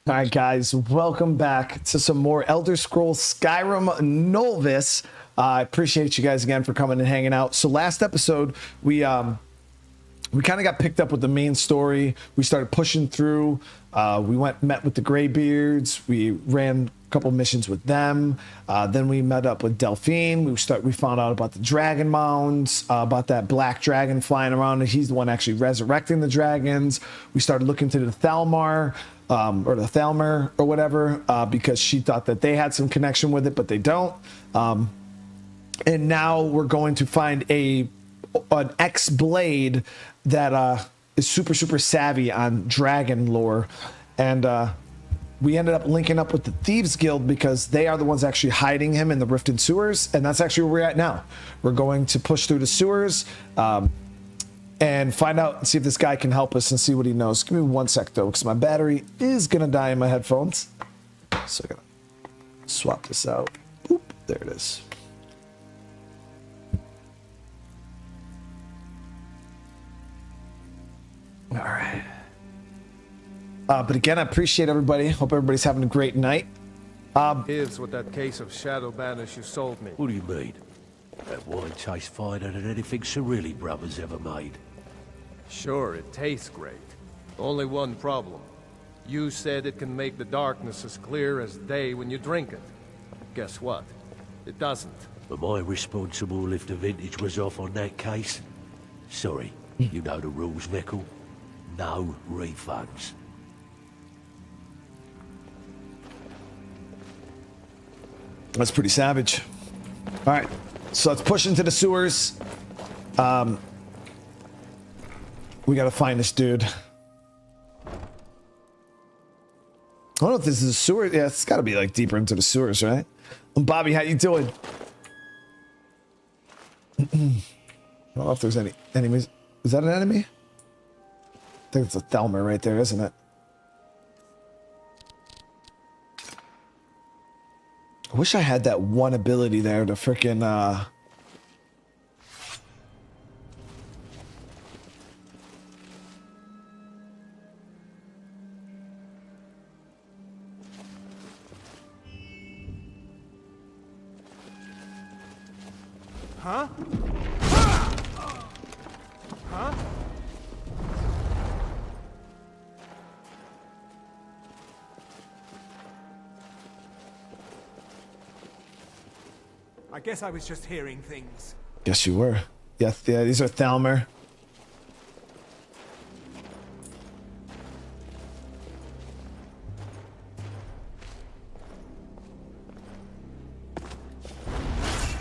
All right, guys, welcome back to some more Elder Scrolls Skyrim NOLVUS. I appreciate you guys again for coming and hanging out. So last episode, we kind of got picked up with the main story. We started pushing through. We met with the Graybeards. We ran a couple missions with them. Then we met up with Delphine. We found out about the dragon mounds, about that black dragon flying around. And he's the one actually resurrecting the dragons. We started looking to the Thalmor. Or the Thalmor or whatever, because she thought that they had some connection with it, but they don't. And now we're going to find an ex-blade that is super savvy on dragon lore. And we ended up linking up with the Thieves Guild because they are the ones actually hiding him in the rifted sewers. And that's actually where we're at now. We're going to push through the sewers. And find out and see if this guy can help us and see what he knows. Give me 1 sec though, because my battery is gonna die in my headphones. So I gotta swap this out. Boop, there it is. All right. But again, I appreciate everybody. Hope everybody's having a great night. Here's with that case of shadow banners you sold me. What do you mean? That wine tastes finer than anything Cirilli brothers ever made. Sure, it tastes great. Only one problem. You said it can make the darkness as clear as day when you drink it. Guess what? It doesn't. Am I responsible if the vintage was off on that case? Sorry, you know the rules, Mickle. No refunds. That's pretty savage. All right, so let's push into the sewers. We gotta find this dude. I don't know if this is a sewer. Yeah, it's gotta be like deeper into the sewers, right? Bobby, how you doing? I don't know if there's any enemies. Is that an enemy? I think it's a Thalmor right there, isn't it? I wish I had that one ability there to frickin' Huh? Huh? I guess I was just hearing things. Yes, you were. Yeah, these are Thalmor.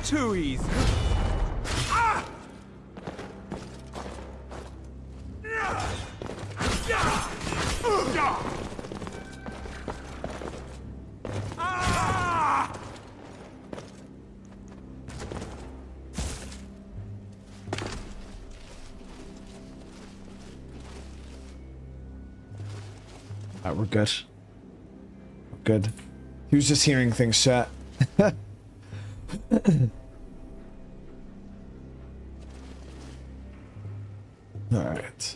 Too easy. Ah! Alright, we're good. We're good. He was just hearing things, chat. Alright.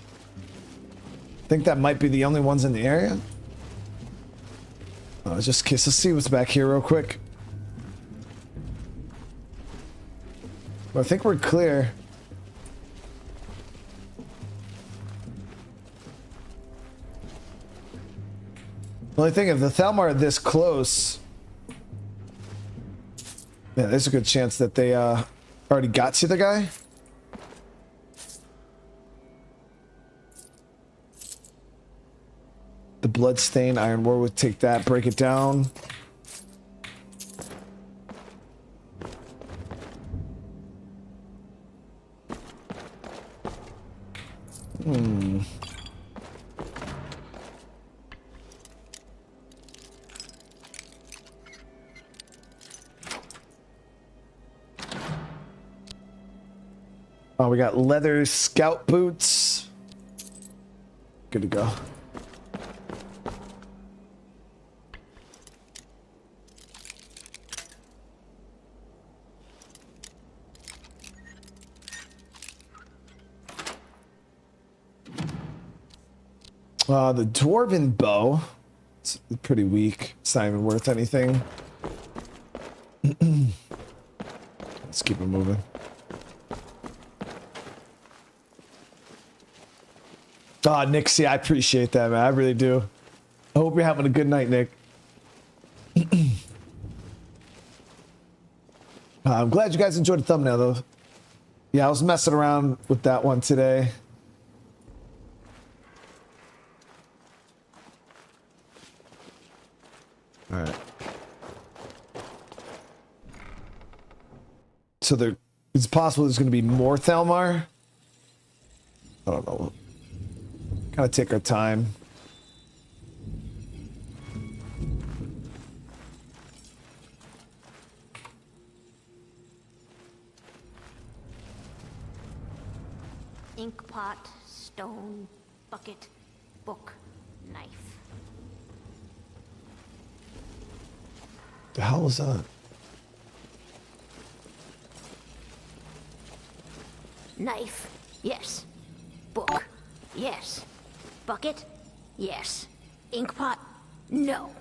I think that might be the only ones in the area. Just in case. Let's see what's back here real quick. Well, I think we're clear. The only thing, if the Thalmor are this close, yeah, there's a good chance that they already got to the guy. The Bloodstained Iron War would take that, break it down. Oh, we got leather scout boots. Good to go. The dwarven bow. It's pretty weak. It's not even worth anything. Let's keep it moving. Ah, Nick, see, I appreciate that, man. I really do. I hope you're having a good night, Nick. I'm glad you guys enjoyed the thumbnail, though. Yeah, I was messing around with that one today. All right. So there, it's possible there's going to be more Thalmar. I don't know. Kind of take our time. Ink pot, stone, bucket, book, knife. The hell is that? Knife, yes. Book, yes. Bucket, yes. Ink pot, no.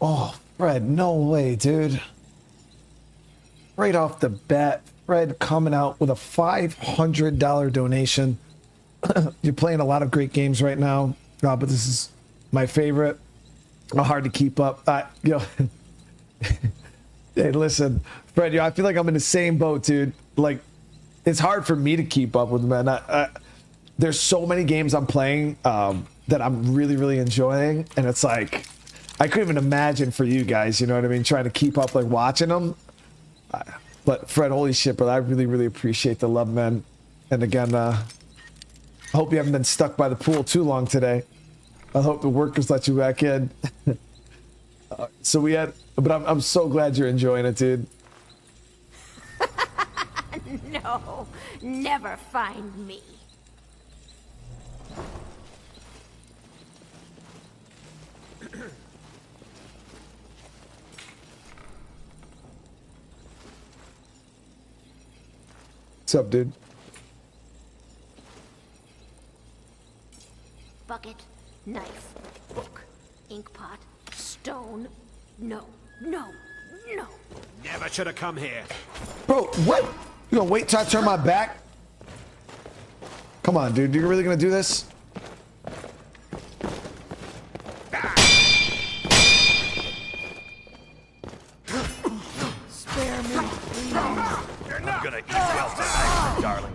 Oh, Fred, no way, dude. Right off the bat, Fred coming out with a $500 donation. You're playing a lot of great games right now, but this is my favorite. Hard to keep up. Hey, listen, Fred, I feel like I'm in the same boat, dude. Like, it's hard for me to keep up with, man. There's so many games I'm playing that I'm really, really enjoying, and it's like, I couldn't even imagine for you guys, you know what I mean, trying to keep up, like, watching them. But Fred, holy shit, but I really, really appreciate the love, man. And again, I hope you haven't been stuck by the pool too long today. I hope the workers let you back in. So we had, but I'm so glad you're enjoying it, dude. No, never find me. What's up, dude? Bucket, knife, book, ink pot, stone, no, no, no. Never should have come here. Bro, what? You gonna wait till I turn my back? Come on, dude. You really gonna do this? Spare me, please. I'm gonna eat well tonight, darling.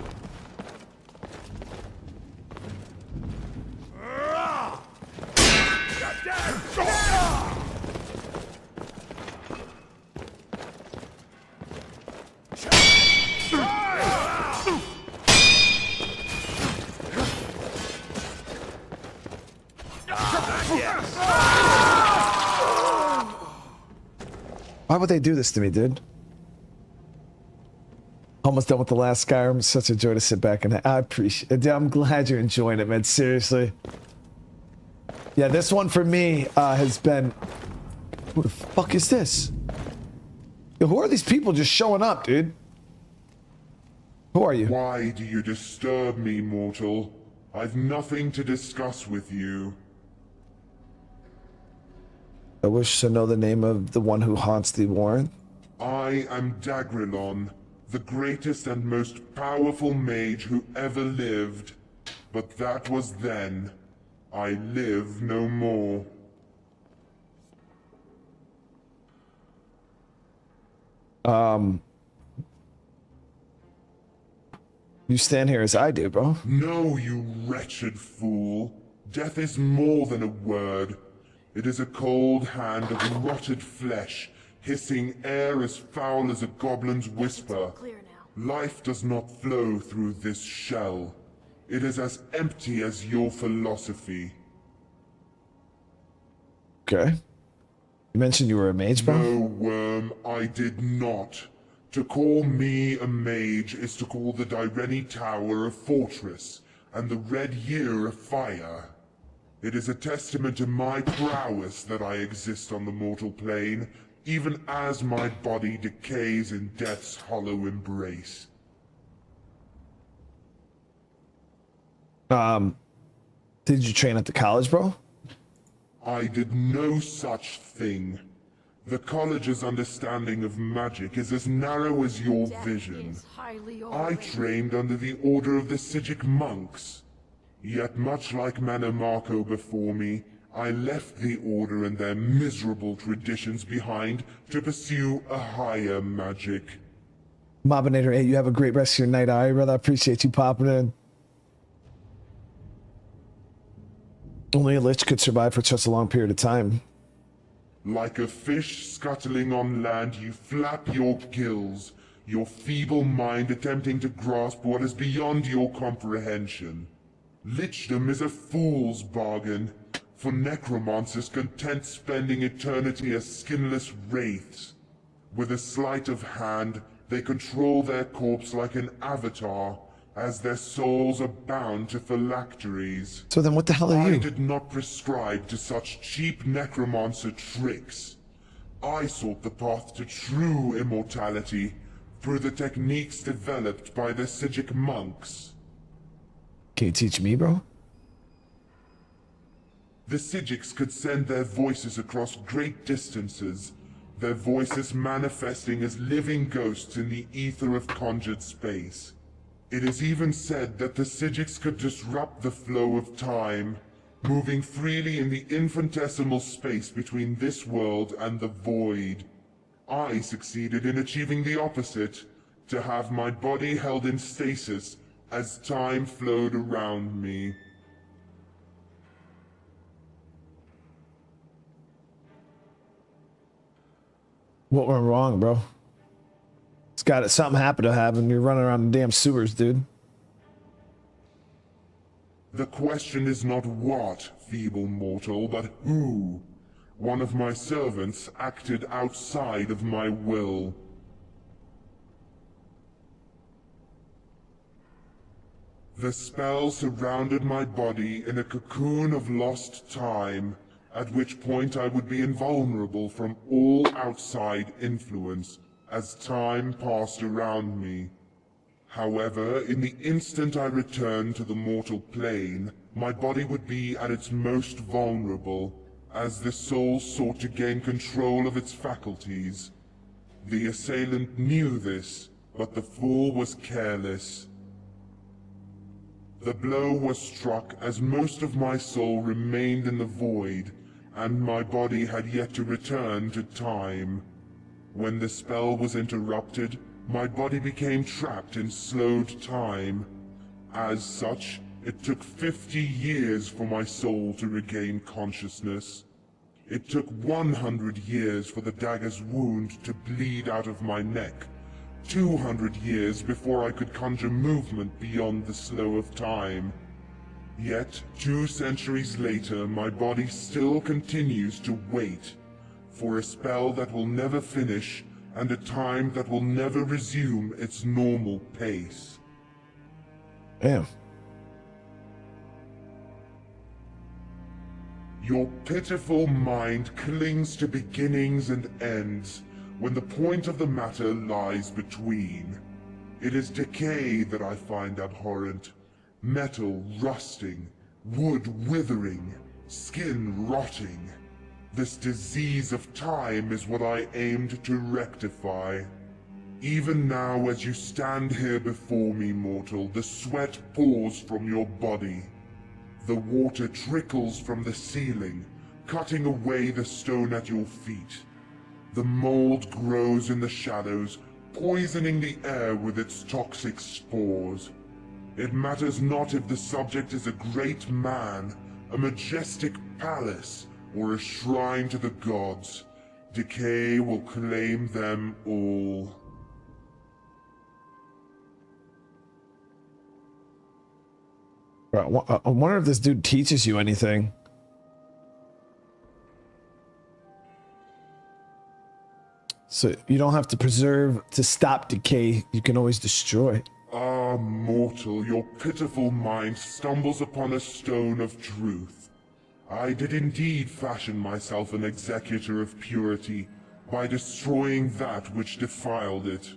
Why would they do this to me, dude? Almost done with the last Skyrim. Such a joy to sit back and I appreciate it. I'm glad you're enjoying it, man. Seriously. Yeah, this one for me has been... Who the fuck is this? Yo, who are these people just showing up, dude? Who are you? Why do you disturb me, mortal? I've nothing to discuss with you. I wish to know the name of the one who haunts the warren. I am Dagrilon, the greatest and most powerful mage who ever lived. But that was then. I live no more. You stand here as I do, bro. No, you wretched fool. Death is more than a word. It is a cold hand of rotted flesh, hissing air as foul as a goblin's whisper. Clear now. Life does not flow through this shell. It is as empty as your philosophy. Okay. You mentioned you were a mage, bro? No, worm, I did not. To call me a mage is to call the Direni Tower a fortress, and the Red Year a fire. It is a testament to my prowess that I exist on the mortal plane, even as my body decays in death's hollow embrace. Did you train at the college, bro? I did no such thing. The college's understanding of magic is as narrow as your vision. Is highly I overrated. trained under the order of the Sijic monks. Yet much like Manamarco before me, I left the order and their miserable traditions behind to pursue a higher magic. Mobinator 8, you have a great rest of your night, alright, brother? I appreciate you popping in. Only a lich could survive for such a long period of time. Like a fish scuttling on land, you flap your gills, your feeble mind attempting to grasp what is beyond your comprehension. Lichdom is a fool's bargain, for necromancers content spending eternity as skinless wraiths. With a sleight of hand, they control their corpse like an avatar, as their souls are bound to phylacteries. So then what the hell are I you? did not prescribe to such cheap necromancer tricks. I sought the path to true immortality through the techniques developed by the Sijic monks. Can you teach me, bro? The Sijics could send their voices across great distances, their voices manifesting as living ghosts in the ether of conjured space. It is even said that the Sijics could disrupt the flow of time, moving freely in the infinitesimal space between this world and the void. I succeeded in achieving the opposite, to have my body held in stasis as time flowed around me. What went wrong, bro? It's got it. Something happened to happen. You're running around the damn sewers, dude. The question is not what, feeble mortal, but who. One of my servants acted outside of my will. The spell surrounded my body in a cocoon of lost time, at which point I would be invulnerable from all outside influence as time passed around me. However, in the instant I returned to the mortal plane, my body would be at its most vulnerable, as the soul sought to gain control of its faculties. The assailant knew this, but the fool was careless. The blow was struck as most of my soul remained in the void, and my body had yet to return to time. When the spell was interrupted, my body became trapped in slowed time. As such, it took 50 years for my soul to regain consciousness. It took 100 years for the dagger's wound to bleed out of my neck. 200 years before I could conjure movement beyond the slow of time. Yet, 2 centuries later, my body still continues to wait for a spell that will never finish and a time that will never resume its normal pace. Damn. Your pitiful mind clings to beginnings and ends, when the point of the matter lies between. It is decay that I find abhorrent. Metal rusting, wood withering, skin rotting. This disease of time is what I aimed to rectify. Even now as you stand here before me, mortal, the sweat pours from your body. The water trickles from the ceiling, cutting away the stone at your feet. The mold grows in the shadows, poisoning the air with its toxic spores. It matters not if the subject is a great man, a majestic palace, or a shrine to the gods. Decay will claim them all. Bro, I wonder if this dude teaches you anything. So you don't have to preserve to stop decay. You can always destroy. Ah, mortal, your pitiful mind stumbles upon a stone of truth. I did indeed fashion myself an executor of purity, by destroying that which defiled it.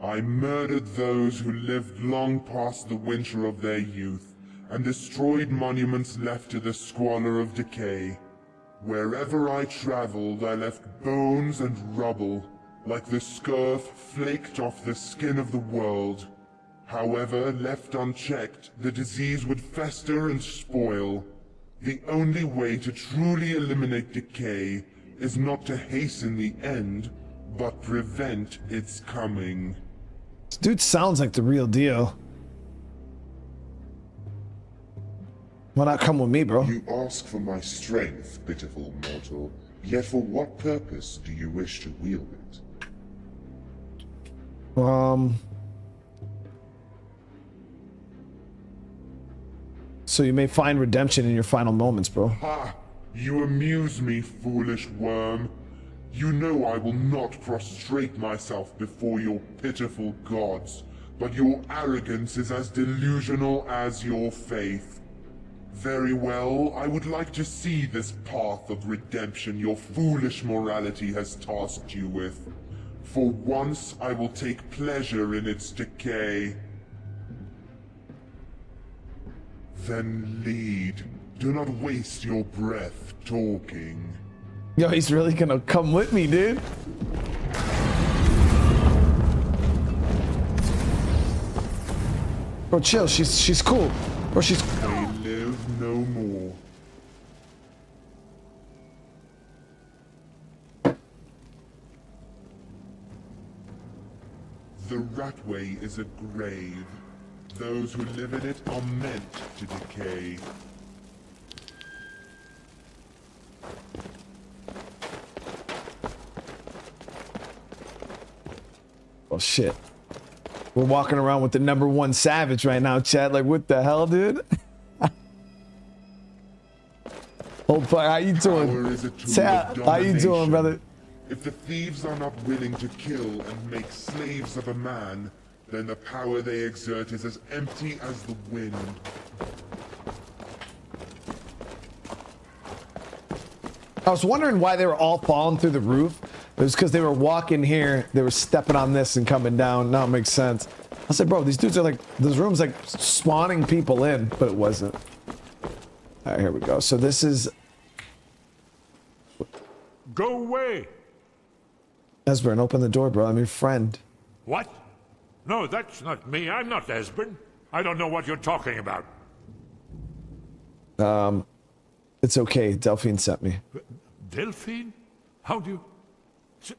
I murdered those who lived long past the winter of their youth, and destroyed monuments left to the squalor of decay. Wherever I traveled, I left bones and rubble, like the scurf flaked off the skin of the world. However, left unchecked, the disease would fester and spoil. The only way to truly eliminate decay is not to hasten the end, but prevent its coming. This dude sounds like the real deal. Why not come with me, bro? You ask for my strength, pitiful mortal, yet for what purpose do you wish to wield it? So you may find redemption in your final moments, bro. Ha! You amuse me, foolish worm. You know I will not prostrate myself before your pitiful gods, but your arrogance is as delusional as your faith. Very well, I would like to see this path of redemption your foolish morality has tasked you with. For once, I will take pleasure in its decay. Then lead. Do not waste your breath talking. Yo, he's really gonna come with me, dude. Bro, chill. She's cool. Bro, she's. They live no more. The Ratway is a grave. Those who live in it are meant to decay. Oh shit. We're walking around with the #1 savage right now, Chad. Like, what the hell, dude? Old fire, how you doing? Power is a tool Chad, of how you doing, domination. brother? If the thieves are not willing to kill and make slaves of a man, then the power they exert is as empty as the wind. I was wondering why they were all falling through the roof. It was because they were walking here, they were stepping on this and coming down. Now it makes sense. I said, bro, these dudes are like, this room's like spawning people in, but it wasn't. All right, here we go. So this is Go away! Esbern. Open the door, bro. I'm your friend. What? No, that's not me. I'm not Esbern. I don't know what you're talking about. It's okay. Delphine sent me. Delphine? How do you...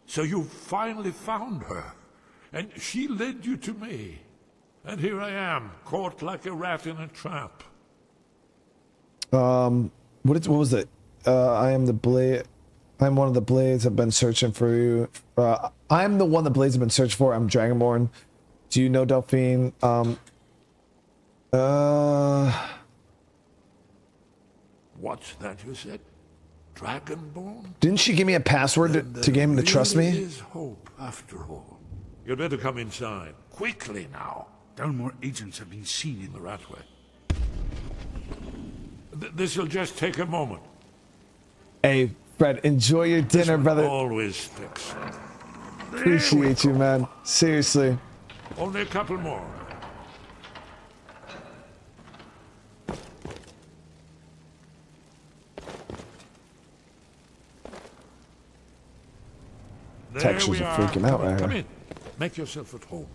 So you finally found her, and she led you to me. And here I am, caught like a rat in a trap. What was it? I am the blade. I'm one of the blades. I've been searching for you. I'm the one the blades have been searching for. I'm Dragonborn. Do you know Delphine? What's that you said? Dragonborn? Didn't she give me a password to get him to trust There me? is hope, after all. You'd better come inside. Quickly now. Dalmor agents have been seen in The Ratway. This'll just take a moment. Hey, Fred, enjoy your dinner, brother. Always sticks. Appreciate you, man. Seriously. Only a couple more. There Textures we are freaking out right Come here. in. Make yourself at home.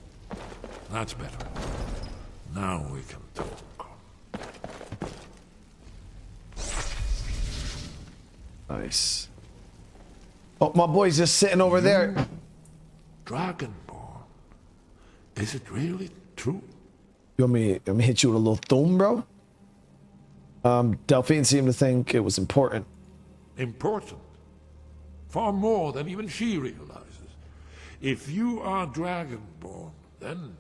That's better. Now we can talk. Nice. Oh, my boy's just sitting over there. Dragonborn. Is it really true? You want me to hit you with a little thumb, bro? Delphine seemed to think it was important. Important. Far more than even she realizes. If you are Dragonborn, then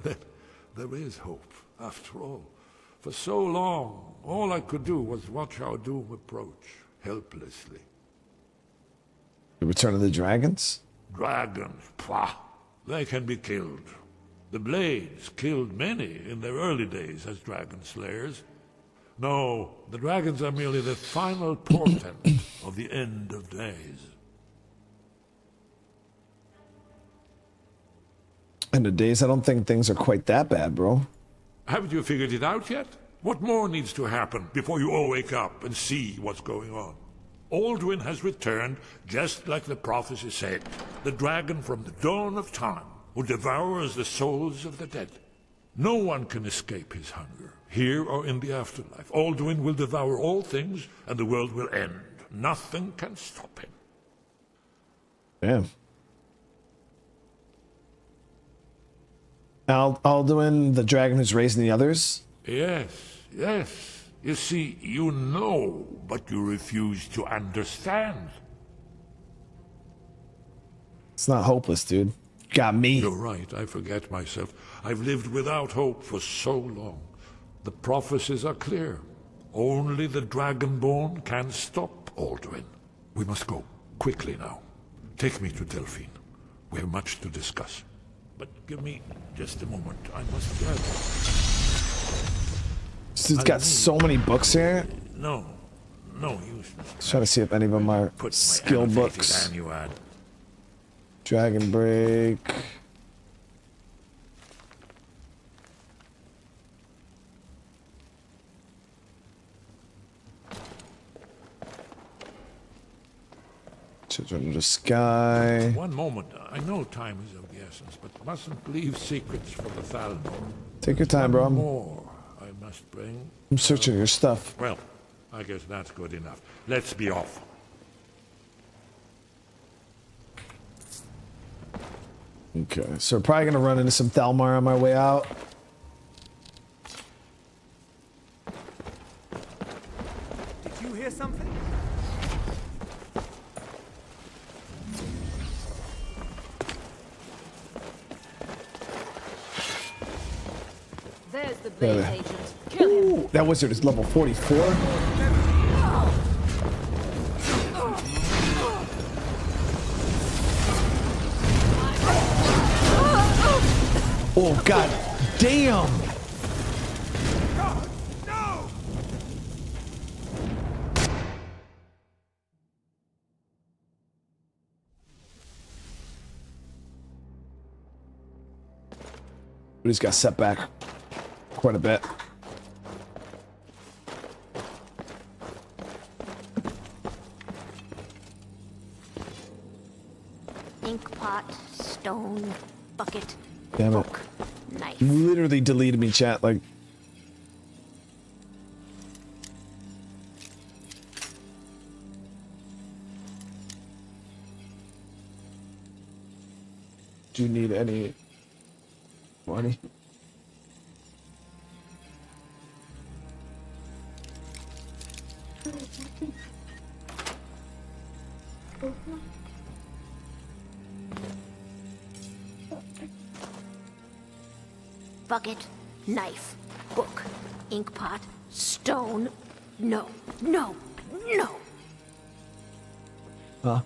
there is hope, after all. For so long, all I could do was watch our doom approach, helplessly. The Return of the Dragons? Dragons, pah, they can be killed. The Blades killed many in their early days as dragon slayers. No, the dragons are merely the final portent of the end of days. In the days, I don't think things are quite that bad, bro. Haven't you figured it out yet? What more needs to happen before you all wake up and see what's going on? Alduin has returned, just like the prophecy said. The dragon from the dawn of time, who devours the souls of the dead. No one can escape his hunger, here or in the afterlife. Alduin will devour all things, and the world will end. Nothing can stop him. Damn. Alduin, the dragon who's raising the others? Yes, yes. You see, you know, but you refuse to understand. It's not hopeless, dude. Got me. You're right, I forget myself. I've lived without hope for so long. The prophecies are clear. Only the Dragonborn can stop Alduin. We must go, quickly now. Take me to Delphine. We have much to discuss. But give me just a moment. I must gather. It's got so many books here. No use. Just trying to see if any of them are skill books. Dragon Break. Children of the Sky. One moment. I know time is of the essence, but mustn't leave secrets for the Thalmor. Take your time, bro. More I must bring. I'm searching your stuff. Well, I guess that's good enough. Let's be off. Okay, so we're probably gonna run into some Thalmor on my way out. Did you hear something? There's the blade agent. Kill him. Ooh, that wizard is level 44. Oh, god damn! No! But he's got set back quite a bit. Ink pot, stone, bucket, Damn it. book, knife. You literally deleted me, chat. Like, do you need any money? Bucket, knife, book, ink pot, stone. No, no, no. Huh?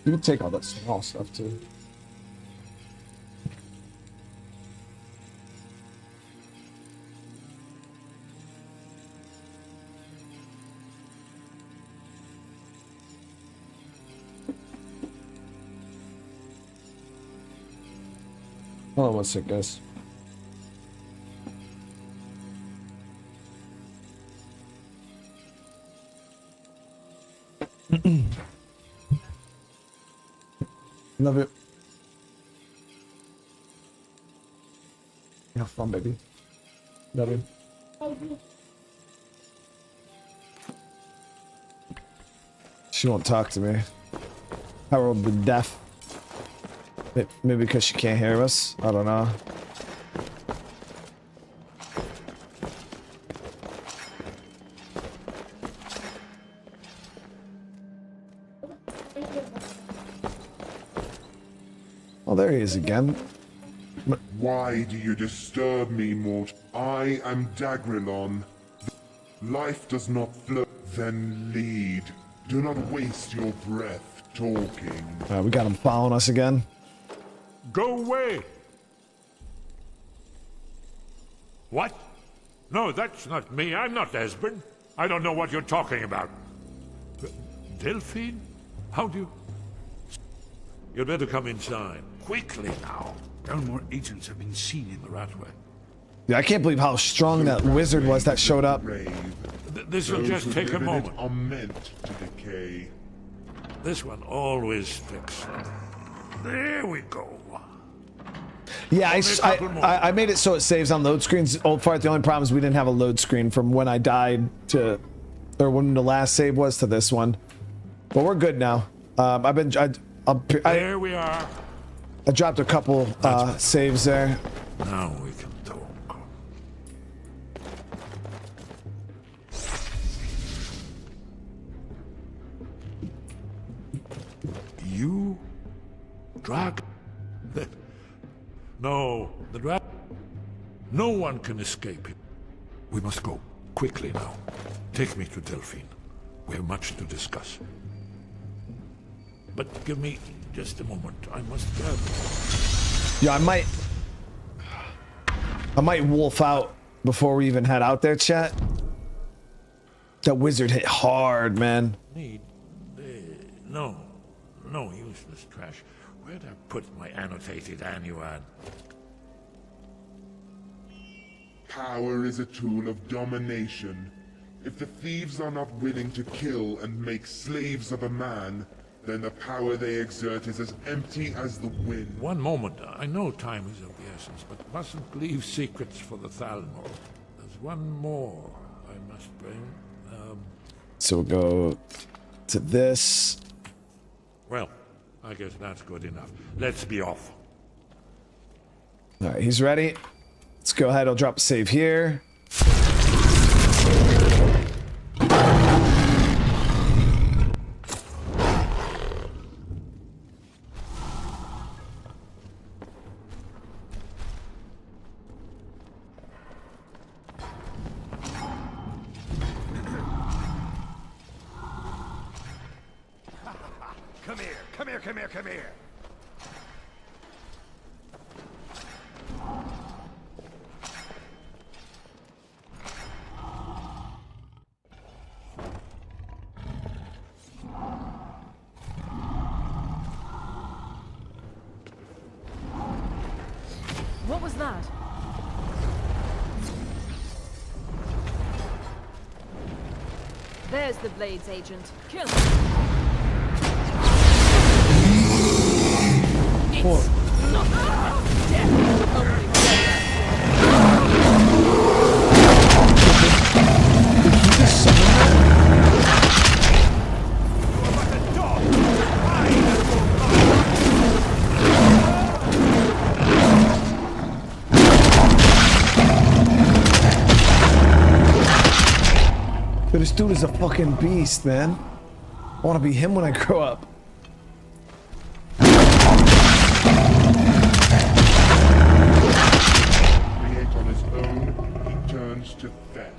You can take all that small stuff too. Hold on one sec, guys. Love it. Have fun, baby. Love it. She won't talk to me. Harold the deaf. Maybe because she can't hear us. I don't know. Oh, there he is again. Why do you disturb me, Mort? I am Dagrilon. Life does not flow, then lead. Do not waste your breath talking. We got him following us again. Go away! What? No, that's not me. I'm not Esbern. I don't know what you're talking about. Delphine? How do you... You'd better come inside. Quickly now. More agents have been seen in the Ratway. Yeah, I can't believe how strong that wizard was that showed up. This'll just take a moment. Are meant to decay. This one always sticks. There we go. Yeah, Only a couple more. I made it so it saves on load screens. Old fart. The only problem is we didn't have a load screen from when I died to, or when the last save was to this one. But we're good now. There we are. I dropped a couple saves there. Now we can talk. You? Drag? No, the drag. No one can escape him. We must go. Quickly now. Take me to Delphine. We have much to discuss. But give me just a moment. I must grab. Yeah, I might wolf out before we even head out there, chat. That wizard hit hard, man. No useless trash. Where'd I put my annotated annuad? Power is a tool of domination. If the thieves are not willing to kill and make slaves of a man, then the power they exert is as empty as the wind. One moment. I know time is of the essence, but mustn't leave secrets for the Thalmor. There's one more I must bring. So we'll go to this. Well, I guess that's good enough. Let's be off. All right, he's ready. Let's go ahead. I'll drop a save here. Come here. What was that? There's the Blades agent. Kill him. But this dude is a fucking beast, man. I want to be him when I grow up. Create on his own, he turns to theft.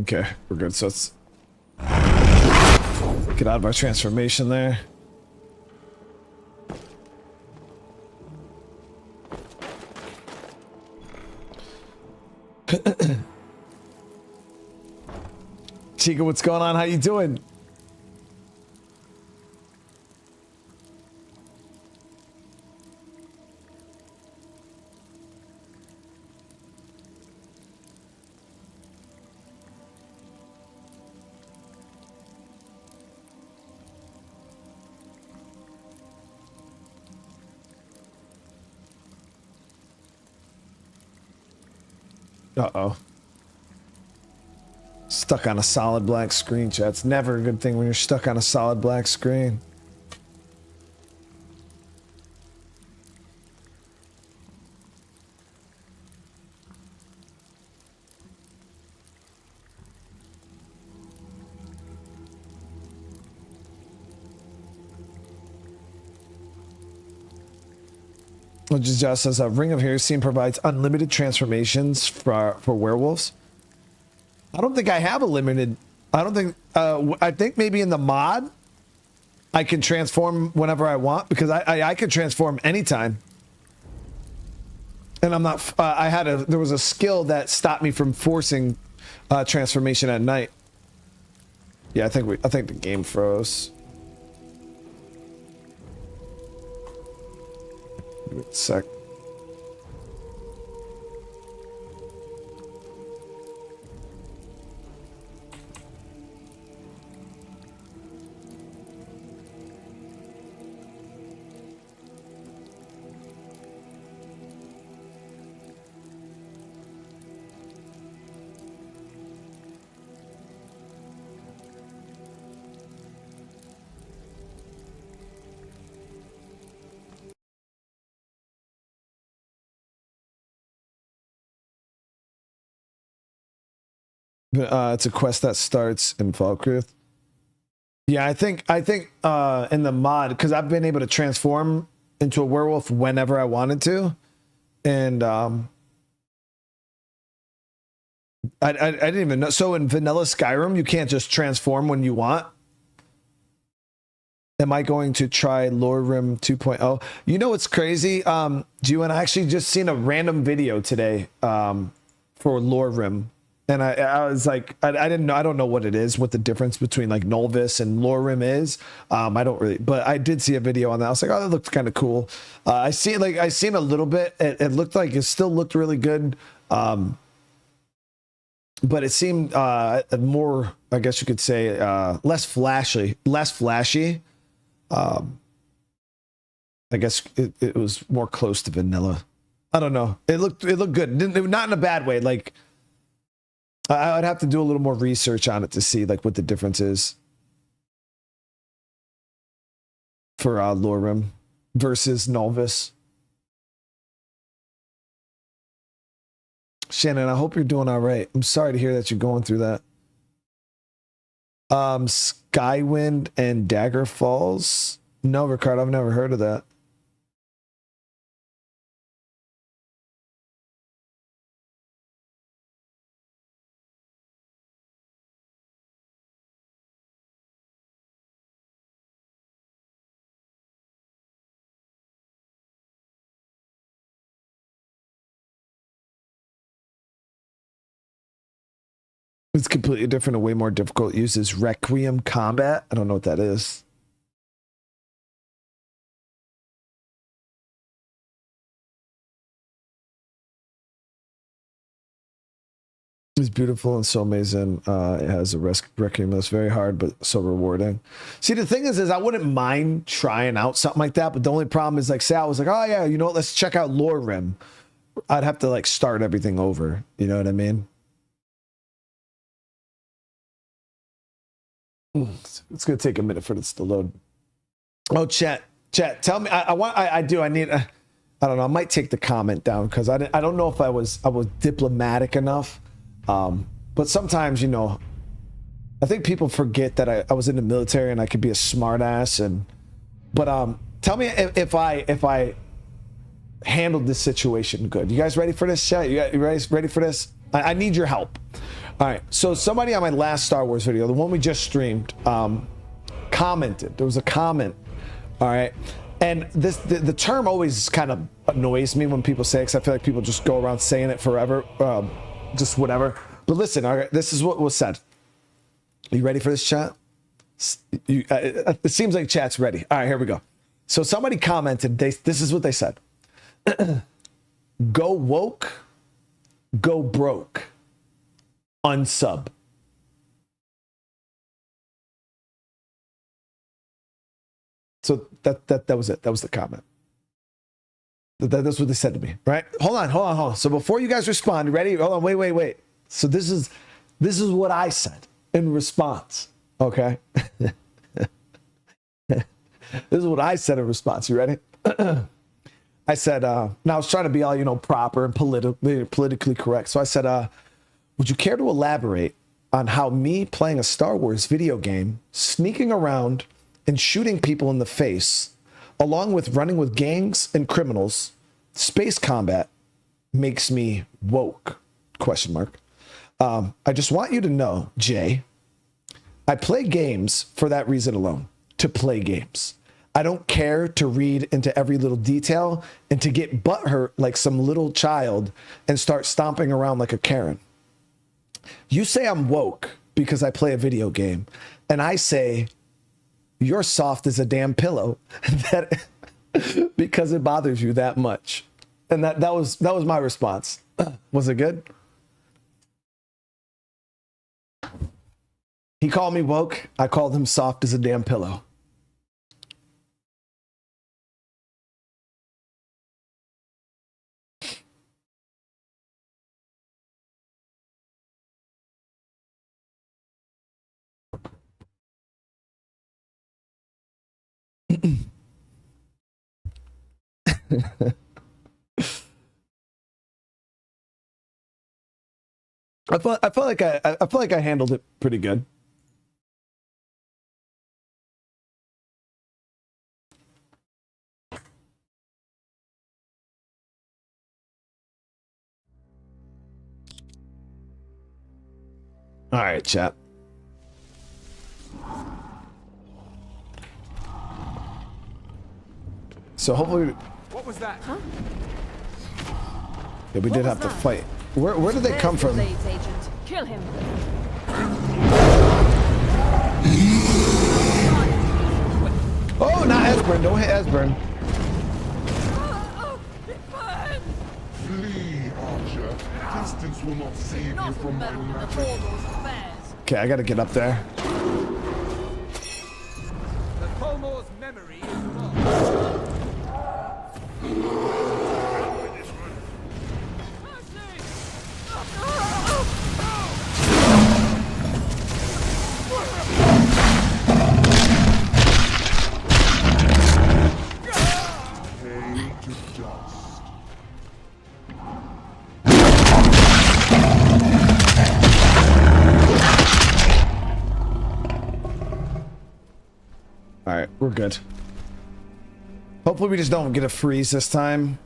Okay, we're good. So let's get out of our transformation there. Chica, what's going on? How you doing? Uh-oh. Stuck on a solid black screen, chat. It's never a good thing when you're stuck on a solid black screen. Just says Ring of Heresy provides unlimited transformations for werewolves. I don't think I have a limited. I don't think. I think maybe in the mod, I can transform whenever I want because I could transform anytime. And I'm not. There was a skill that stopped me from forcing transformation at night. Yeah, I think the game froze. Give it a sec. It's a quest that starts in Falkreath. Yeah, I think in the mod, because I've been able to transform into a werewolf whenever I wanted to, and I didn't even know. So in vanilla Skyrim, you can't just transform when you want. Am I going to try Lorerim 2.0? You know what's crazy? Gio, and I actually just seen a random video today for Lorerim. And I was like, I didn't know, I don't know what it is, what the difference between like NOLVUS and Lorerim is. I don't really, but I did see a video on that. I was like, oh, that looks kind of cool. I seen a little bit. It looked like it still looked really good. But it seemed more, I guess you could say, less flashy. I guess it was more close to vanilla. I don't know. It looked good. Not in a bad way. Like, I would have to do a little more research on it to see like what the difference is for Lorerim versus NOLVUS. Shannon, I hope you're doing all right. I'm sorry to hear that you're going through that. Skywind and Dagger Falls. No, Ricardo, I've never heard of that. It's completely different and way more difficult. It uses Requiem combat. I don't know what that is. It's beautiful and so amazing. It has a Requiem that's very hard, but so rewarding. See, the thing is I wouldn't mind trying out something like that, but the only problem is like, say I was like, oh yeah, you know what, let's check out Lorerim. I'd have to like start everything over. You know what I mean? It's gonna take a minute for this to load. Oh, chat, tell me. I need. I don't know. I might take the comment down because I don't know if I was diplomatic enough. But sometimes, you know, I think people forget that I was in the military and I could be a smartass. But tell me if I handled this situation good. You guys ready for this, chat? You guys ready for this? I need your help. All right, so somebody on my last Star Wars video, the one we just streamed, commented. There was a comment, all right? And the term always kind of annoys me when people say it, because I feel like people just go around saying it forever, just whatever. But listen, all right, this is what was said. Are you ready for this, chat? It seems like chat's ready. All right, here we go. So somebody commented, this is what they said. Go woke, go broke. Unsub. So that was it. That was the comment. That's what they said to me, right? Hold on. So before you guys respond, you ready? Hold on, wait. So this is what I said in response, okay? This is what I said in response. You ready? I said, now I was trying to be all, you know, proper and politically correct. So I said, would you care to elaborate on how me playing a Star Wars video game, sneaking around and shooting people in the face, along with running with gangs and criminals, space combat, makes me woke? Question mark. I just want you to know, Jay, I play games for that reason alone, to play games. I don't care to read into every little detail and to get butthurt like some little child and start stomping around like a Karen. You say I'm woke because I play a video game, and I say you're soft as a damn pillow that because it bothers you that much. And that was my response. Was it good? He called me woke. I called him soft as a damn pillow. I feel like I handled it pretty good. All right, chat. So hopefully, What was that? Huh? yeah, we did have to fight. Where did they come from? Blades agent. Kill him. Oh, not Esbern. Don't hit Esbern. Flee, Archer. Distance will not save you Not from my meddle with the magic. Warlord's affairs. Okay, I gotta get up there. The Pomor's memory is lost. All right, we're good. Hopefully we just don't get a freeze this time.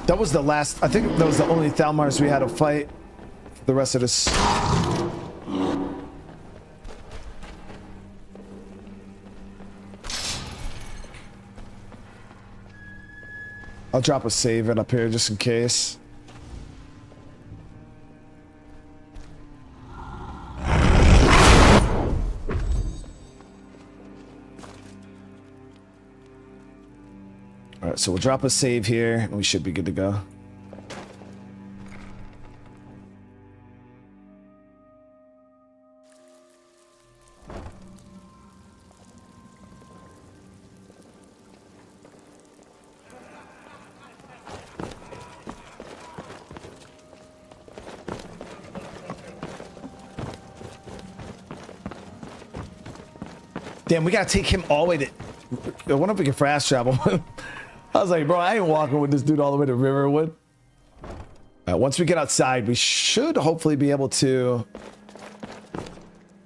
That was the last, I think that was the only Thalmars we had to fight. The rest of this. I'll drop a save it up here just in case. All right, so we'll drop a save here and we should be good to go. Damn, we gotta take him all the way to... I wonder if we can fast travel. I was like, bro, I ain't walking with this dude all the way to Riverwood. Once we get outside, we should hopefully be able to...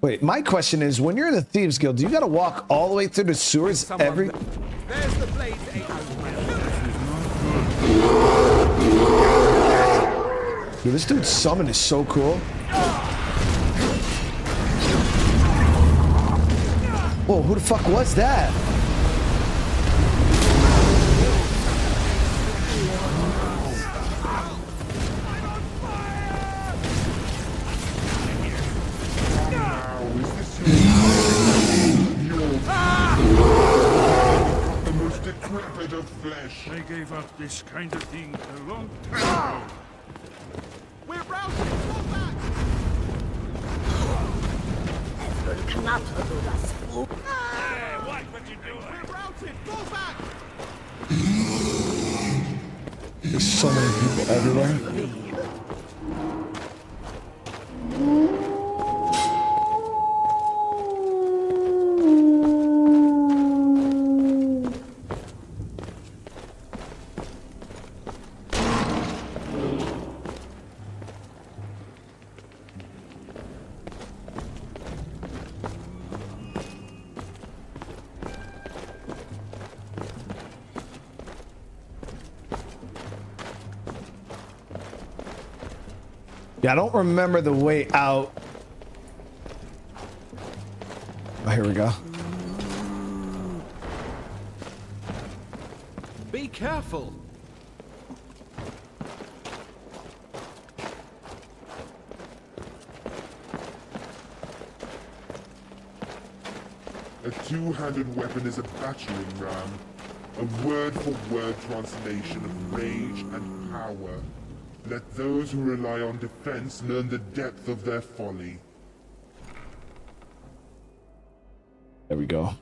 Wait, my question is, when you're in the Thieves Guild, do you gotta walk all the way through the sewers every... There's the blades agent. Dude, this dude's summon is so cool. Whoa, who the fuck was that? The most decrepit of flesh. I gave up this kind of thing a long time ago. We're routed. Fall back. What you doing? We're routed. Fall back. There's so many people everywhere. Yeah, I don't remember the way out. Oh, here we go. Be careful. A two-handed weapon is a battering ram, a word-for-word translation of rage and power. Let those who rely on defense learn the depth of their folly. There we go.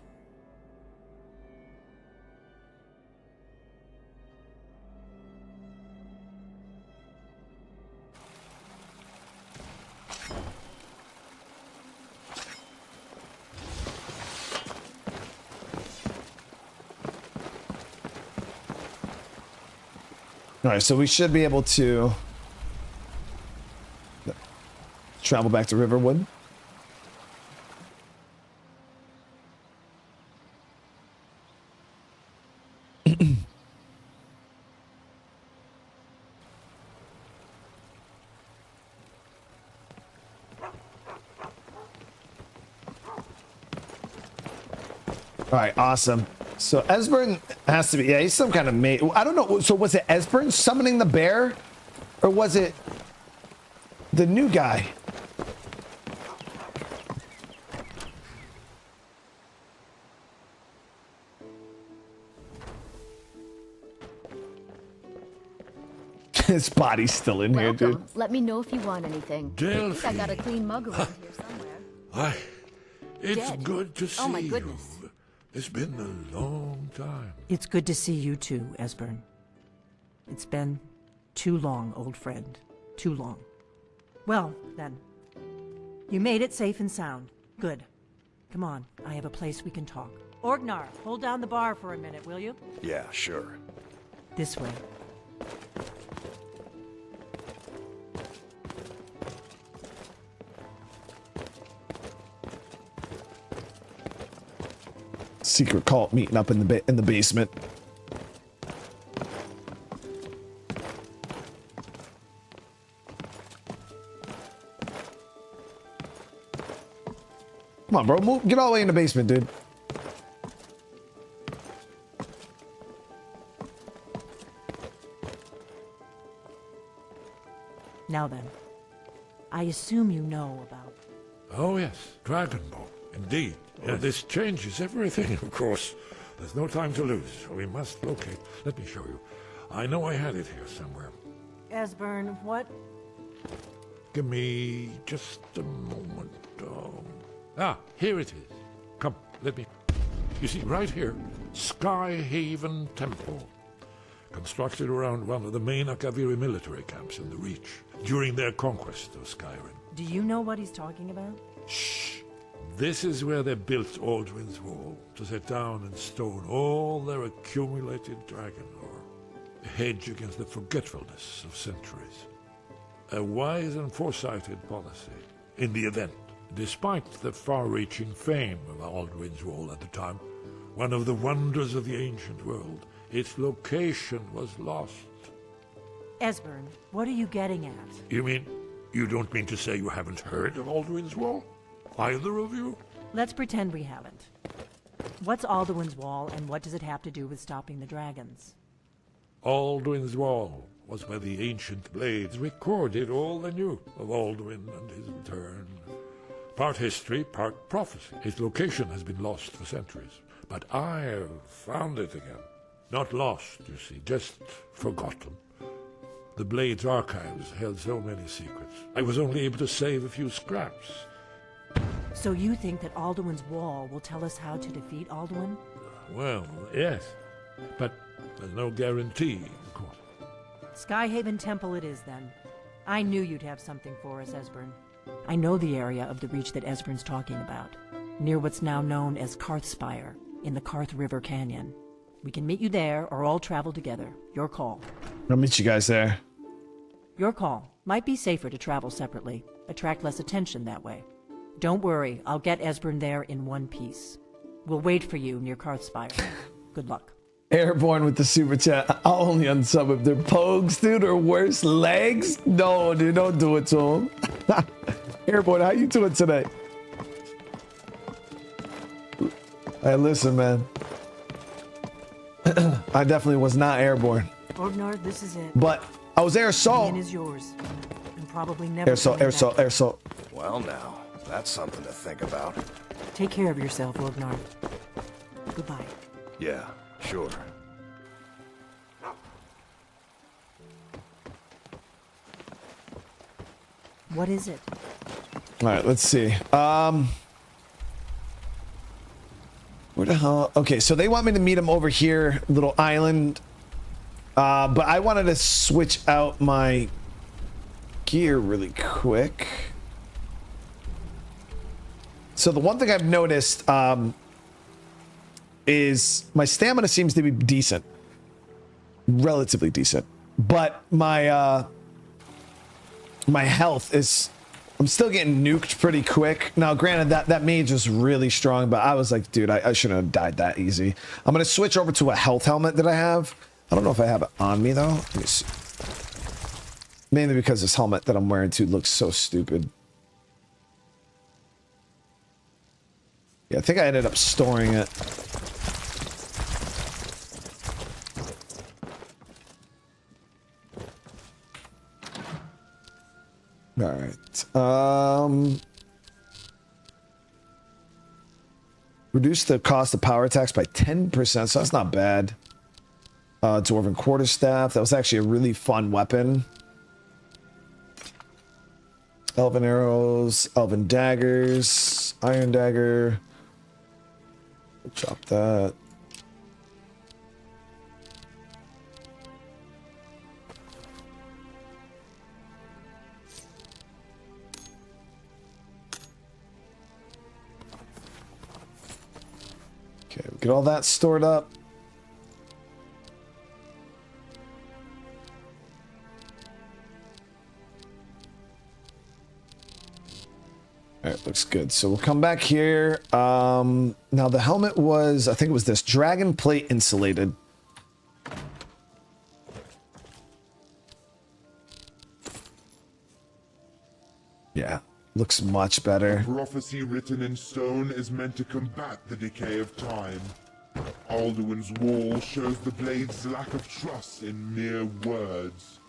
All right, so we should be able to travel back to Riverwood. All right, awesome. So Esbern has to be, yeah, he's some kind of mate. I don't know. So was it Esbern summoning the bear? Or was it the new guy? His body's still in here, dude. Let me know if you want anything. I think I got a clean mug around here somewhere. It's Dead. good to see Oh my goodness. you. It's been a long time. It's good to see you too, Esbern. It's been too long, old friend. Too long. Well, then. You made it safe and sound. Good. Come on, I have a place we can talk. Orgnar, hold down the bar for a minute, will you? Yeah, sure. This way. Secret cult meeting up in the basement. Come on, bro. Move, get all the way in the basement, dude. Now then, I assume you know about... Oh yes, Dragonborn. Indeed. Yeah, this changes everything, of course. There's no time to lose. We must locate. Let me show you. I know I had it here somewhere. Esbern, what? Give me just a moment. Here it is. Come, let me... You see, right here, Skyhaven Temple. Constructed around one of the main Akaviri military camps in the Reach during their conquest of Skyrim. Do you know what he's talking about? Shh! This is where they built Alduin's Wall, to set down in stone all their accumulated dragon lore. A hedge against the forgetfulness of centuries. A wise and foresighted policy. In the event, despite the far-reaching fame of Alduin's Wall at the time, one of the wonders of the ancient world, its location was lost. Esbern, what are you getting at? You don't mean to say you haven't heard of Alduin's Wall? Either of you? Let's pretend we haven't. What's Alduin's Wall, and what does it have to do with stopping the dragons? Alduin's Wall was where the ancient blades recorded all they knew of Alduin and his return. Part history, part prophecy. Its location has been lost for centuries, but I've found it again. Not lost, you see, just forgotten. The Blade's archives held so many secrets. I was only able to save a few scraps. So you think that Alduin's Wall will tell us how to defeat Alduin? Well, yes. But There's no guarantee, of course. Skyhaven Temple it is, then. I knew you'd have something for us, Esbern. I know the area of the reach that Esbern's talking about, near what's now known as Karthspire, in the Karth River Canyon. We can meet you there, or all travel together. Your call. I'll meet you guys there. Your call. Might be safer to travel separately. Attract less attention that way. Don't worry, I'll get Esbern there in one piece. We'll wait for you near Karthspire. Good luck. Airborne with the super chat. I'll only unsub if they're pogues, dude, or worse, legs. No, dude, don't do it to him. Airborne, how you doing today? Hey, listen, man. I definitely was not airborne. Orgnar, this is it. But I was air assault. Is yours. And probably never. Air assault, air assault, air assault. Well, now, that's something to think about. Take care of yourself, Orgnar. Goodbye. Yeah, sure. What is it? All right, let's see. Where the hell? Okay, so they want me to meet him over here, little island. But I wanted to switch out my gear really quick. So the one thing I've noticed is my stamina seems to be decent, relatively decent, but my my health is. I'm still getting nuked pretty quick. Now, granted, that mage was really strong, but I was like, dude, I shouldn't have died that easy. I'm going to switch over to a health helmet that I have. I don't know if I have it on me, though. Let me see. Mainly because this helmet that I'm wearing, too, looks so stupid. Yeah, I think I ended up storing it. All right. Reduce the cost of power attacks by 10%, so that's not bad. Dwarven quarterstaff. That was actually a really fun weapon. Elven arrows, elven daggers, iron dagger. Chop that. Okay, we get all that stored up. All right, looks good. So we'll come back here. Now the helmet was, I think it was this, dragon plate insulated. Yeah, looks much better. A prophecy written in stone is meant to combat the decay of time. Alduin's wall shows the blade's lack of trust in mere words.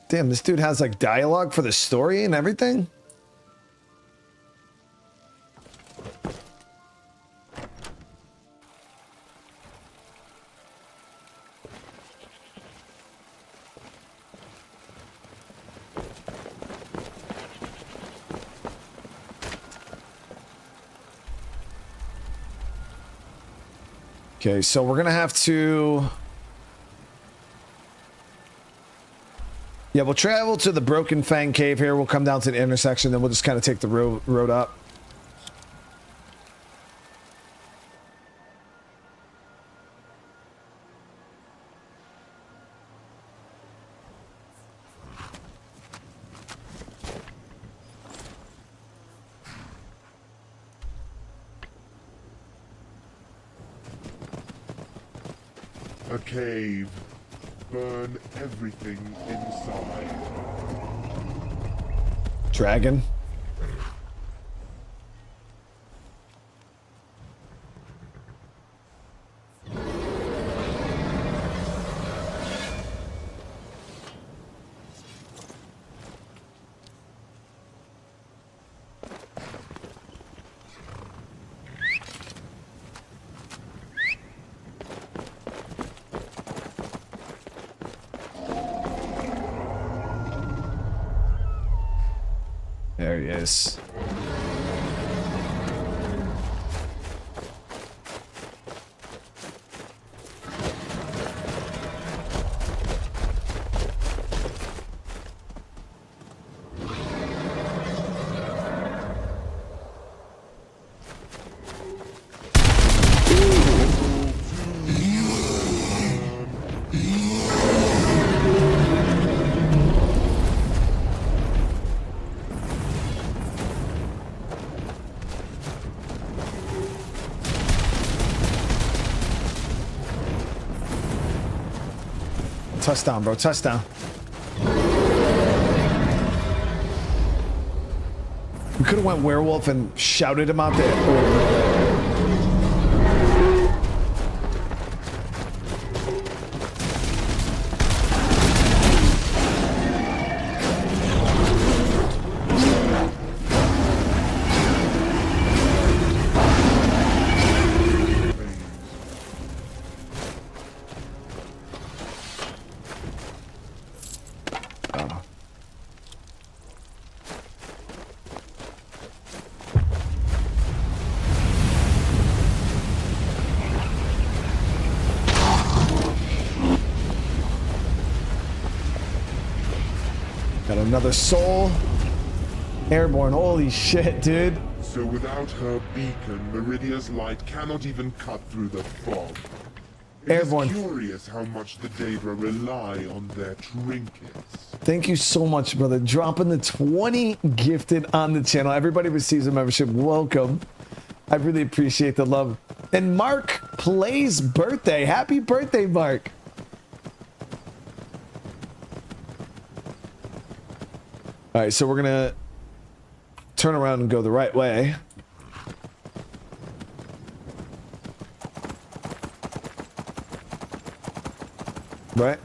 Damn, this dude has like dialogue for the story and everything? Okay, so we're gonna have to... Yeah, we'll travel to the Broken Fang Cave here. We'll come down to the intersection, then we'll just kind of take the road up. A cave. Burn everything inside. Dragon. There he is. Touchdown, bro. Touchdown. We could have went werewolf and shouted him out there. Got another soul. Airborne, holy shit, dude. So without her beacon, Meridia's light cannot even cut through the fog. Airborne. It's curious how much the Daedra rely on their trinkets. Thank you so much, brother. Dropping the 20 gifted on the channel. Everybody receives a membership. Welcome. I really appreciate the love. And Mark Plays birthday. Happy birthday, Mark. All right, so we're gonna turn around and go the right way. Right?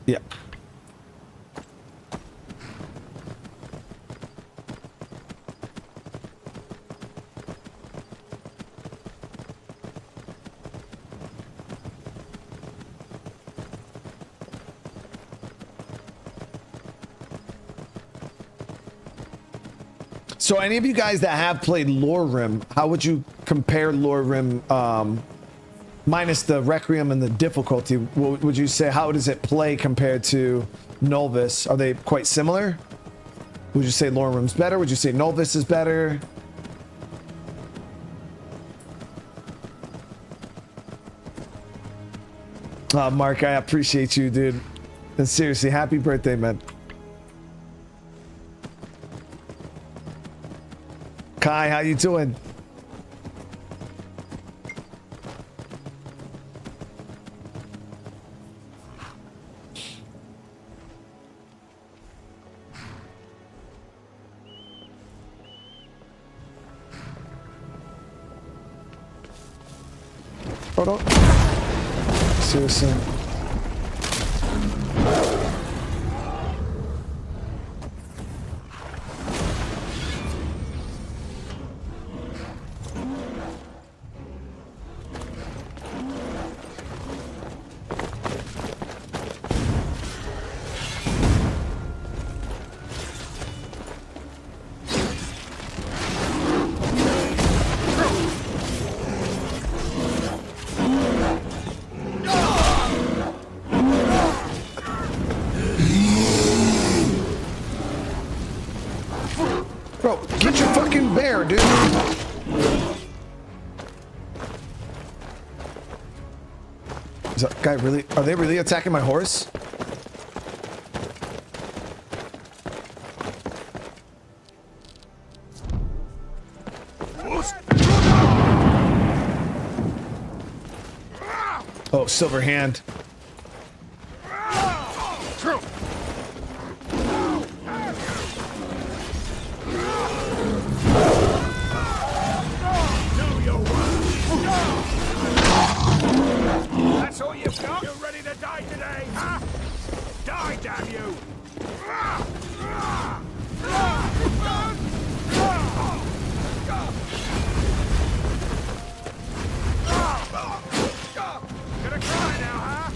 Yeah. So any of you guys that have played Lore Rim, how would you compare Lore Rim minus the Requiem and the difficulty? Would you say, how does it play compared to NOLVUS? Are they quite similar? Would you say Lore Rim's better? Would you say NOLVUS is better? Mark, I appreciate you, dude. And seriously, happy birthday, man. Kai, how you doing? Hold on. Seriously. Bro, get your fucking bear, dude. Is that guy really? Are they really attacking my horse? Oh, silver hand. That's all you've got? You ready to die today, huh? Die, damn you! Gonna cry now, huh?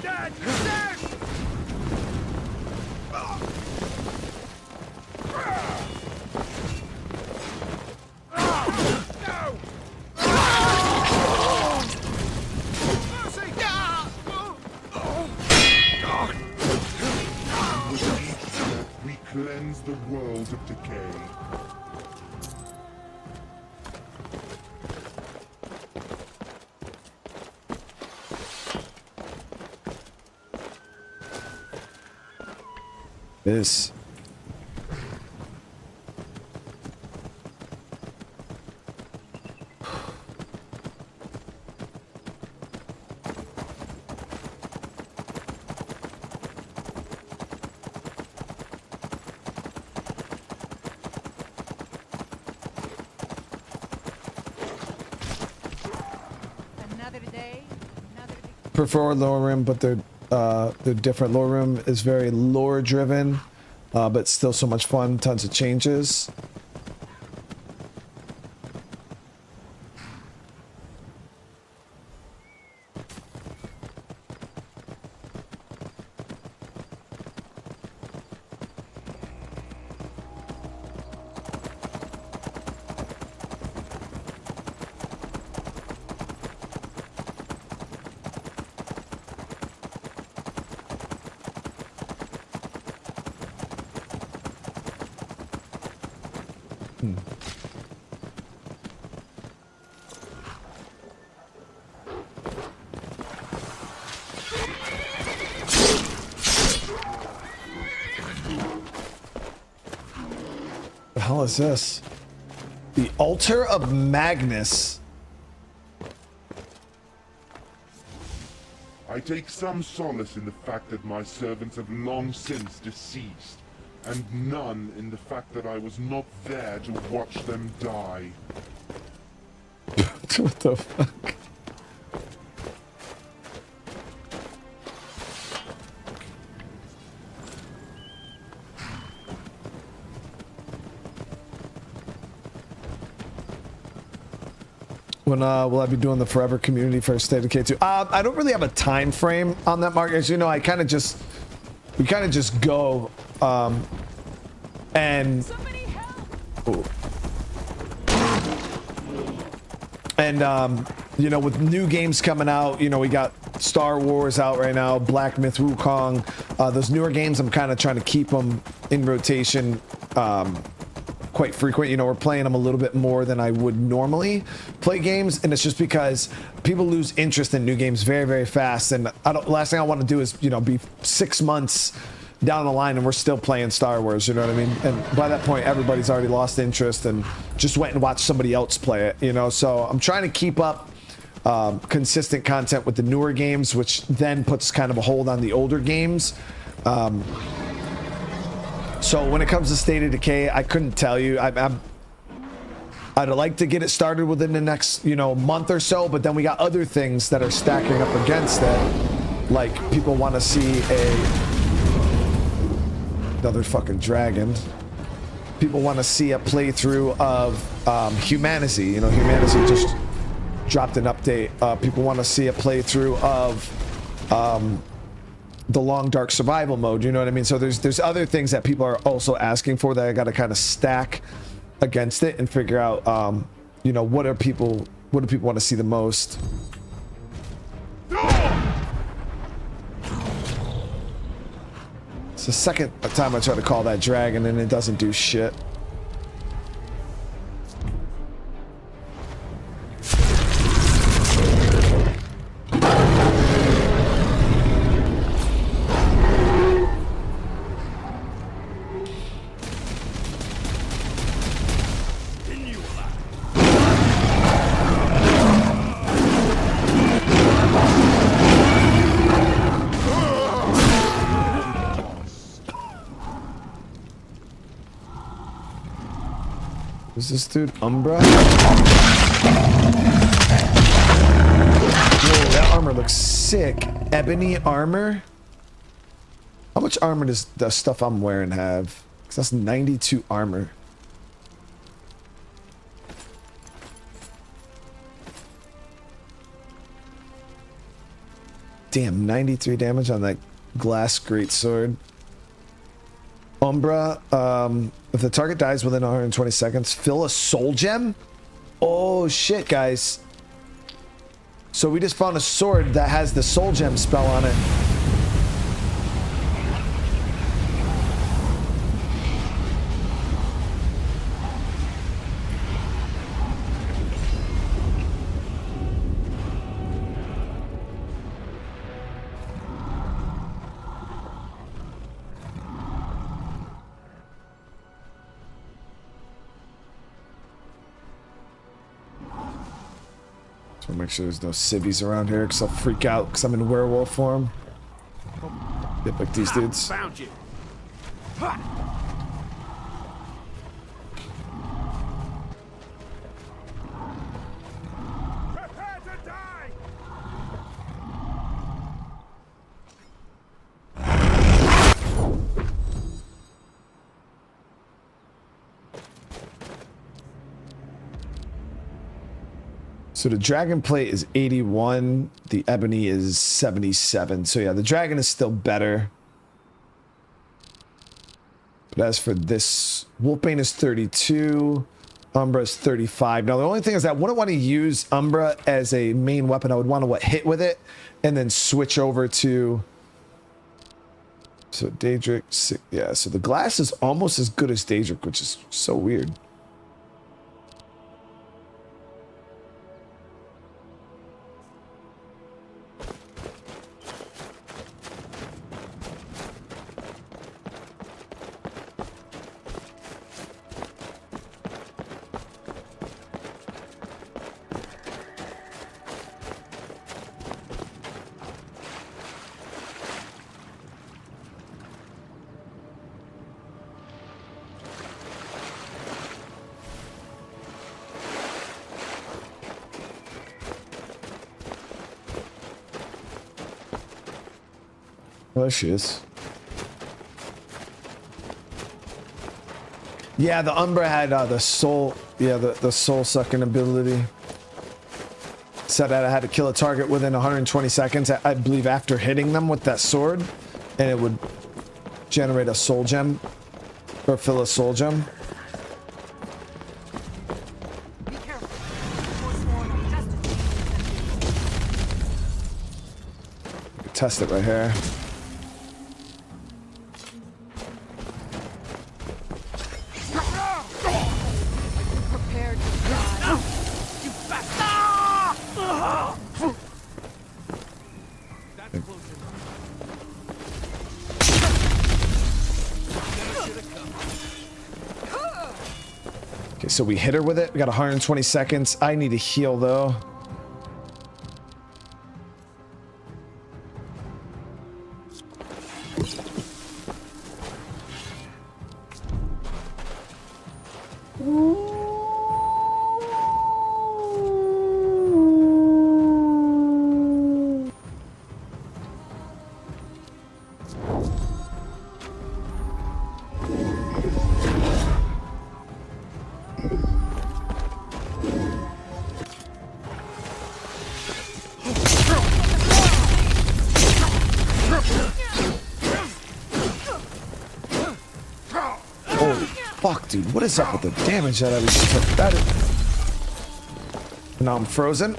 Dead! Dead! We cleanse the world of decay. This. prefer Lore Room, but they're different. Lore Room is very lore driven, but still so much fun. Tons of changes. The hell is this? The Altar of Magnus. I take some solace in the fact that my servants have long since deceased, and none in the fact that I was not there to watch them die. What the fuck? When will I be doing the Forever Community for State of K2? I don't really have a time frame on that, Mark. As you know, we kind of just go, and you know, with new games coming out, you know, we got Star Wars out right now, Black Myth Wukong. Those newer games, I'm kind of trying to keep them in rotation quite frequent. You know, we're playing them a little bit more than I would normally play games, and it's just because people lose interest in new games very, very fast. And last thing I want to do is, you know, be 6 months down the line and we're still playing Star Wars, you know what I mean? And by that point, everybody's already lost interest and just went and watched somebody else play it, you know? So I'm trying to keep up consistent content with the newer games, which then puts kind of a hold on the older games. So when it comes to State of Decay, I couldn't tell you. I'd like to get it started within the next, you know, month or so, but then we got other things that are stacking up against it. Like people want to see another fucking dragon. People want to see a playthrough of Humanity. You know, Humanity just dropped an update. People want to see a playthrough of the Long Dark Survival mode, you know what I mean? So there's other things that people are also asking for that I got to kind of stack against it and figure out, you know, what do people want to see the most? It's the second time I try to call that dragon and it doesn't do shit. Is this dude Umbra? Whoa, that armor looks sick. Ebony armor? How much armor does the stuff I'm wearing have? Because that's 92 armor. Damn, 93 damage on that glass greatsword. Umbra, if the target dies within 120 seconds, fill a soul gem? Oh shit, guys. So we just found a sword that has the soul gem spell on it. So make sure there's no civvies around here, because I'll freak out because I'm in werewolf form. Get like these dudes. Found you. Prepare to die. So the dragon plate is 81. The ebony is 77. So yeah, the dragon is still better. But as for this, Wolfbane is 32. Umbra is 35. Now the only thing is that I wouldn't want to use Umbra as a main weapon. I would want to hit with it and then switch over to... So Daedric, yeah, so the glass is almost as good as Daedric, which is so weird. Oh, there she is. Yeah, the Umbra had the soul, the soul sucking ability. Said that I had to kill a target within 120 seconds, I believe, after hitting them with that sword, and it would generate a soul gem, or fill a soul gem. Test it right here. Okay, so we hit her with it. We got 120 seconds. I need to heal though. Fuck, dude, what is up with the damage that I just took? That is... Now I'm frozen.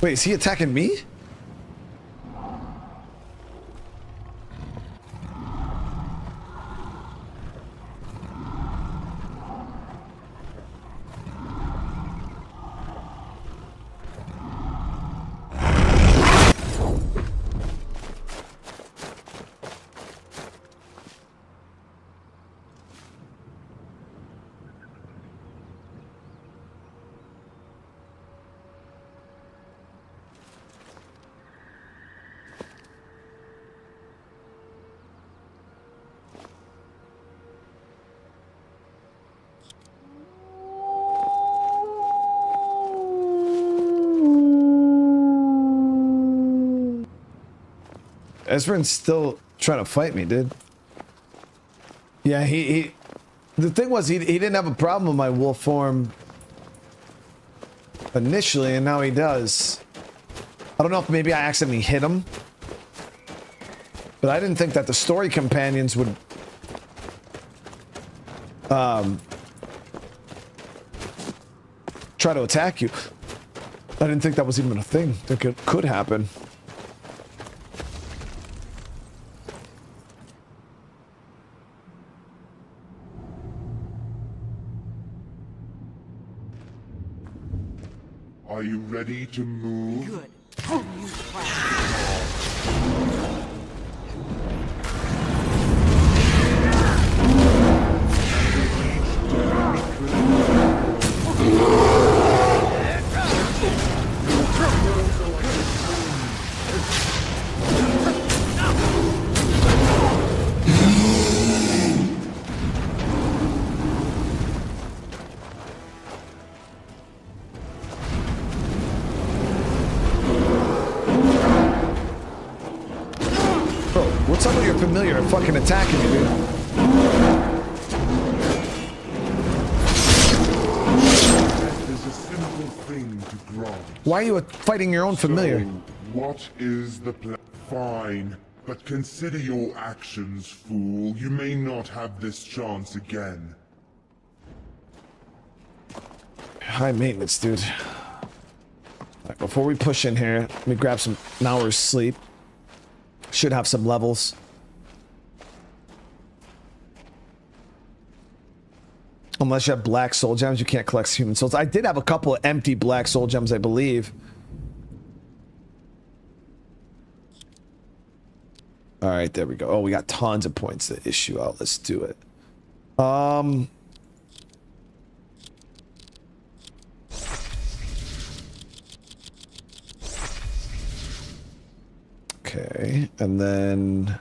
Wait, is he attacking me? Esbern's still trying to fight me, dude. Yeah, he the thing was he didn't have a problem with my wolf form initially, and now he does. I don't know if maybe I accidentally hit him, but I didn't think that the story companions would try to attack you. I didn't think that was even a thing that could happen. Are you ready to move? Good. What's up with your familiar fucking attacking me, dude? There's a simple thing to grant. Why are you fighting your own familiar? So, what is the plan? Fine, but consider your actions, fool. You may not have this chance again. High maintenance, dude. Alright, before we push in here, let me grab an hour's sleep. Should have some levels. Unless you have black soul gems, you can't collect human souls. I did have a couple of empty black soul gems, I believe. Alright, there we go. Oh, we got tons of points to issue out. Let's do it. Okay, and then...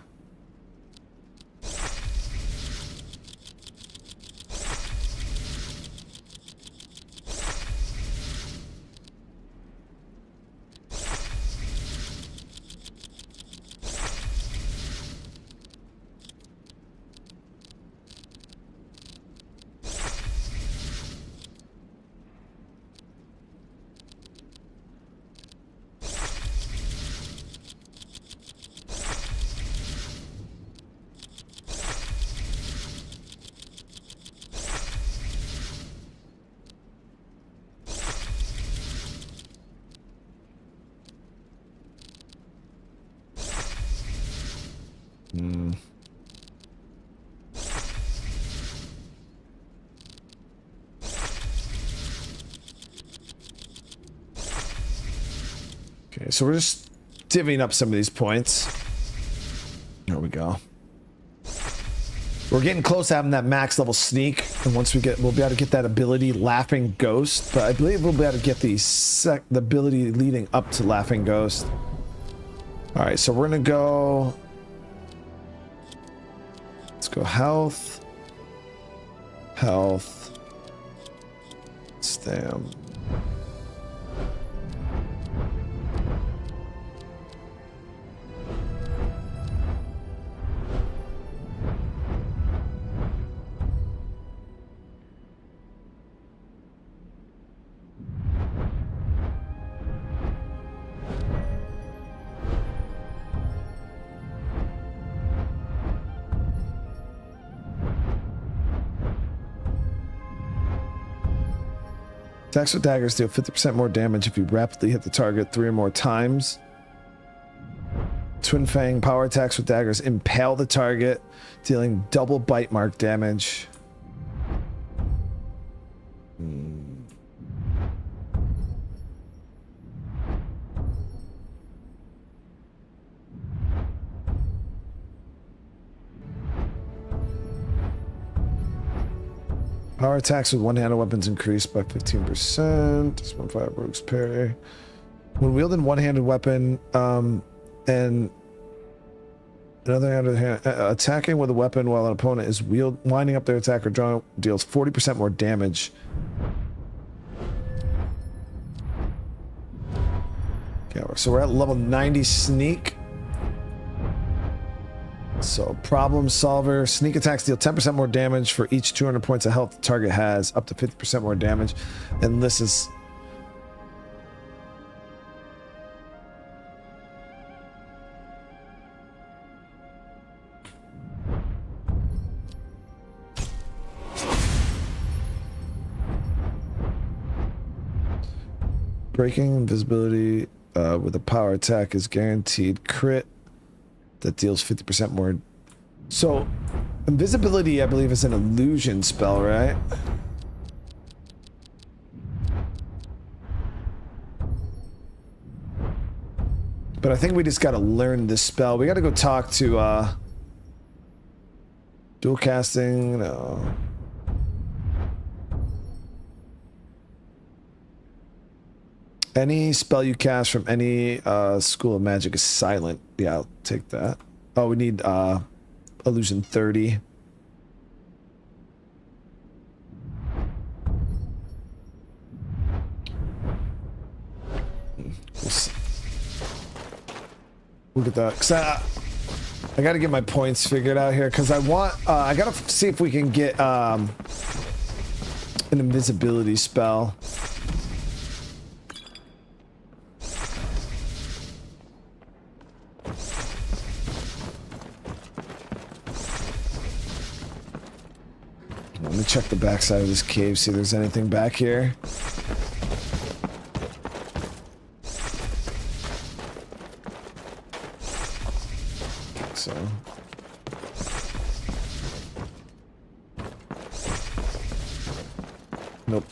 Okay, so we're just divvying up some of these points. There we go. We're getting close to having that max level sneak, and once we get, we'll be able to get that ability, Laughing Ghost. But I believe we'll be able to get the ability leading up to Laughing Ghost. All right, so we're gonna go. Let's go health, health, stam. Attacks with daggers deal 50% more damage if you rapidly hit the target 3 or more times. Twin Fang power attacks with daggers impale the target, dealing double bite mark damage. Power attacks with one-handed weapons increased by 15%. This one fire rogue's parry. When wielding one-handed weapon, and another hand, attacking with a weapon while an opponent is winding up their attack or drawing deals 40% more damage. Okay, so we're at level 90 sneak. So, problem solver. Sneak attacks deal 10% more damage for each 200 points of health the target has, up to 50% more damage. And this is... breaking invisibility with a power attack is guaranteed crit that deals 50% more. So invisibility, I believe, is an illusion spell, right? But I think we just got to learn this spell. We got to go talk to dual casting. No. Any spell you cast from any school of magic is silent. Yeah, I'll take that. Oh, we need illusion 30. We'll get that. 'Cause I got to get my points figured out here because I want. I got to see if we can get an invisibility spell. Let me check the backside of this cave, see if there's anything back here. So. Nope.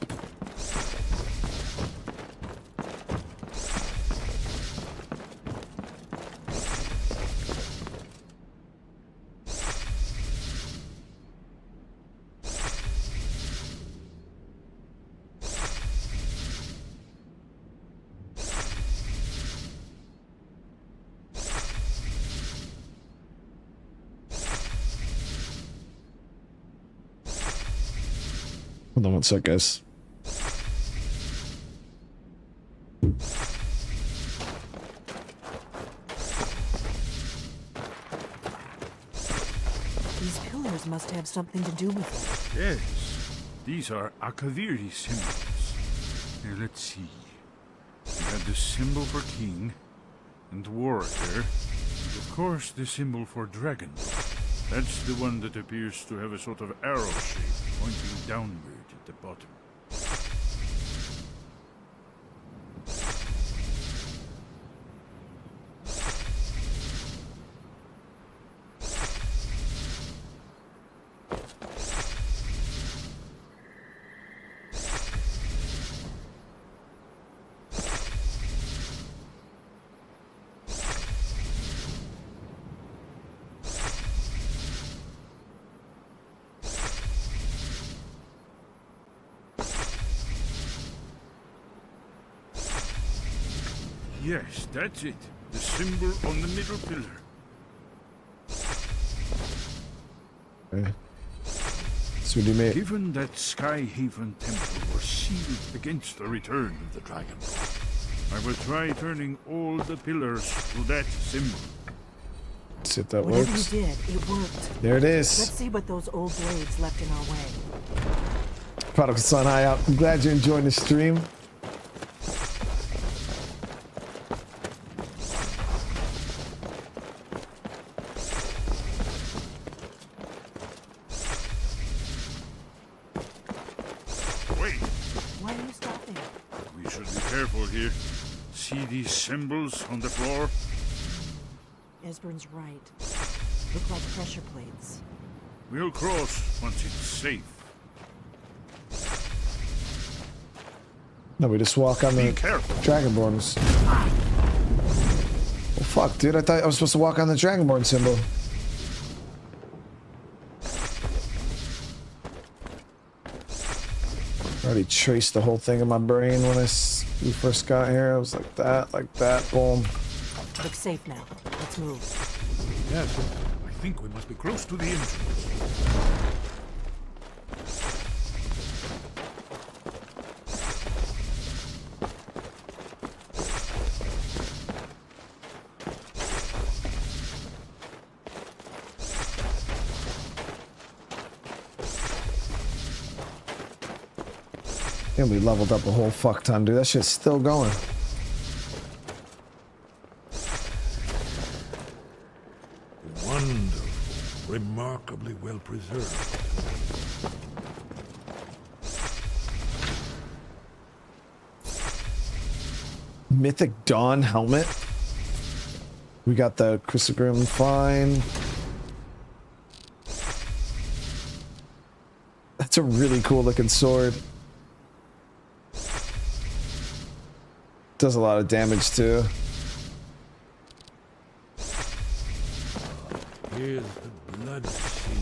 Hold on one sec, guys. These pillars must have something to do with it. Yes, these are Akaviri symbols. Here, let's see. We have the symbol for king and warrior, and of course the symbol for dragon. That's the one that appears to have a sort of arrow shape pointing downward at the bottom. Yes, that's it. The symbol on the middle pillar. Okay. So what do you make? Given that Skyhaven Temple was sealed against the return of the dragon, I will try turning all the pillars to that symbol. Let's see if that Whatever works. you did, it worked. There it is. Let's see what those old blades left in our way. Prodigal Hi out. I'm glad you're enjoying the stream. These symbols on the floor? Esbern's right. Look like pressure plates. We'll cross once it's safe. No, we just walk on the Dragonborns. Well, fuck, dude. I thought I was supposed to walk on the Dragonborn symbol. I already traced the whole thing in my brain when we first got here. I was like that, boom. Looks safe now. Let's move. Yes, I think we must be close to the entrance. And we leveled up a whole fuck ton, dude. That shit's still going. Wonderful. Remarkably well preserved. Mythic Dawn helmet. We got the Chrysogrim fine. That's a really cool looking sword. Does a lot of damage too. Here's the blood sea.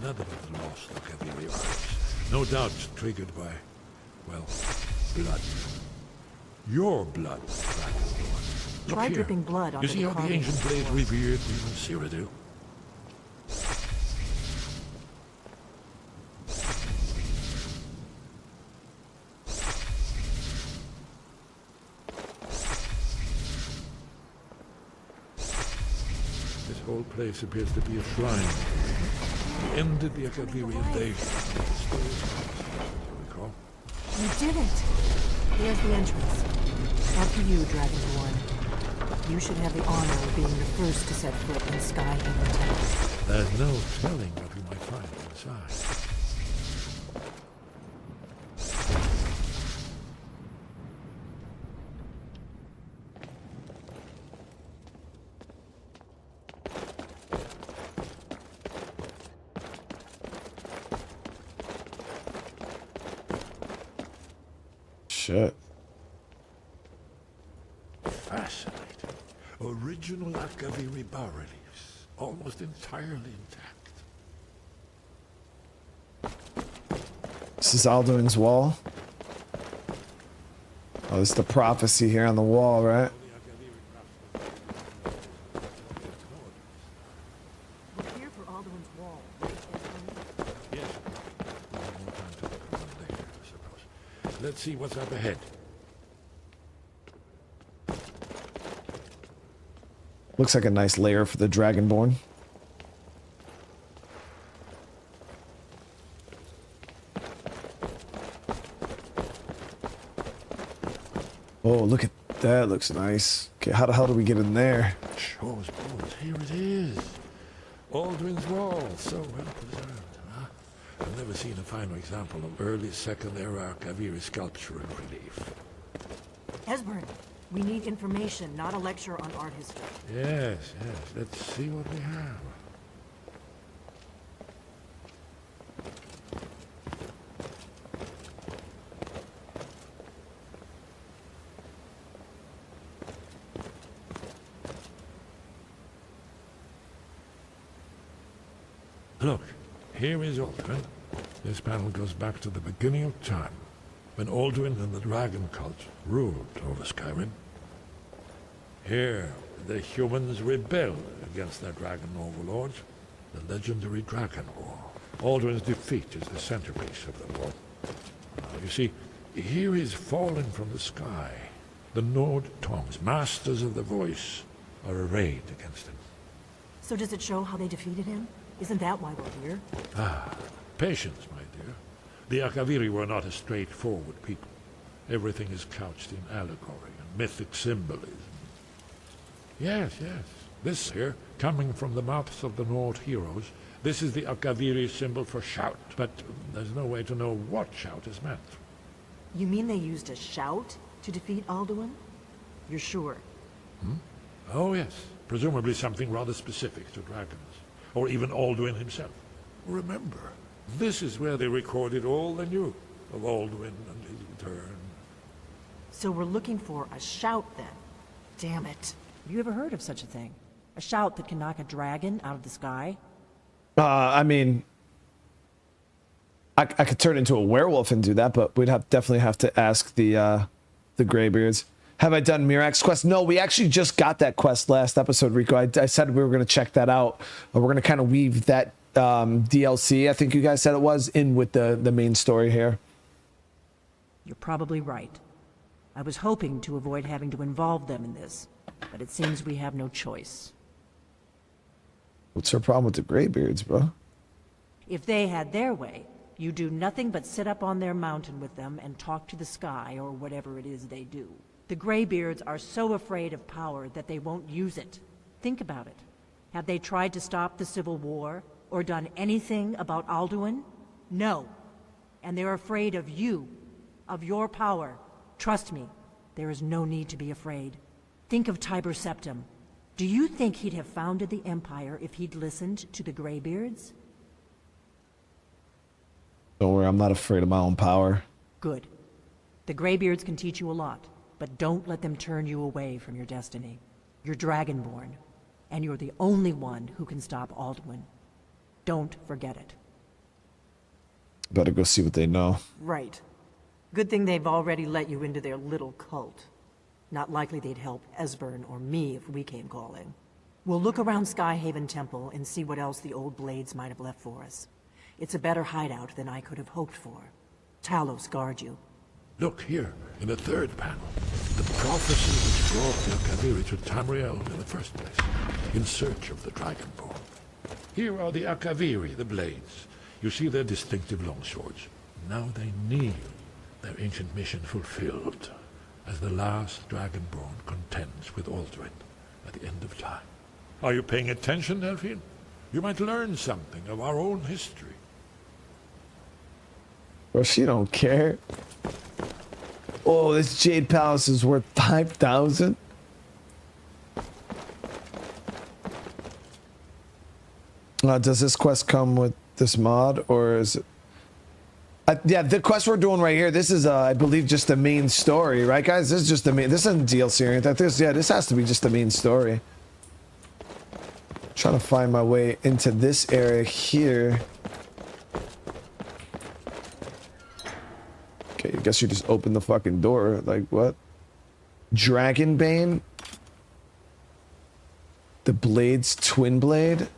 Another of the lost Akaviri arts. No doubt triggered by, well, blood. Your blood, Dragonborn. Try dripping blood onto You see the how the carving ancient on the blades floor. revered even Cyrodiil? This whole place appears to be a shrine. We ended the Akaviri invasion. You recall? You did it! There's the entrance. After you, Dragonborn. You should have the honor of being the first to set foot in Skyrim Temple. There's no telling what we might find inside. Shit. Fascinating. Original Akaviri bas-reliefs, almost entirely intact. This is Alduin's wall. Oh, this is the prophecy here on the wall, right? Look here for Alduin's wall. Yes. We'll have more time to look around later, I suppose. Let's see what's up ahead. Looks like a nice lair for the Dragonborn. Oh, look at that. Looks nice. Okay, how the hell do we get in there? Shows bones. Here it is. Alduin's wall, so well preserved, huh? I've never seen a finer example of early Second Era Akaviri sculpture and relief. Esbern, we need information, not a lecture on art history. Yes, yes. Let's see what we have. Look, here is Alduin. This panel goes back to the beginning of time, when Alduin and the Dragon Cult ruled over Skyrim. Here, the humans rebelled against their dragon overlords, the legendary Dragon War. Alduin's defeat is the centerpiece of the war. You see, here he's fallen from the sky. The Nord Tongs, masters of the voice, are arrayed against him. So does it show how they defeated him? Isn't that why we're here? Ah, patience, my dear. The Akaviri were not a straightforward people. Everything is couched in allegory and mythic symbolism. Yes, yes. This here, coming from the mouths of the Nord heroes, this is the Akaviri symbol for shout, but there's no way to know what shout is meant. You mean they used a shout to defeat Alduin? You're sure? Hmm? Oh, yes. Presumably something rather specific to dragons, or even Alduin himself. Remember, this is where they recorded all they knew of Alduin and his return. So we're looking for a shout then. Damn it. Have you ever heard of such a thing? A shout that can knock a dragon out of the sky? I mean, I could turn into a werewolf and do that, but we'd definitely have to ask the Graybeards. Have I done Mirax quest? No, we actually just got that quest last episode, Rico. I said we were going to check that out. We're going to kind of weave that DLC, I think you guys said it was, in with the main story here. You're probably right. I was hoping to avoid having to involve them in this, but it seems we have no choice. What's our problem with the Graybeards, bro? If they had their way, You do nothing but sit up on their mountain with them and talk to the sky, or whatever it is they do. The Graybeards are so afraid of power that they won't use it. Think about it. Have they tried to stop the Civil War, or done anything about Alduin? No. And they're afraid of you, of your power. Trust me, there is no need to be afraid. Think of Tiber Septim. Do you think he'd have founded the Empire if he'd listened to the Graybeards? Don't worry, I'm not afraid of my own power. Good. The Graybeards can teach you a lot, but don't let them turn you away from your destiny. You're Dragonborn, and you're the only one who can stop Alduin. Don't forget it. Better go see what they know. Right. Good thing they've already let you into their little cult. Not likely they'd help Esbern or me if we came calling. We'll look around Skyhaven Temple and see what else the old blades might have left for us. It's a better hideout than I could have hoped for. Talos guard you. Look here, in the third panel. The prophecy which brought the Akaviri to Tamriel in the first place, in search of the Dragonborn. Here are the Akaviri, the blades. You see their distinctive longswords. Now they kneel, their ancient mission fulfilled, as the last Dragonborn contends with Alduin at the end of time. Are you paying attention, Delphine? You might learn something of our own history. Bro, she don't care. Oh, this Jade Palace is worth 5,000. Does this quest come with this mod, or is it? Yeah, the quest we're doing right here. This is, I believe, just the main story, right, guys? This is just the main. This isn't DLC or anything. This has to be just the main story. Trying to find my way into this area here. Okay, I guess you just open the fucking door. Like, what? Dragonbane? The Blade's twin blade?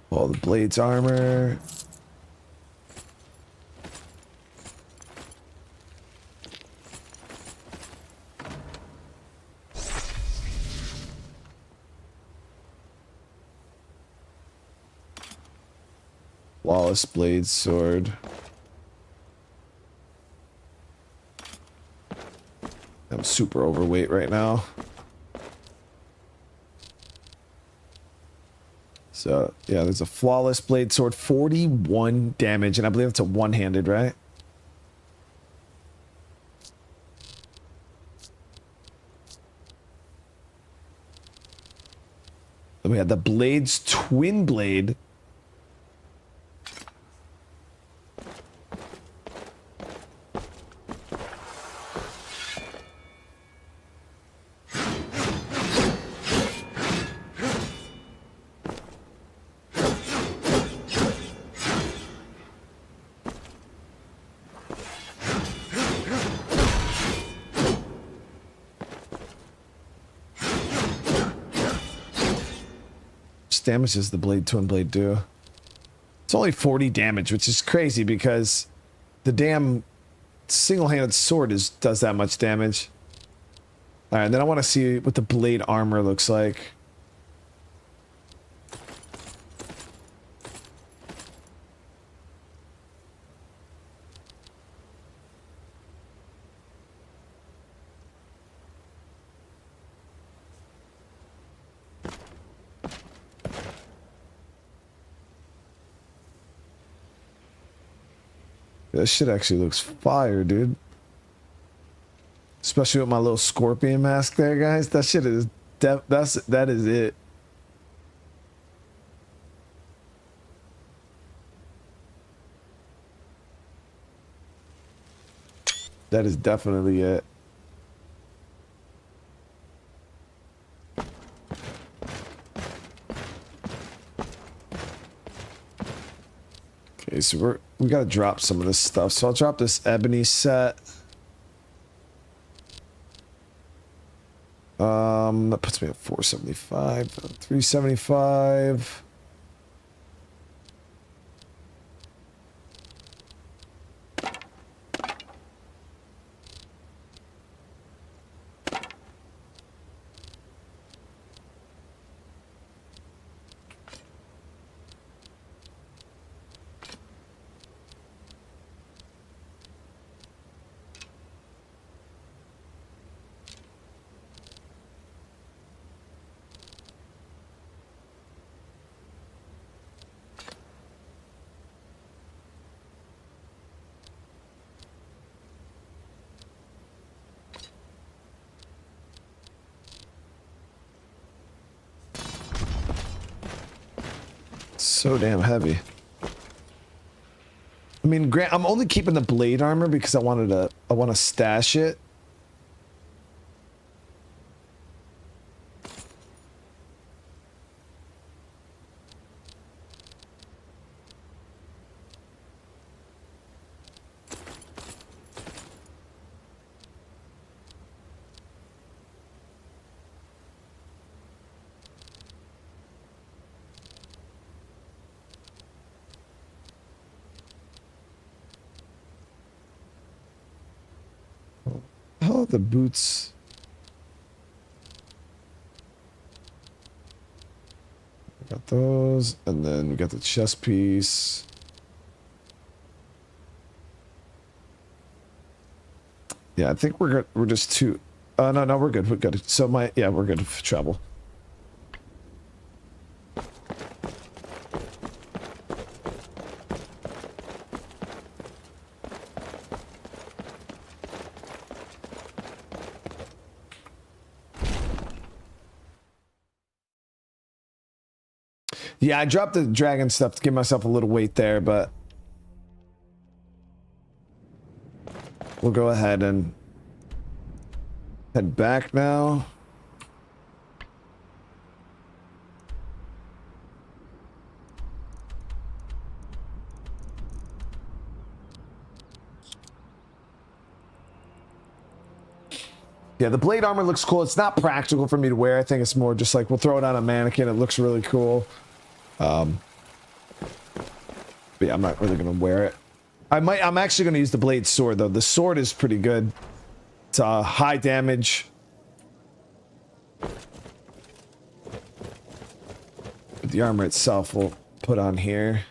All the Blade's armor. Flawless blade sword. I'm super overweight right now. So, yeah, there's a flawless blade sword, 41 damage, and I believe it's a one-handed, right? Then we had the Blade's twin blade. Damage does the blade twin blade do? It's only 40 damage, which is crazy because the damn single-handed sword does that much damage. All right, and then I want to see what the blade armor looks like. That shit actually looks fire, dude. Especially with my little scorpion mask there, guys. That shit is that is it. That is definitely it. Okay, so we gotta drop some of this stuff. So I'll drop this ebony set. That puts me at 475, 375. So damn heavy. I mean, I'm only keeping the blade armor because I want to stash it. Oh, the boots. Got those, and then we got the chest piece. Yeah, I think we're good. We're just too. No, we're good. We're good. So we're good for travel. Yeah, I dropped the dragon stuff to give myself a little weight there, but we'll go ahead and head back now. Yeah, the blade armor looks cool. It's not practical for me to wear. I think it's more just like we'll throw it on a mannequin. It looks really cool. But yeah, I'm not really gonna wear it. I'm actually gonna use the blade sword though. The sword is pretty good. It's high damage. But the armor itself we'll put on here.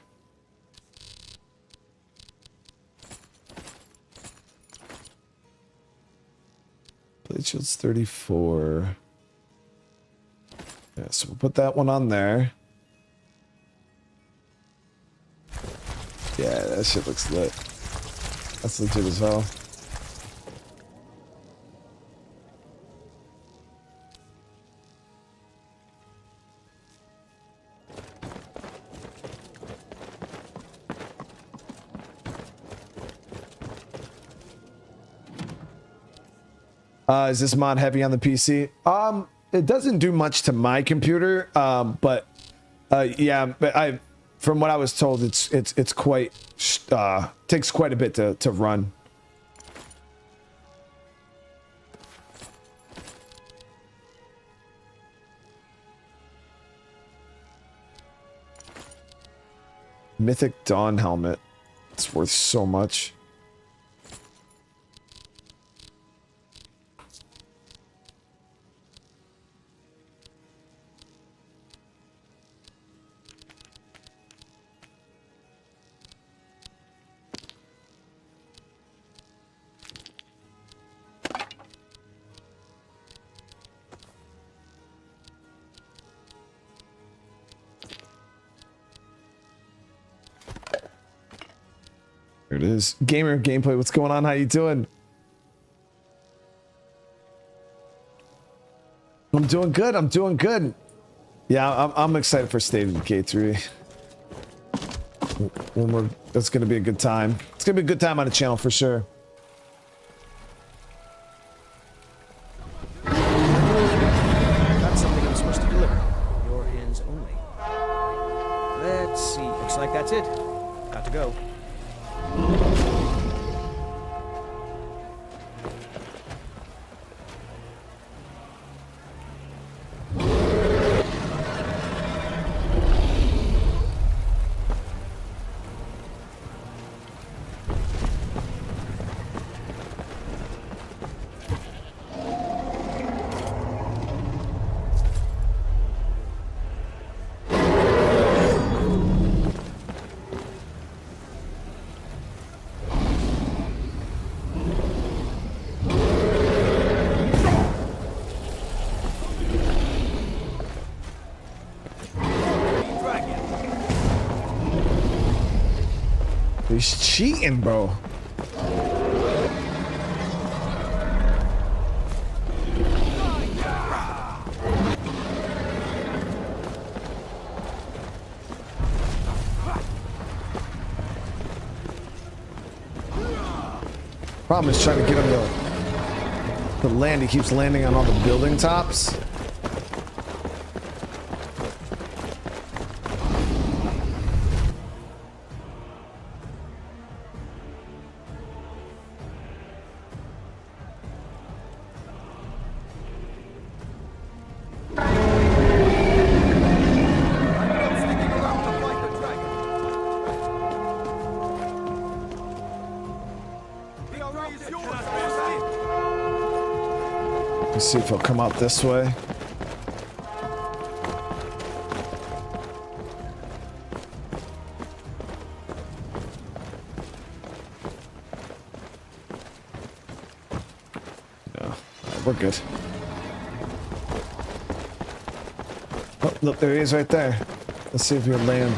Blade shield's 34. Yeah, so we'll put that one on there. Yeah, that shit looks lit. That's legit as well. Is this mod heavy on the PC? It doesn't do much to my computer, but yeah, but from what I was told, it's quite takes quite a bit to run. Mythic Dawn helmet. It's worth so much. There it is. Gamer Gameplay, what's going on? How you doing? I'm doing good. I'm doing good. Yeah, I'm excited for State of Decay 3. That's gonna be a good time. It's gonna be a good time on the channel for sure. Got something I'm supposed to deliver. Your hands only. Let's see. Looks like that's it. Got to go. He's cheating, bro. Problem is trying to get him to land. He keeps landing on all the building tops. Let's see if he'll come out this way. No, we're good. Oh, look, there he is right there. Let's see if he'll land.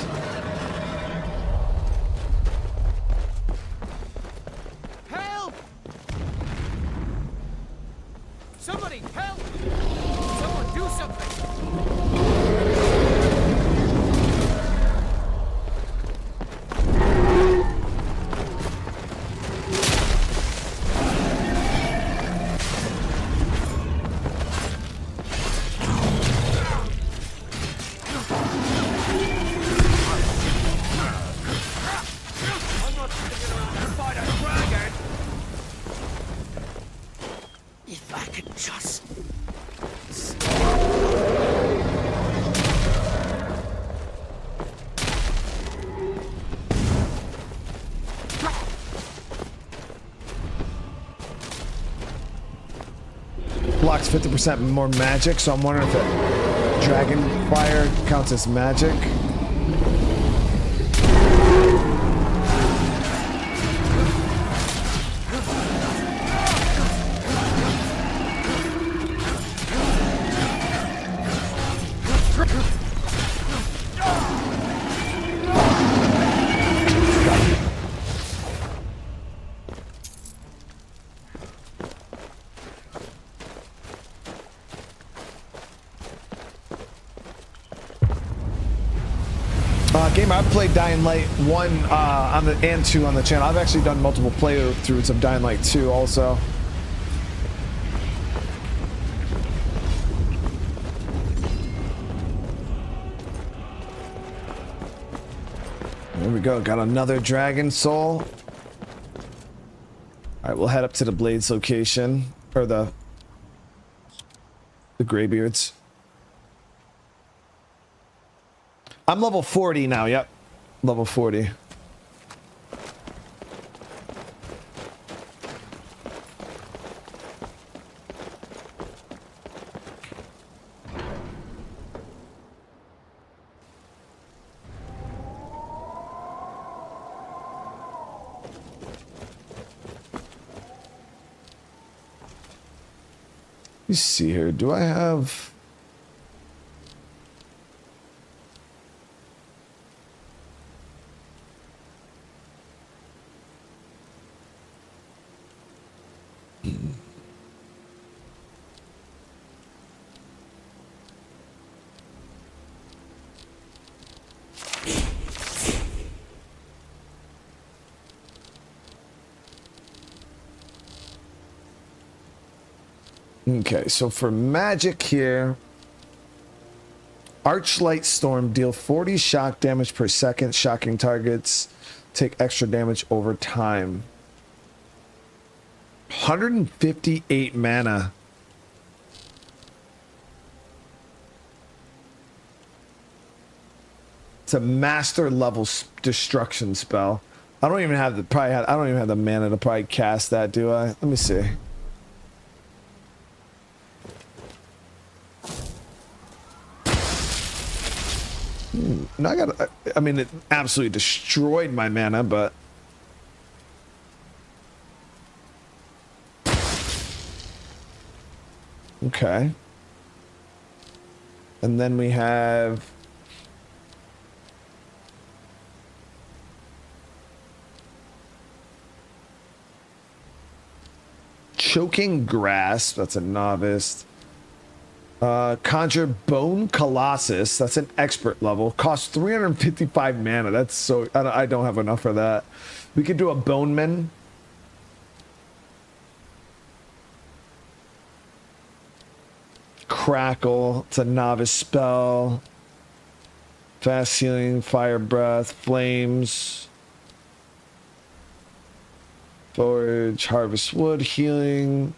Blocks 50% more magic, so I'm wondering if that dragon fire counts as magic. Game, I've played Dying Light 1 on the and 2 on the channel. I've actually done multiple playthroughs of Dying Light 2 also. There we go. Got another dragon soul. All right, we'll head up to the Blades location, or the Graybeards. I'm level 40 now, yep. Level 40. Let me see here. Do I have... Okay, so for magic here, Archlight Storm, deal 40 shock damage per second. Shocking targets take extra damage over time. 158 mana. It's a master level destruction spell. I don't even have the I don't even have the mana to probably cast that, do I? Let me see. No, I mean, it absolutely destroyed my mana, but... Okay. And then we have... Choking Grasp, that's a novice. Conjure Bone Colossus, that's an expert level. Costs 355 mana. That's so... I don't have enough for that. We could do a Boneman. Crackle. It's a novice spell. Fast healing, fire breath, flames. Forage, harvest wood, healing.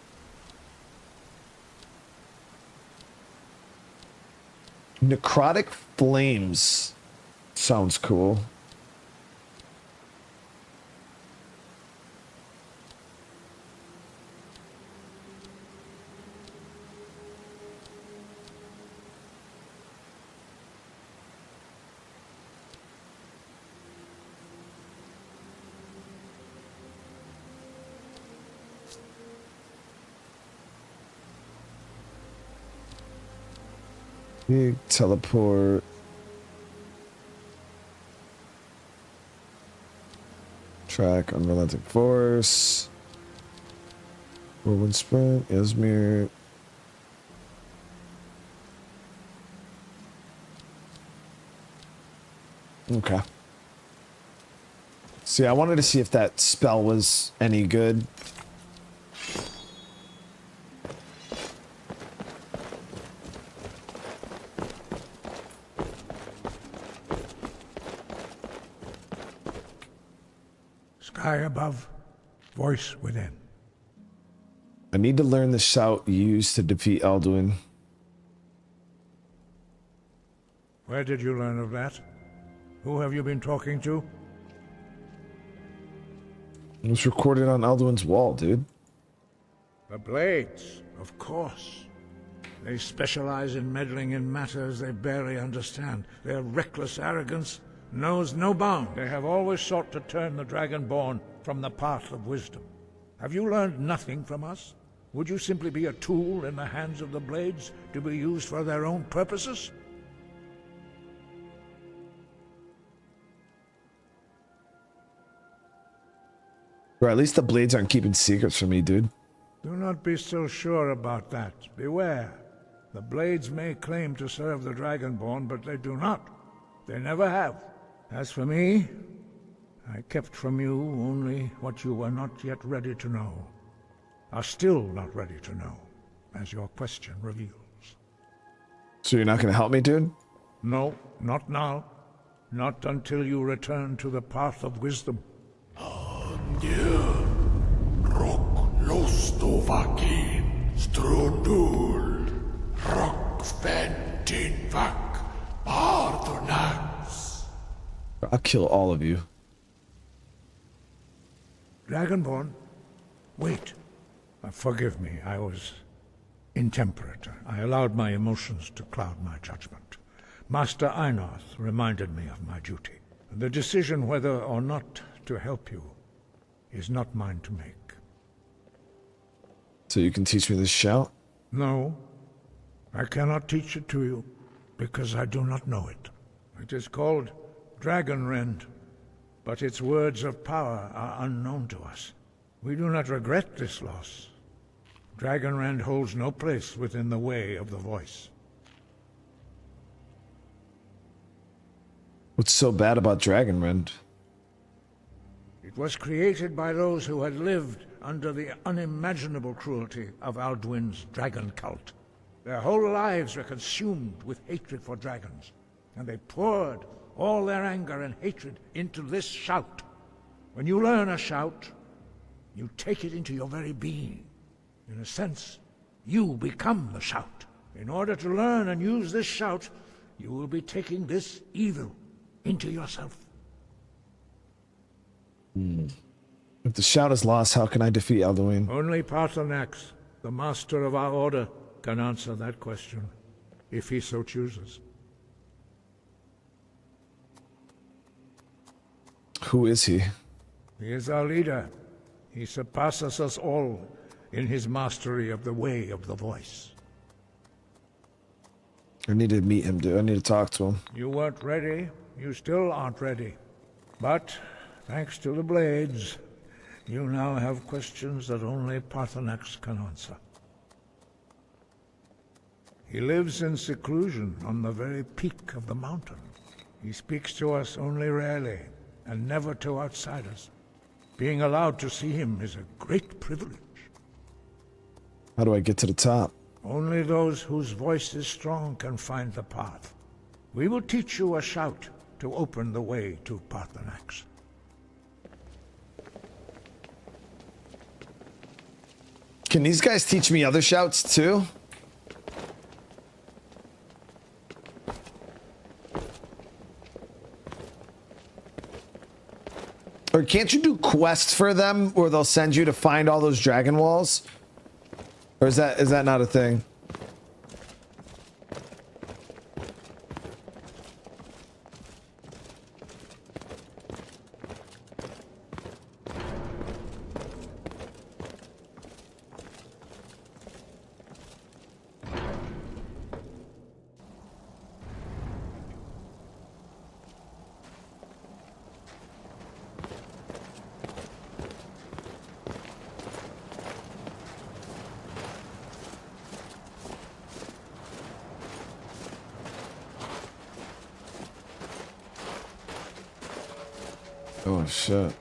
Necrotic flames. Sounds cool. Big teleport. Track, unrelenting force. Whirlwind sprint, Esbern. Okay. See, I wanted to see if that spell was any good. Sky above, voice within. I need to learn the shout used to defeat Alduin. Where did you learn of that? Who have you been talking to? It was recorded on Alduin's wall, dude. The Blades, of course. They specialize in meddling in matters they barely understand. Their reckless arrogance knows no bound. They have always sought to turn the Dragonborn from the path of wisdom. Have you learned nothing from us? Would you simply be a tool in the hands of the Blades to be used for their own purposes? Or at least the Blades aren't keeping secrets from me, dude. Do not be so sure about that. Beware. The Blades may claim to serve the Dragonborn, but they do not. They never have. As for me, I kept from you only what you were not yet ready to know. Are still not ready to know, as your question reveals. So you're not going to help me, dude? No, not now. Not until you return to the path of wisdom. Lostovakin, Strudul, Rockventinvak, Paarthurnax. I'll kill all of you. Dragonborn, wait. Forgive me, I was intemperate. I allowed my emotions to cloud my judgment. Master Einarth reminded me of my duty. The decision whether or not to help you is not mine to make. So you can teach me this shout? No, I cannot teach it to you, because I do not know it. It is called Dragonrend, but its words of power are unknown to us. We do not regret this loss. Dragonrend holds no place within the way of the voice. What's so bad about Dragonrend? It was created by those who had lived under the unimaginable cruelty of Alduin's dragon cult. Their whole lives were consumed with hatred for dragons, and they poured all their anger and hatred into this shout. When you learn a shout, you take it into your very being. In a sense, you become the shout. In order to learn and use this shout, you will be taking this evil into yourself. If the shout is lost, how can I defeat Alduin? Only Paarthurnax, the master of our order, can answer that question, if he so chooses. Who is he? He is our leader. He surpasses us all in his mastery of the way of the voice. I need to meet him, dude. I need to talk to him. You weren't ready. You still aren't ready. But, thanks to the Blades, you now have questions that only Paarthurnax can answer. He lives in seclusion on the very peak of the mountain. He speaks to us only rarely, and never to outsiders. Being allowed to see him is a great privilege. How do I get to the top? Only those whose voice is strong can find the path. We will teach you a shout to open the way to Paarthurnax. Can these guys teach me other shouts too? Or can't you do quests for them where they'll send you to find all those dragon walls? Or is that not a thing? Oh shit.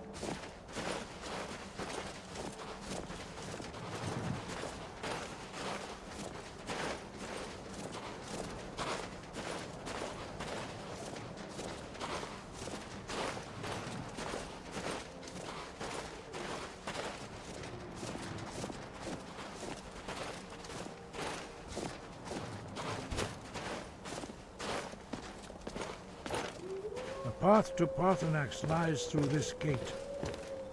The path to Paarthurnax lies through this gate.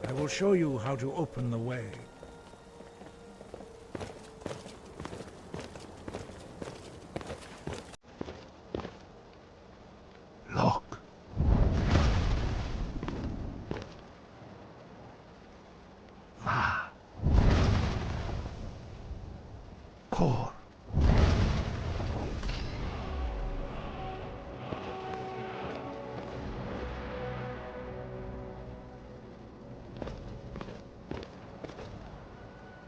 I will show you how to open the way. Lock. Ah. Core.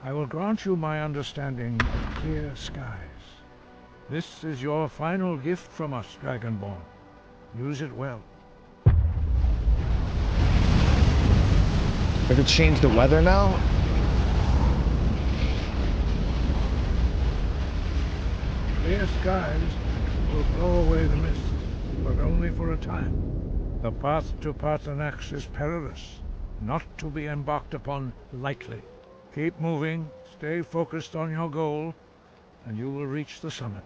I will grant you my understanding of clear skies. This is your final gift from us, Dragonborn. Use it well. I could change the weather now? Clear skies will blow away the mist, but only for a time. The path to Paarthurnax is perilous, not to be embarked upon lightly. Keep moving, stay focused on your goal, and you will reach the summit.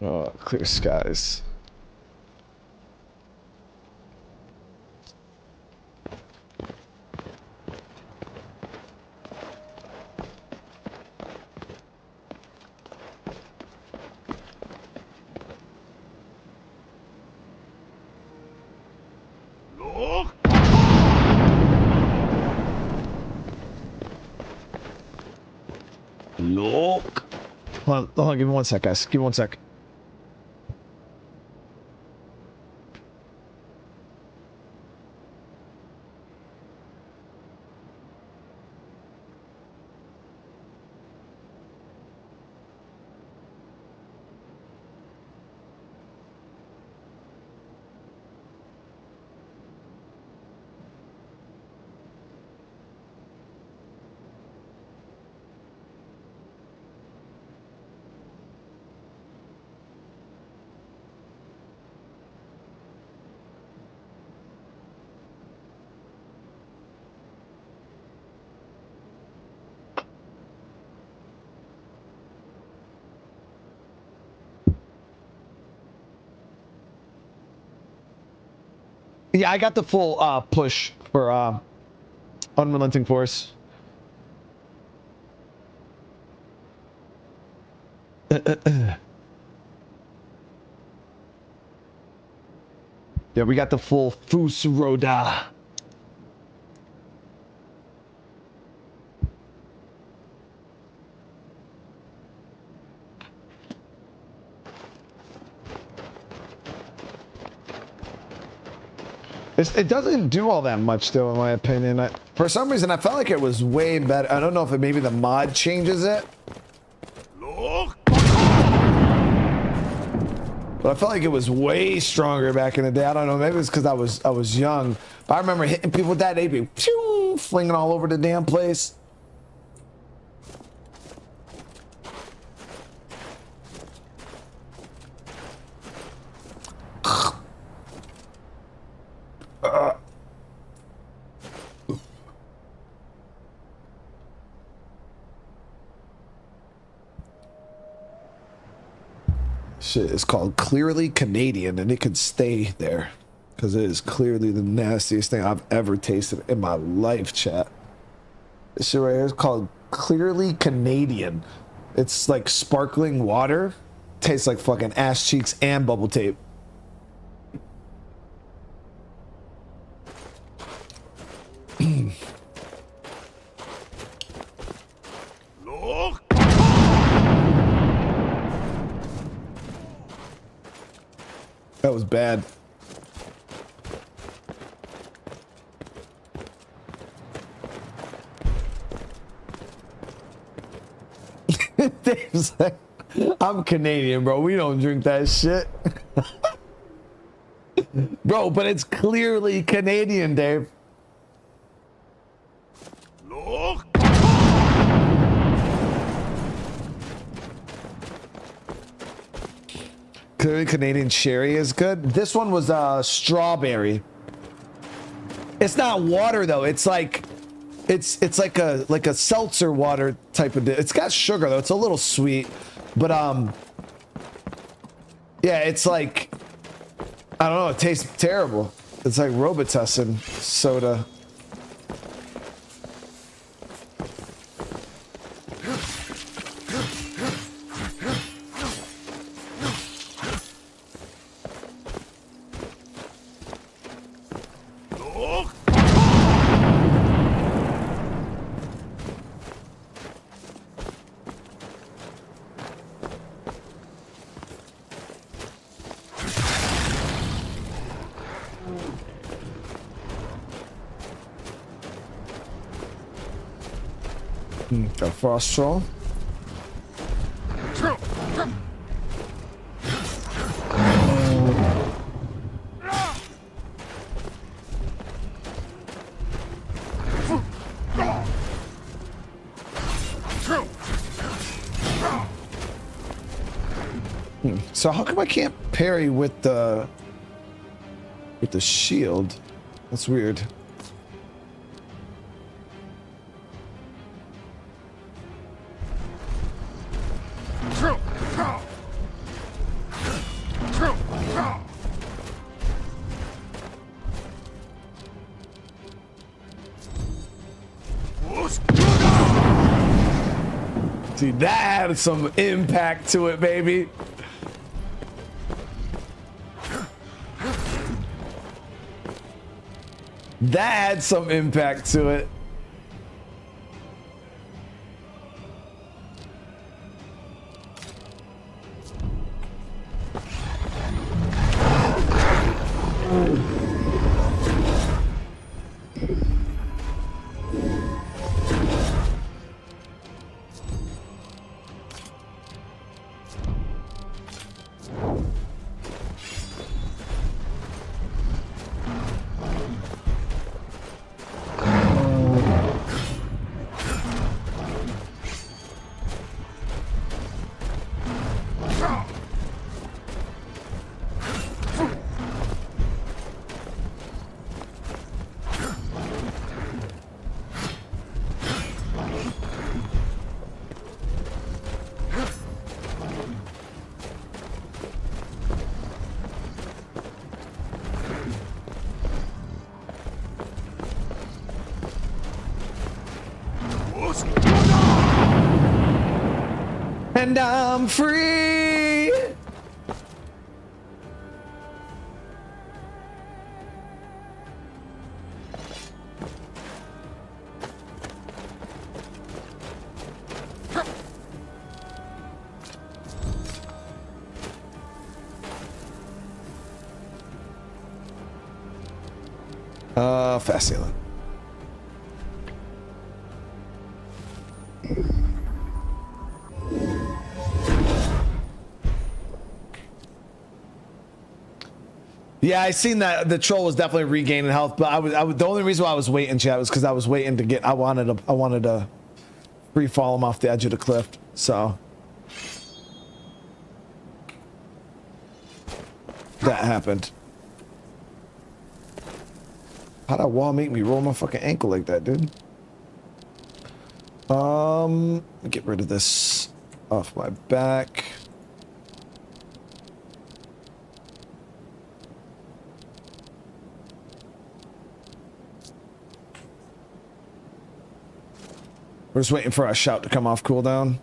Oh, clear skies. Look. Hold on, give me 1 sec, guys. Give me 1 sec. Yeah, I got the full push for Unrelenting Force. Yeah, we got the full Fusroda. It doesn't do all that much, though, in my opinion. For some reason, I felt like it was way better. I don't know if maybe the mod changes it. Look. But I felt like it was way stronger back in the day. I don't know, maybe it's because I was young. But I remember hitting people with that, they'd be phew, flinging all over the damn place. Shit is called Clearly Canadian, and it can stay there because it is clearly the nastiest thing I've ever tasted in my life, chat. This shit right here is called Clearly Canadian. It's like sparkling water. Tastes like fucking ass cheeks and bubble tape. That was bad. Dave's like, I'm Canadian, bro. We don't drink that shit. Bro, but it's clearly Canadian, Dave. Clearly Canadian cherry is good. This one was strawberry. It's not water though. It's like it's like a seltzer water type of. It's got sugar though. It's a little sweet, but yeah, it's like I don't know. It tastes terrible. It's like Robitussin soda. Got frost troll. So how come I can't parry with the shield? That's weird. See, that had some impact to it, baby. That had some impact to it. And I'm free. Fast ceiling. Yeah, I seen that the troll was definitely regaining health, but I was the only reason why I was waiting, chat, was because I was waiting to get. I wanted to free fall him off the edge of the cliff. So that happened. How'd that wall make me roll my fucking ankle like that, dude? Get rid of this off my back. We're just waiting for our shout to come off cooldown.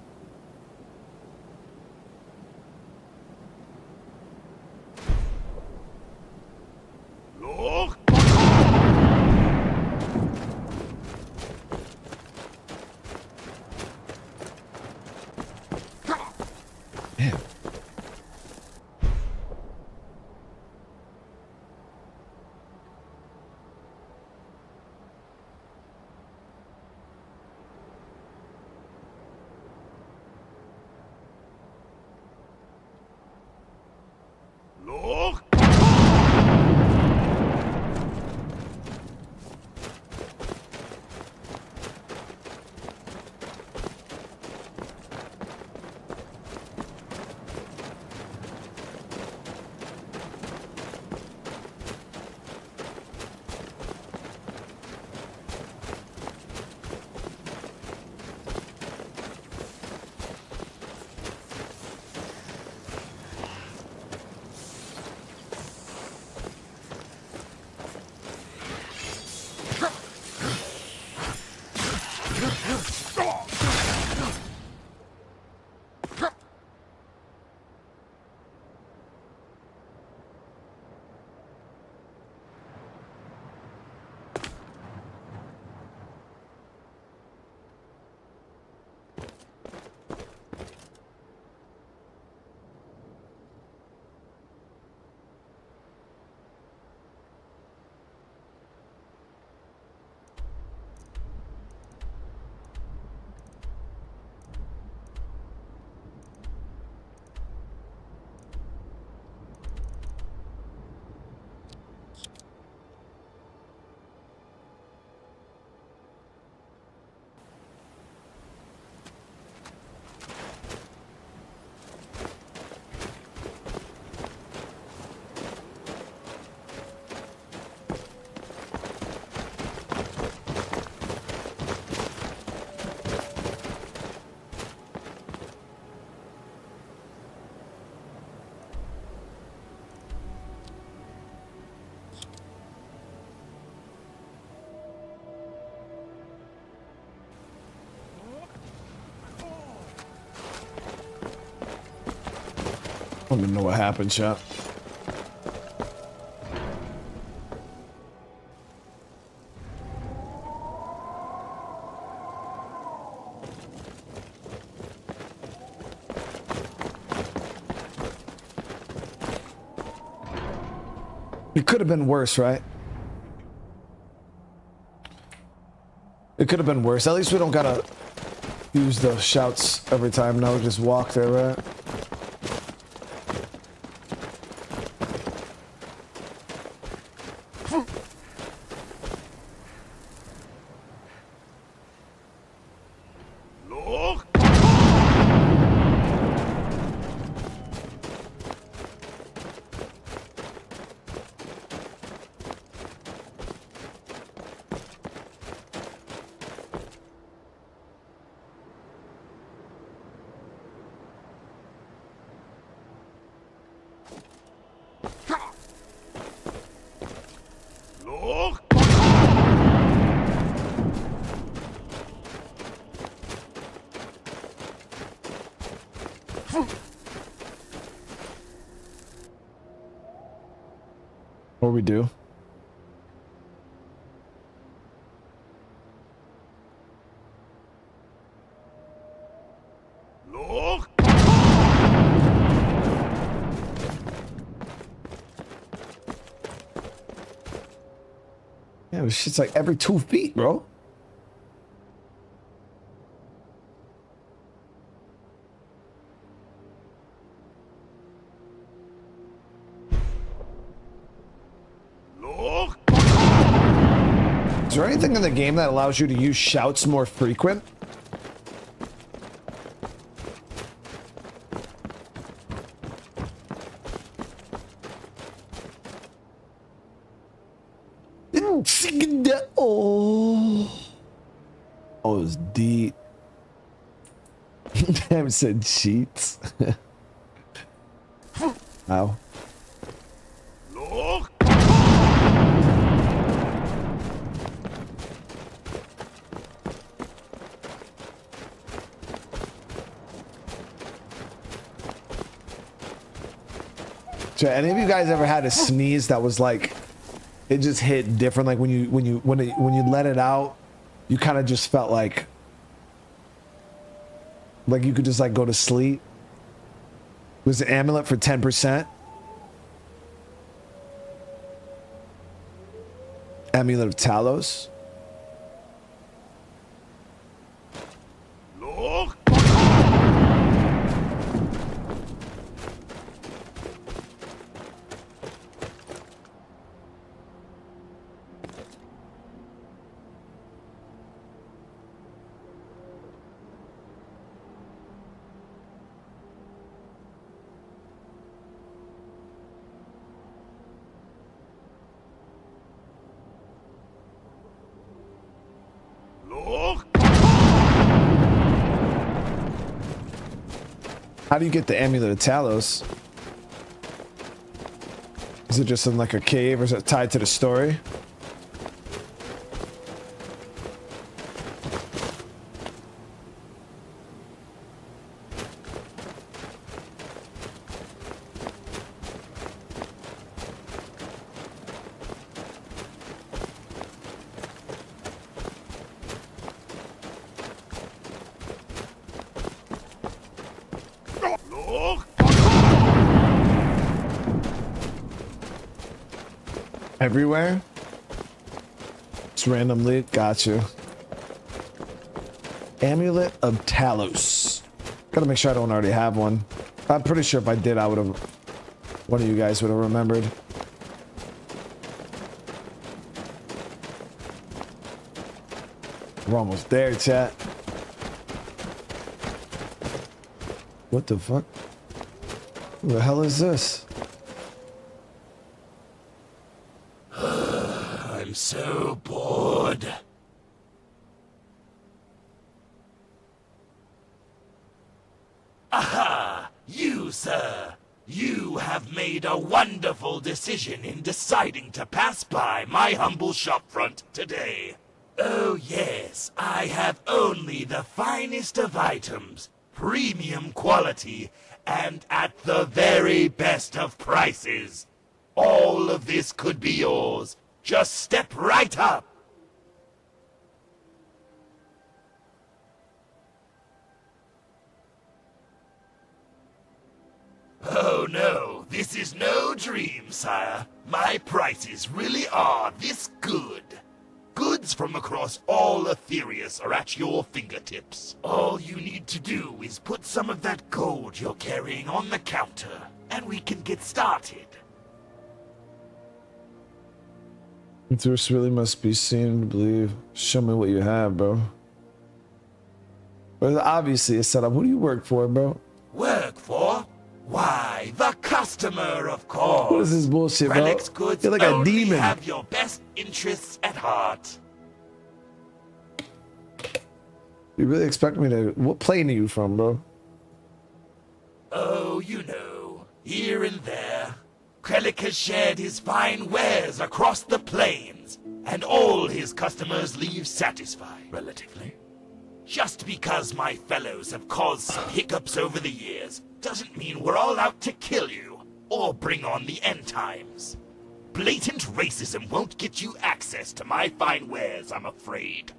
I don't even know what happened, chat. It could have been worse, right? It could have been worse. At least we don't gotta use the shouts every time. Now we just walk there, right? What we do? Yeah, this shit's like every 2 feet, bro. Is there anything in the game that allows you to use shouts more frequent? Oh, it was deep. Damn, said cheats. Ow. So, any of you guys ever had a sneeze that was like, it just hit different? Like when you let it out, you kind of just felt like you could just like go to sleep. Was the amulet for 10%? Amulet of Talos. How do you get the Amulet of Talos? Is it just in like a cave, or is it tied to the story? Everywhere? It's randomly. Gotcha. Amulet of Talos. Gotta make sure I don't already have one. I'm pretty sure if I did, I would have. One of you guys would have remembered. We're almost there, chat. What the fuck? Who the hell is this? I'm so bored. Aha! You, sir! You have made a wonderful decision in deciding to pass by my humble shopfront today. Oh yes, I have only the finest of items, premium quality, and at the very best of prices. All of this could be yours. Just step right up. Oh no, this is no dream, sire. My prices really are this good. Goods from across all Aetherius are at your fingertips. All you need to do is put some of that gold you're carrying on the counter, and we can get started. This really must be seen to believe. Show me what you have, bro. Well, obviously it's set up. Who do you work for, bro? Work for? Why, the customer, of course. What is this bullshit, bro? Relics goods You're like a only demon. have your best interests at heart. You really expect me to... What plane are you from, bro? Oh, you know, here and there. Krellick has shared his fine wares across the plains, and all his customers leave satisfied, relatively. Just because my fellows have caused some hiccups over the years, doesn't mean we're all out to kill you, or bring on the end times. Blatant racism won't get you access to my fine wares, I'm afraid.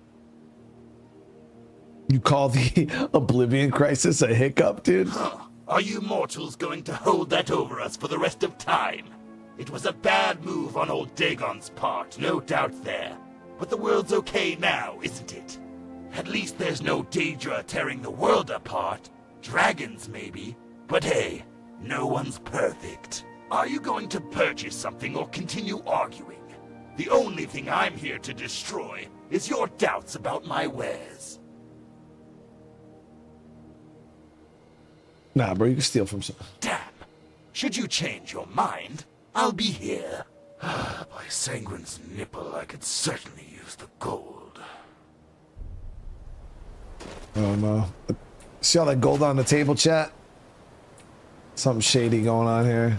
You call the Oblivion Crisis a hiccup, dude? Huh. Are you mortals going to hold that over us for the rest of time? It was a bad move on old Dagon's part, no doubt there. But the world's okay now, isn't it? At least there's no Daedra tearing the world apart. Dragons, maybe. But hey, no one's perfect. Are you going to purchase something or continue arguing? The only thing I'm here to destroy is your doubts about my wares. Nah, bro, you can steal from some. Damn. Should you change your mind, I'll be here. By Sanguine's nipple, I could certainly use the gold. Oh no. See all that gold on the table, chat? Something shady going on here.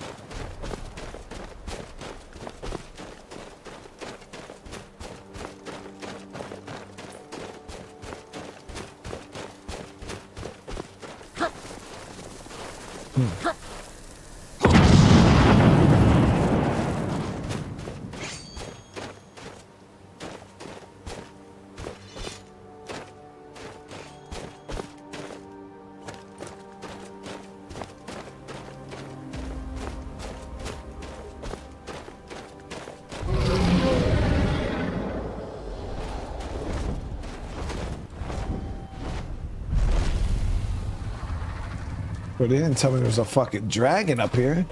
But they didn't tell me there was a fucking dragon up here.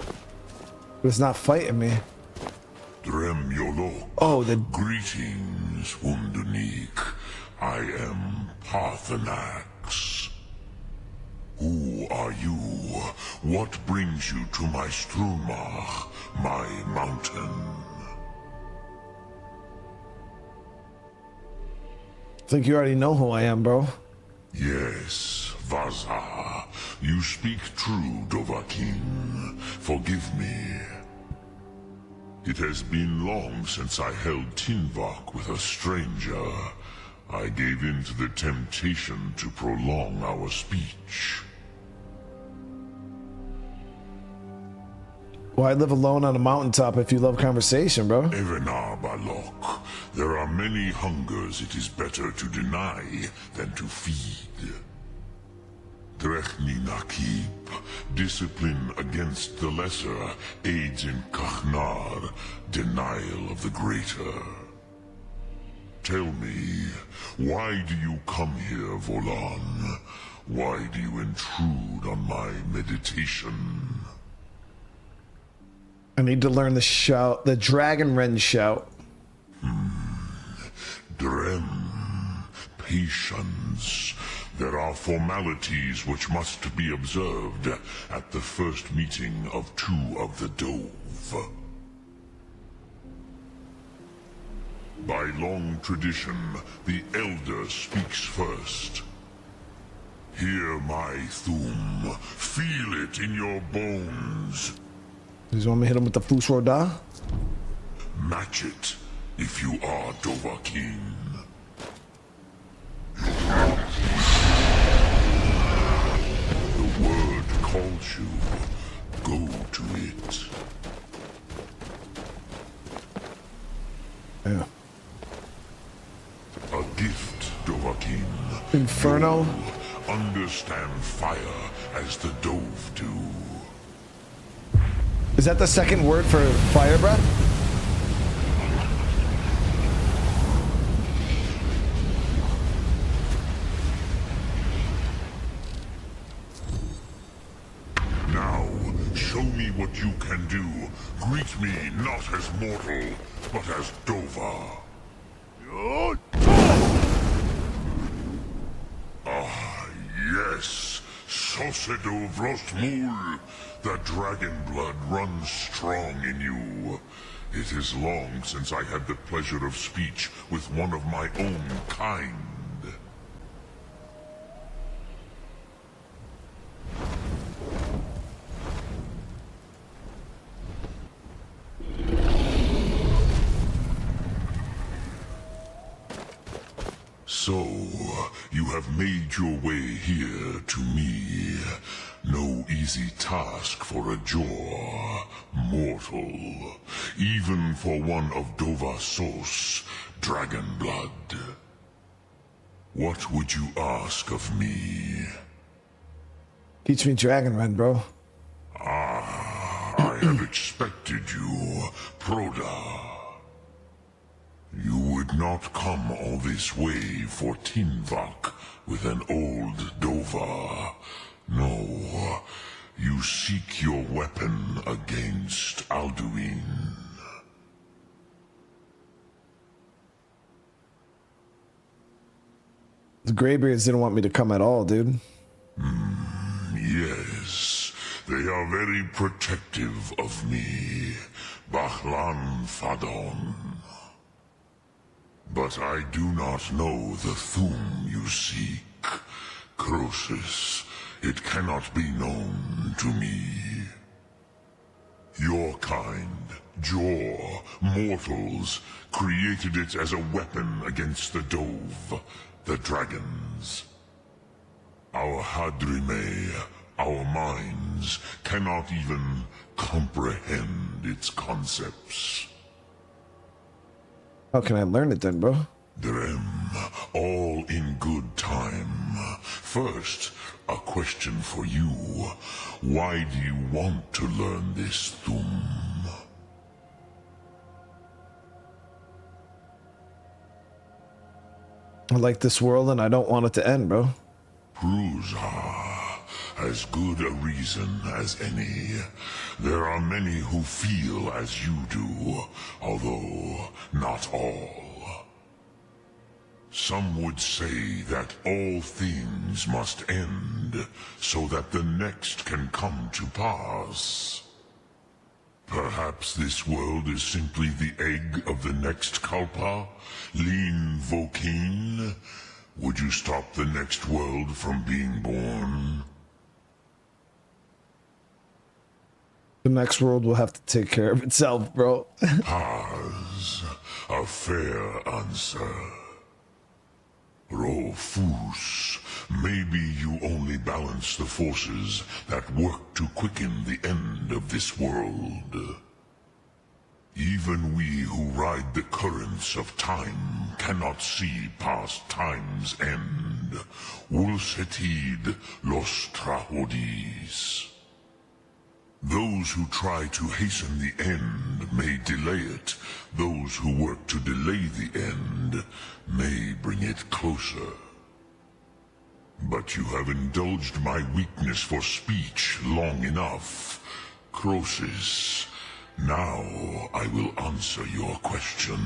But it's not fighting me. Drem Yolo. Oh, the... Greetings, Wunderneek. I am Paarthurnax. Who are you? What brings you to my Strumach, my mountain? Think you already know who I am, bro. Yes, Vaza. You speak true, Dovahkiin. Forgive me. It has been long since I held Tinvok with a stranger. I gave in to the temptation to prolong our speech. Why live alone on a mountaintop if you love conversation, bro? Evenar Balok, there are many hungers it is better to deny than to feed. Drechni Nakib, discipline against the lesser aids in Kachnar, denial of the greater. Tell me, why do you come here, Volan? Why do you intrude on my meditation? I need to learn the shout, the Dragon Wren shout. Drem, patience. There are formalities which must be observed at the first meeting of two of the Dove. By long tradition, the Elder speaks first. Hear my Thum. Feel it in your bones. You want me to hit him with the Fus Roda? Match it, if you are Dovahkiin. The word calls you. Go to it. Yeah. A gift, Dovahkiin. Inferno. You understand fire as the Dove do. Is that the second word for fire breath? Now, show me what you can do. Greet me not as mortal, but as Dova. Ah, yes. Sosedo Vrostmul. The dragon blood runs strong in you. It is long since I had the pleasure of speech with one of my own kind. So, you have made your way here to me. No easy task for a Jor, mortal. Even for one of Dovahsos, dragon blood. What would you ask of me? Teach me Dragon Wren, bro. Ah, I have expected you, Proda. You would not come all this way for Tinvok with an old Dova. No, you seek your weapon against Alduin. The Graybeards didn't want me to come at all, dude. Yes, they are very protective of me, Bachlan Fadon. But I do not know the Thum you seek, Croesus. It cannot be known to me. Your kind, Jor, mortals, created it as a weapon against the Dove, the dragons. Our Hadrime, our minds, cannot even comprehend its concepts. How can I learn it then, bro? Drem, all in good time. First, a question for you. Why do you want to learn this Thum? I like this world and I don't want it to end, bro. Pruzar, as good a reason as any. There are many who feel as you do, although not all. Some would say that all things must end, so that the next can come to pass. Perhaps this world is simply the egg of the next Kalpa, Lean Vokeen. Would you stop the next world from being born? The next world will have to take care of itself, bro. Paz, a fair answer. Rofus, maybe you only balance the forces that work to quicken the end of this world. Even we who ride the currents of time cannot see past time's end. Ulsetid los trahodis. Those who try to hasten the end may delay it. Those who work to delay the end may bring it closer. But you have indulged my weakness for speech long enough. Croesus, now I will answer your question.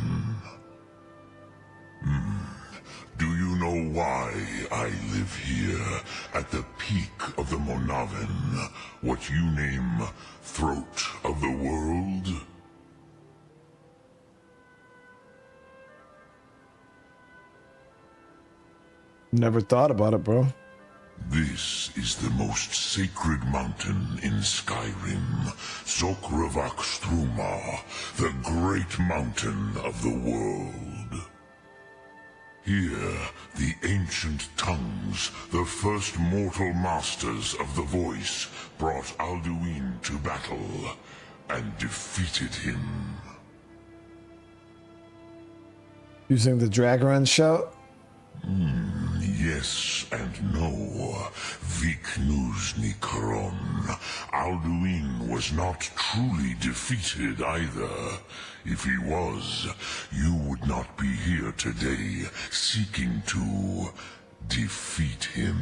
Do you know why I live here, at the peak of the Monaven, what you name Throat of the World? Never thought about it, bro. This is the most sacred mountain in Skyrim, Zokravak Struma, the great mountain of the world. Here, the ancient tongues, the first mortal masters of the voice, brought Alduin to battle and defeated him. Using the Dragaron shout? Yes and no. Viknuzny Karon. Alduin was not truly defeated either. If he was, you would not be here today, seeking to defeat him.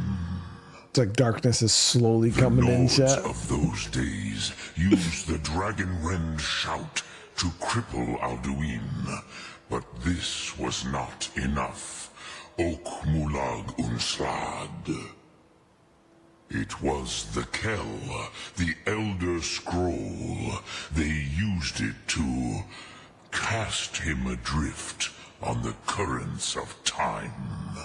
It's like darkness is slowly coming in, Lords chat. of those days used the Dragon Rend shout to cripple Alduin, but this was not enough. Ok Mulag Unslag. It was the Kell, the Elder Scroll. They used it to cast him adrift on the currents of time.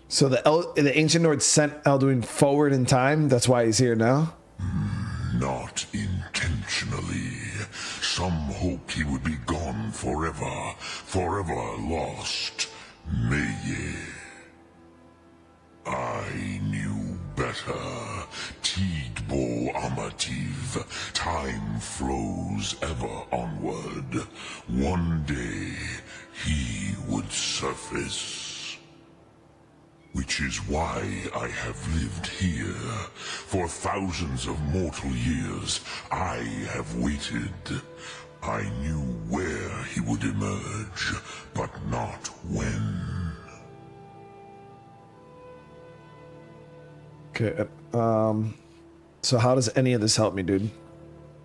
So the ancient Nords sent Alduin forward in time? That's why he's here now? Not intentionally. Some hoped he would be gone forever, forever lost. Meye. I knew better. Tidbo Amativ. Time flows ever onward. One day, he would surface. Which is why I have lived here. For thousands of mortal years, I have waited. I knew where he would emerge, but not when. Okay, so how does any of this help me, dude?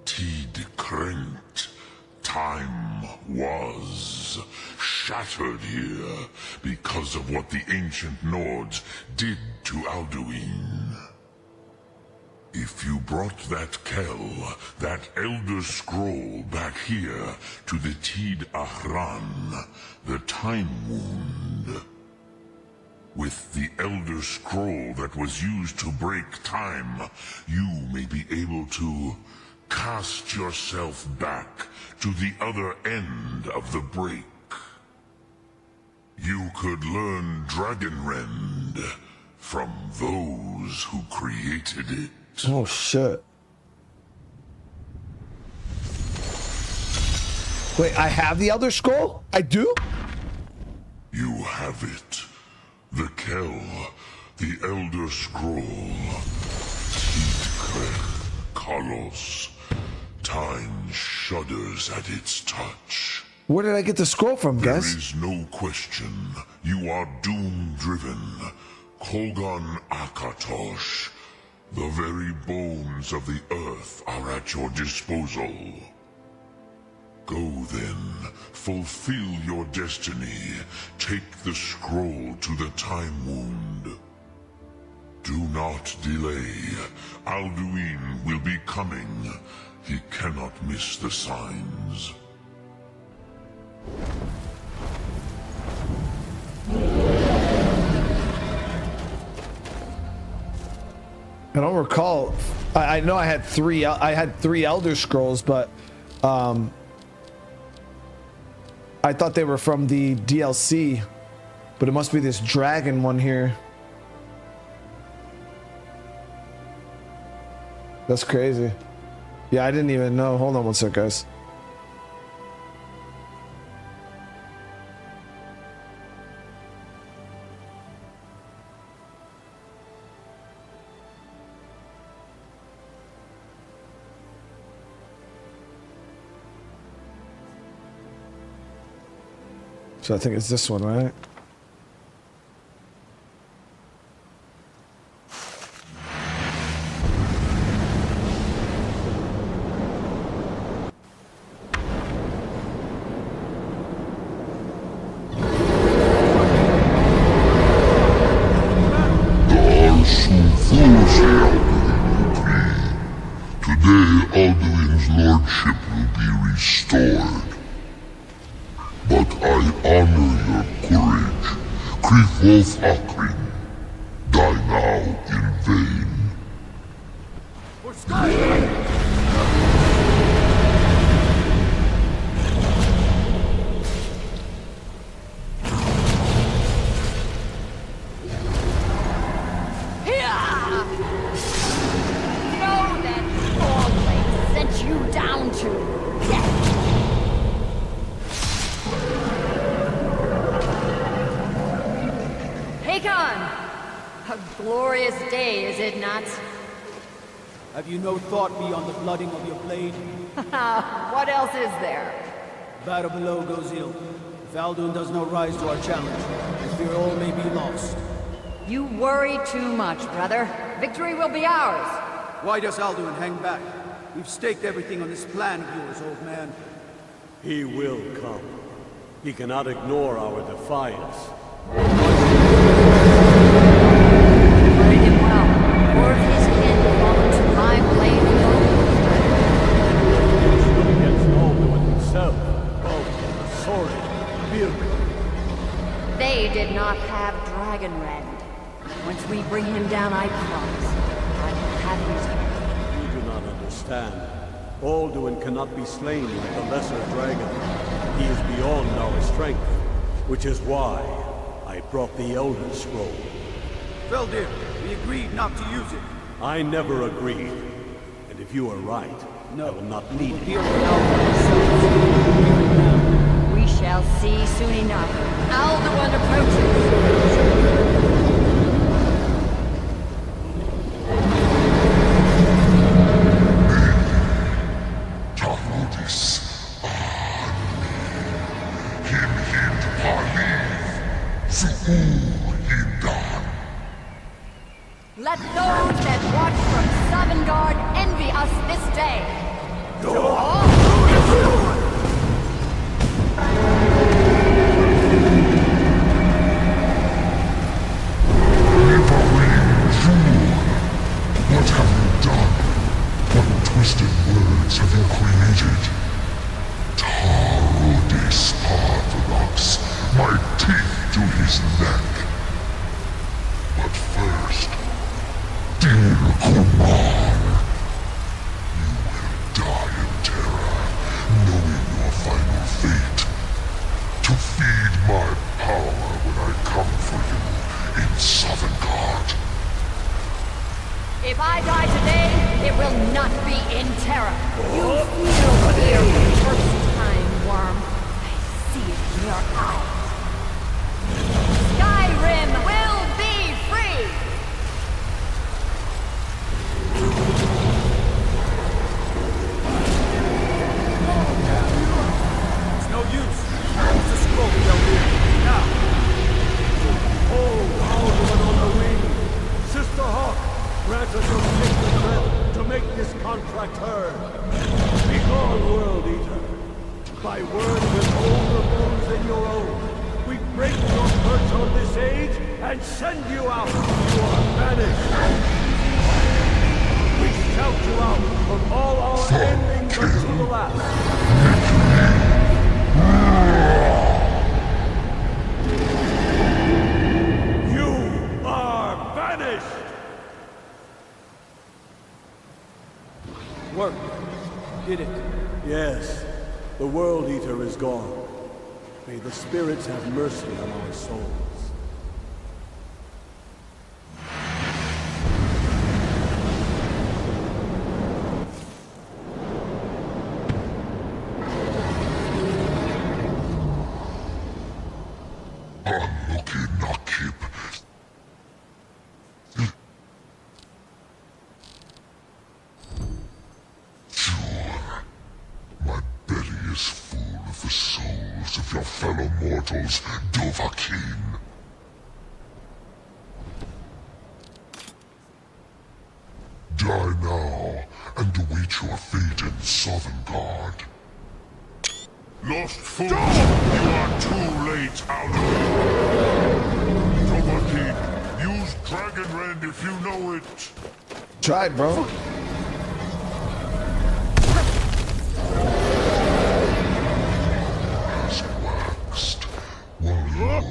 Tid Krent, Time was shattered here because of what the ancient Nords did to Alduin. If you brought that Kell, that Elder Scroll back here to the Tid Ahran, the Time Wound, with the Elder Scroll that was used to break time, you may be able to cast yourself back to the other end of the break. You could learn Dragonrend from those who created it. Oh shit. Wait, I have the Elder Scroll? I do? You have it. The Kell, the Elder Scroll. Tidkrech Kalos. Time shudders at its touch. Where did I get the scroll from, guys? There is no question. You are doom-driven. Kolgan Akatosh. The very bones of the earth are at your disposal. Go then, fulfill your destiny. Take the scroll to the Time Wound. Do not delay. Alduin will be coming. He cannot miss the signs. I don't recall. I know I had three Elder Scrolls, but I thought they were from the DLC. But it must be this dragon one here. That's crazy. Yeah, I didn't even know. Hold on one sec, guys. So I think it's this one, right? Today, Alduin's lordship will be restored. But I honor your courage. Krifolf Akrin. Die now in vain. For Skyrim! Know that Thornblade sent you down to death. A glorious day, is it not? Have you no thought beyond the blooding of your blade? What else is there? Battle below goes ill. If Alduin does not rise to our challenge, I fear all may be lost. You worry too much, brother. Victory will be ours. Why does Alduin hang back? We've staked everything on this plan of yours, old man. He will come. He cannot ignore our defiance. Pray him well, or if his kin fall into my blade Against Alduin himself, both sword, beard. They did not have Dragonrend. Once we bring him down, I promise, I will have his head. You do not understand. Alduin cannot be slain like the lesser dragon. He is beyond our strength, which is why I brought the Elder Scroll. Veldir, we agreed not to use it. I never agreed. And if you are right, I will not need it. We shall see soon enough. Alduin approaches. Let those that watch from Sovngarde envy us this day. first. Dear Kumar, you will die in terror, knowing your final fate. To feed my power when I come for you in Sovngarde. If I die today, it will not be in terror. You feel fear for the first time, worm. I see it in your eyes. Skyrim will be free! It's no use. It's a scroll down here. Now. Oh, Alduin on the wing. Sister Hawk, grant us your sacred breath to make this contract heard. Begone, World Eater. By word with older bones than your own, we break your perch on this age and send you out. You are banished. We shout you out from all our endings until the last. You are banished! Work. Did it. Yes, the World Eater is gone. May the spirits have mercy on our souls. Unlucky Nakib. Sure. My belly is full of the souls of your fellow mortals, Dovahkiin. Die now, and await your fate in Sovngarde. Lost fools, you are too late, Alduin. Dovahkiin, use Dragon Rend if you know it. Tried, bro. Has waxed, while yours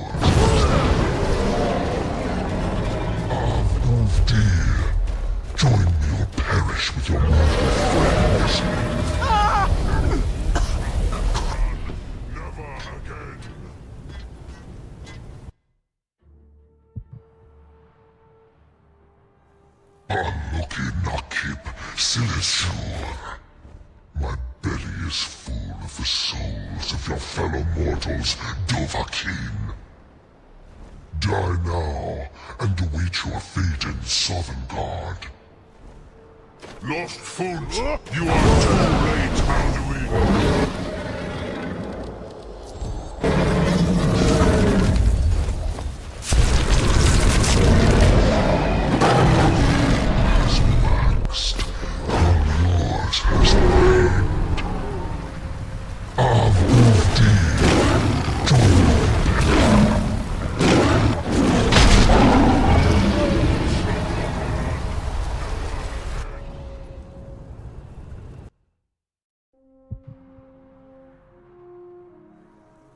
Avnuvdir, join me or perish with your mortal friends. Never again. Unlucky Nakib, Silesure. My belly is full of the souls of your fellow mortals, Dovahkiin. Die now, and await your fate in Sovngarde. Lost fools, you are too late, Alduin.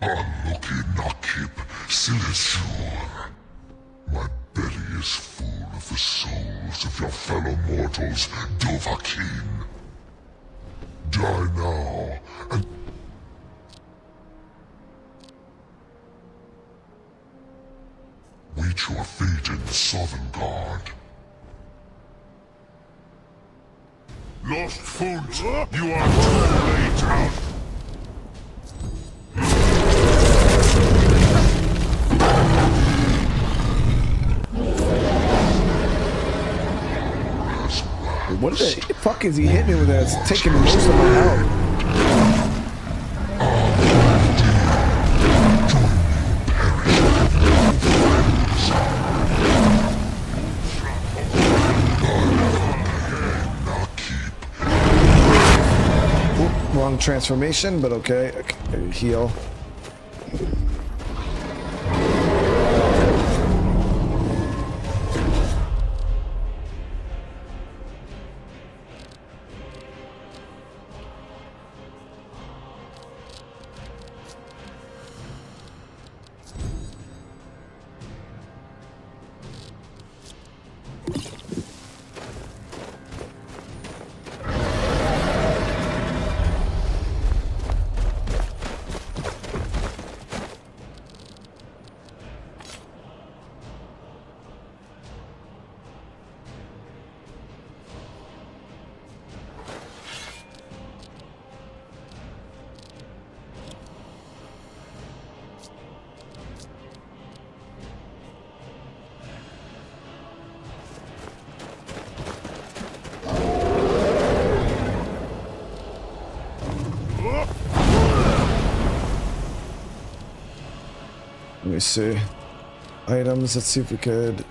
Unlucky Nakib, Silesure. My belly is full of the souls of your fellow mortals, Dovahkiin. Die now, and wait your fate in Sovngarde. Lost fools, you are too late, Alduin. What the fuck is he hitting me with that? It's taking most of my health. Oop, wrong transformation, but okay. Heal. me see. Items, let's see if we could.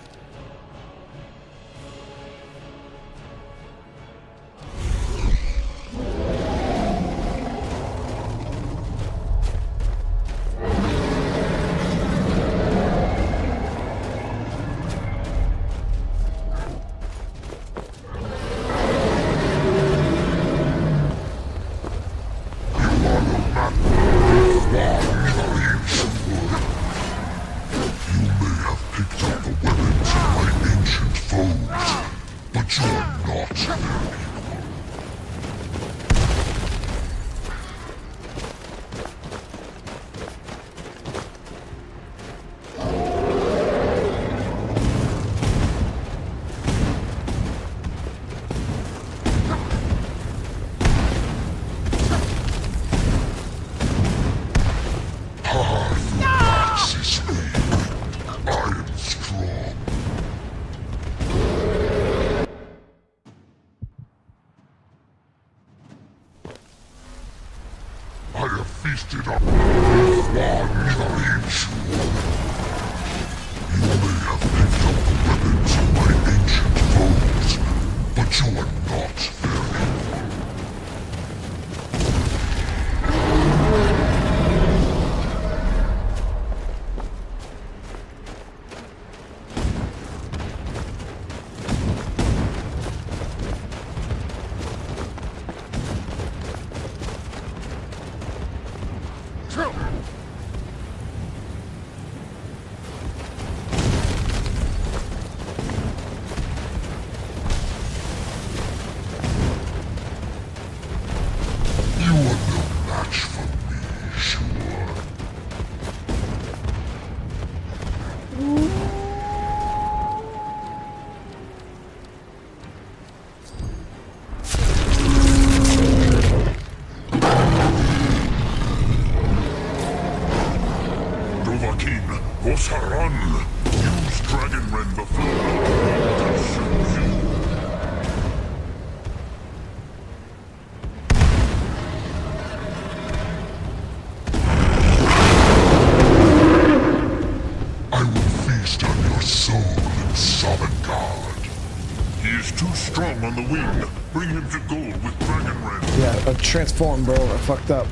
Transform, bro. I fucked up.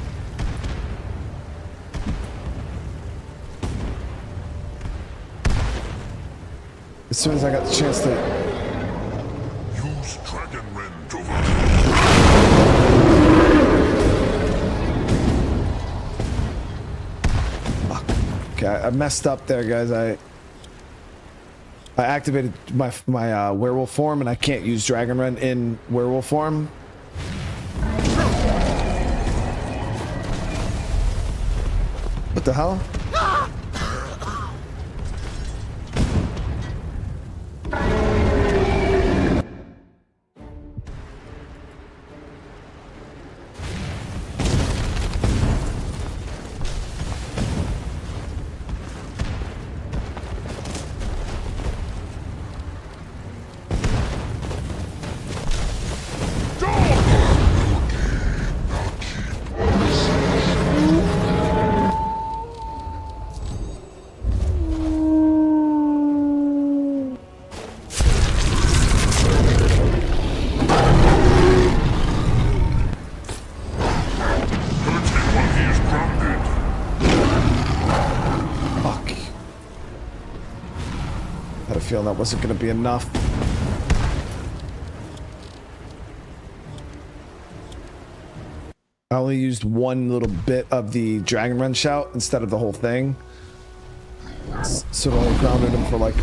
As soon as I got the chance to use Dragon Rend over. Fuck. Okay, I messed up there, guys. I activated my werewolf form, and I can't use Dragon Rend in werewolf form. What the hell? Feeling that wasn't going to be enough. I only used one little bit of the Dragon Rend shout instead of the whole thing. So it only grounded him for like...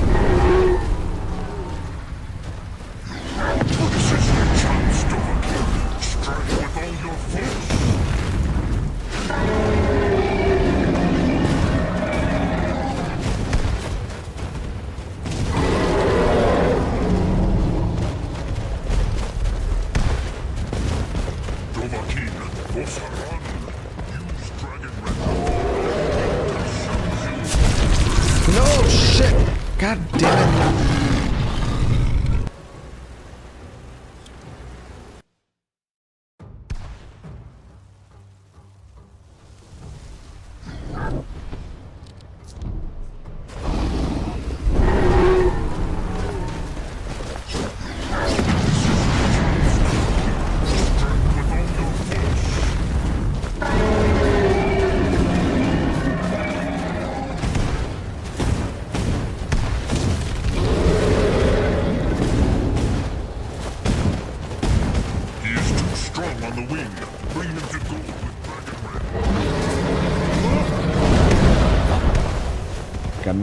God damn it.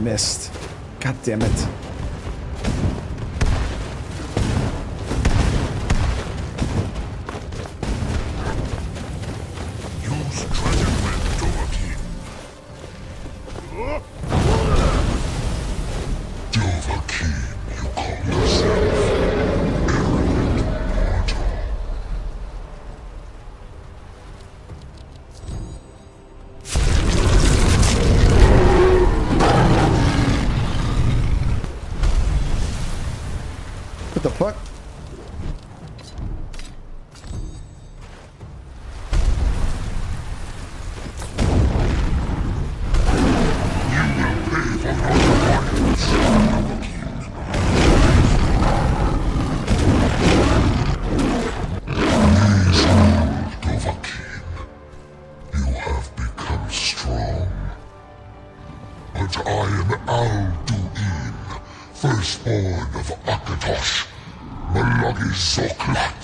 missed. God damn it. Use Dragon Red, Dovahkiin. Dovahkiin, you call yourself. Arrogant mortal. What the fuck? You have become strong. But I am Alduin, firstborn of Akatosh, Malagi Zoklat.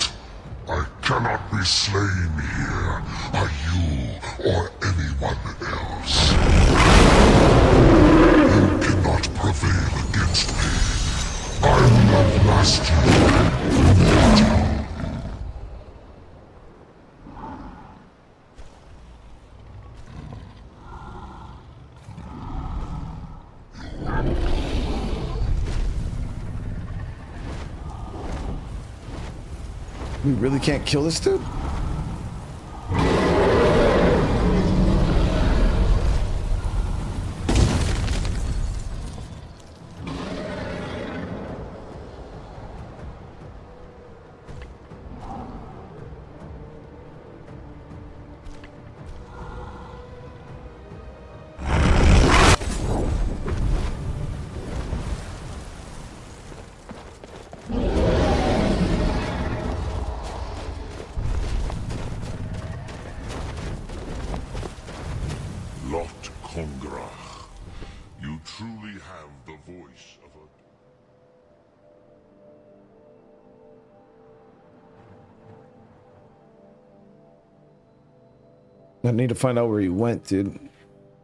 I cannot be slain here by you or anyone else. You cannot prevail against me. I will not last you, mortal. We really can't kill this dude? You truly have the voice of a... I need to find out where he went, dude.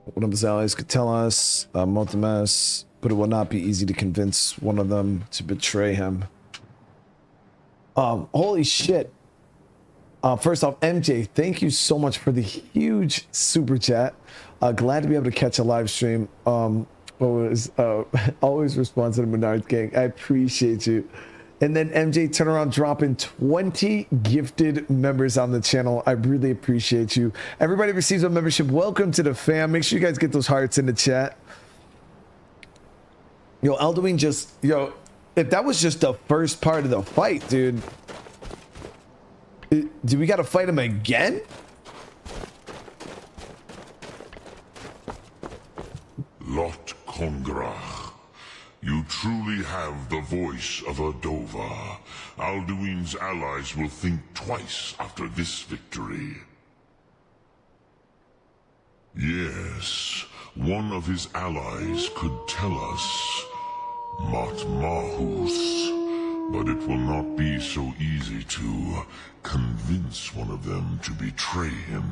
One of his allies could tell us, Multimass, but it will not be easy to convince one of them to betray him. Holy shit. First off, MJ, thank you so much for the huge super chat. Glad to be able to catch a live stream. Always responds to the Menards gang. I appreciate you. And then MJ, turn around, dropping 20 gifted members on the channel. I really appreciate you. Everybody receives a membership. Welcome to the fam. Make sure you guys get those hearts in the chat. Yo, Alduin just, yo, if that was just the first part of the fight, dude. Do we gotta fight him again? Lot Kongrach, you truly have the voice of a Dova. Alduin's allies will think twice after this victory. Yes, one of his allies could tell us Matmahus, but it will not be so easy to convince one of them to betray him.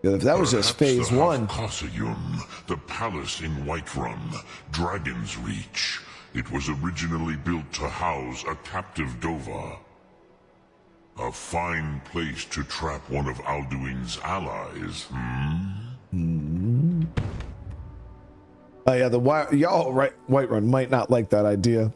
Yeah, if that was just phase one. CORSAIR, the palace in Whiterun, Dragon's Reach. It was originally built to house a captive Dova. A fine place to trap one of Alduin's allies, Oh yeah, y'all Whiterun might not like that idea.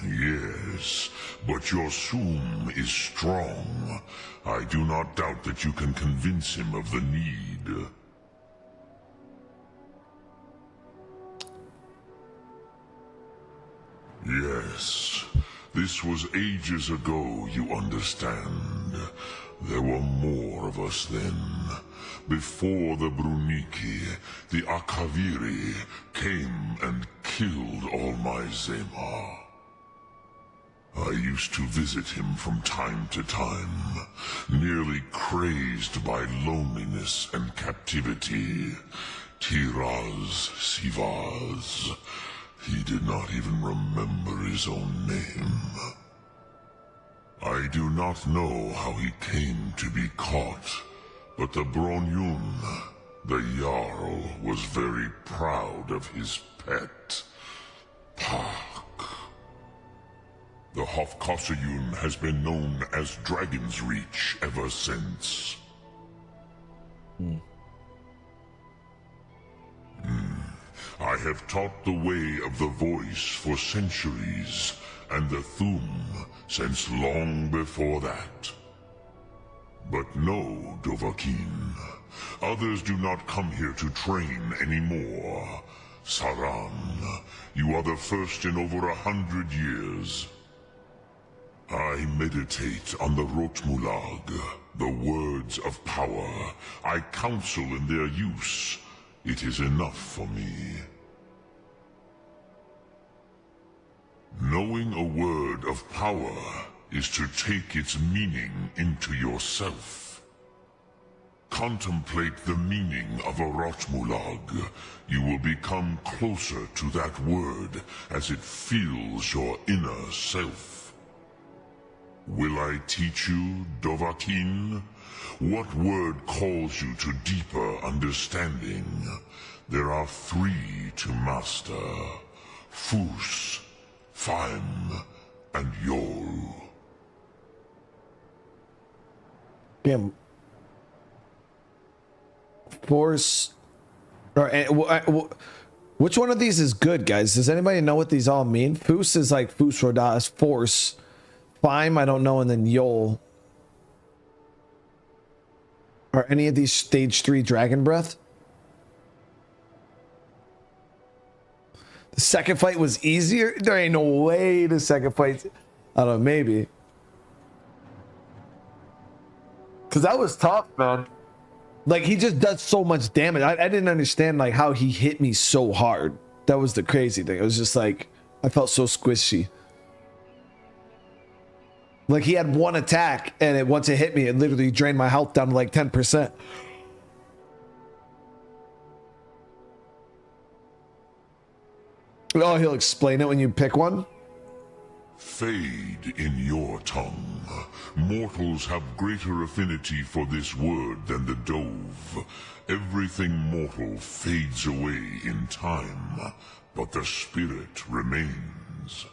Yes, but your Soom is strong. I do not doubt that you can convince him of the need. Yes, this was ages ago, you understand. There were more of us then. Before the Bruniki, the Akaviri came and killed all my Zemar. I used to visit him from time to time, nearly crazed by loneliness and captivity. Tiraz Sivaz. He did not even remember his own name. I do not know how he came to be caught, but the Bronyun, The Jarl was very proud of his pet, Park. The Hofkossayun has been known as Dragon's Reach ever since. I have taught the way of the voice for centuries, and the Thum since long before that. But no, Dovahkiin. Others do not come here to train anymore. Saran, you are the first in over 100 years. I meditate on the Rotmulag, the words of power. I counsel in their use. It is enough for me. Knowing a word of power is to take its meaning into yourself. Contemplate the meaning of a Rotmulag. You will become closer to that word as it fills your inner self. Will I teach you, Dovahkiin? What word calls you to deeper understanding? There are 3 to master. Fus, Faim, and Yol. Damn. Force. Which one of these is good, guys? Does anybody know what these all mean? Fus is like Fus Rodas, Force. Faim, I don't know, and then Yol. Are any of these stage 3 Dragon Breath? The second fight was easier? There ain't no way the second fight... I don't know, maybe. Because that was tough, man. Like, he just does so much damage. I didn't understand, like, how he hit me so hard. That was the crazy thing. It was just like, I felt so squishy. Like, he had one attack, and once it hit me, it literally drained my health down to like 10%. Oh, he'll explain it when you pick one. Fade in your tongue. Mortals have greater affinity for this word than the Dove. Everything mortal fades away in time, but the spirit remains.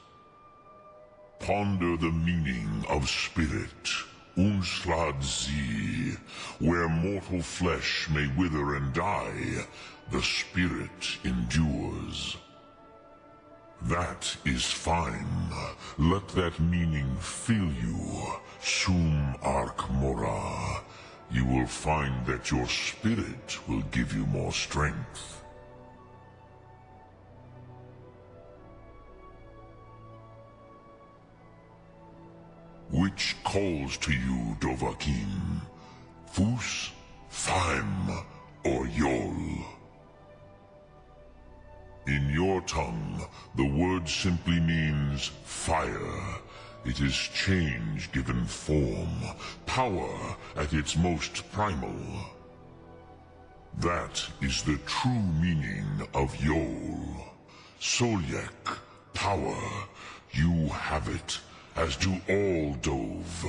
Ponder the meaning of spirit, Unslad Z. Where mortal flesh may wither and die, the spirit endures. That is fine. Let that meaning fill you, Sum Ark Mora. You will find that your spirit will give you more strength. Which calls to you, Dovahkiin? Fus, Faim, or Yol? In your tongue, the word simply means fire. It is change given form, power at its most primal. That is the true meaning of Yol. Solyek, power, you have it, as do all Dove.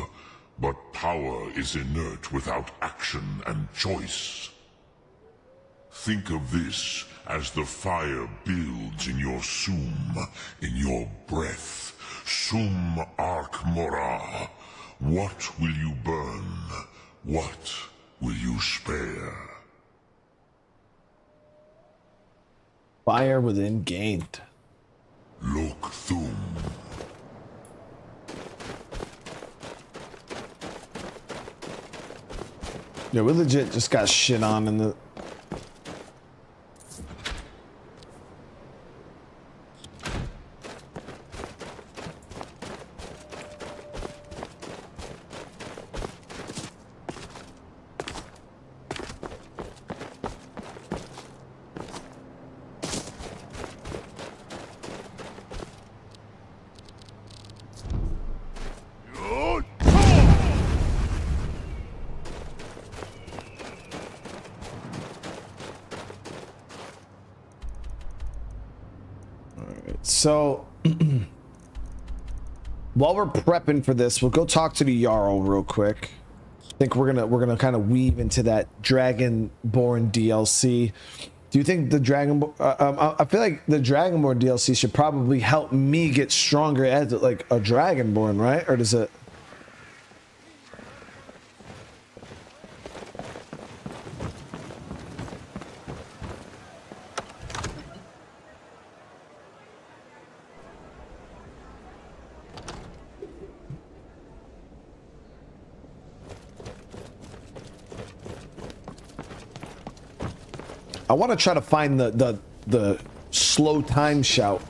But power is inert without action and choice. Think of this as the fire builds in your Sum, in your breath. Sum Ark Mora. What will you burn? What will you spare? Fire within gained. Lok Thum. Yeah, we legit just got shit on in the... So, while we're prepping for this, we'll go talk to the Jarl real quick. I think we're gonna kind of weave into that Dragonborn DLC. Do you think the I feel like the Dragonborn DLC should probably help me get stronger as like a Dragonborn, right? Or does it? I want to try to find the slow time shout.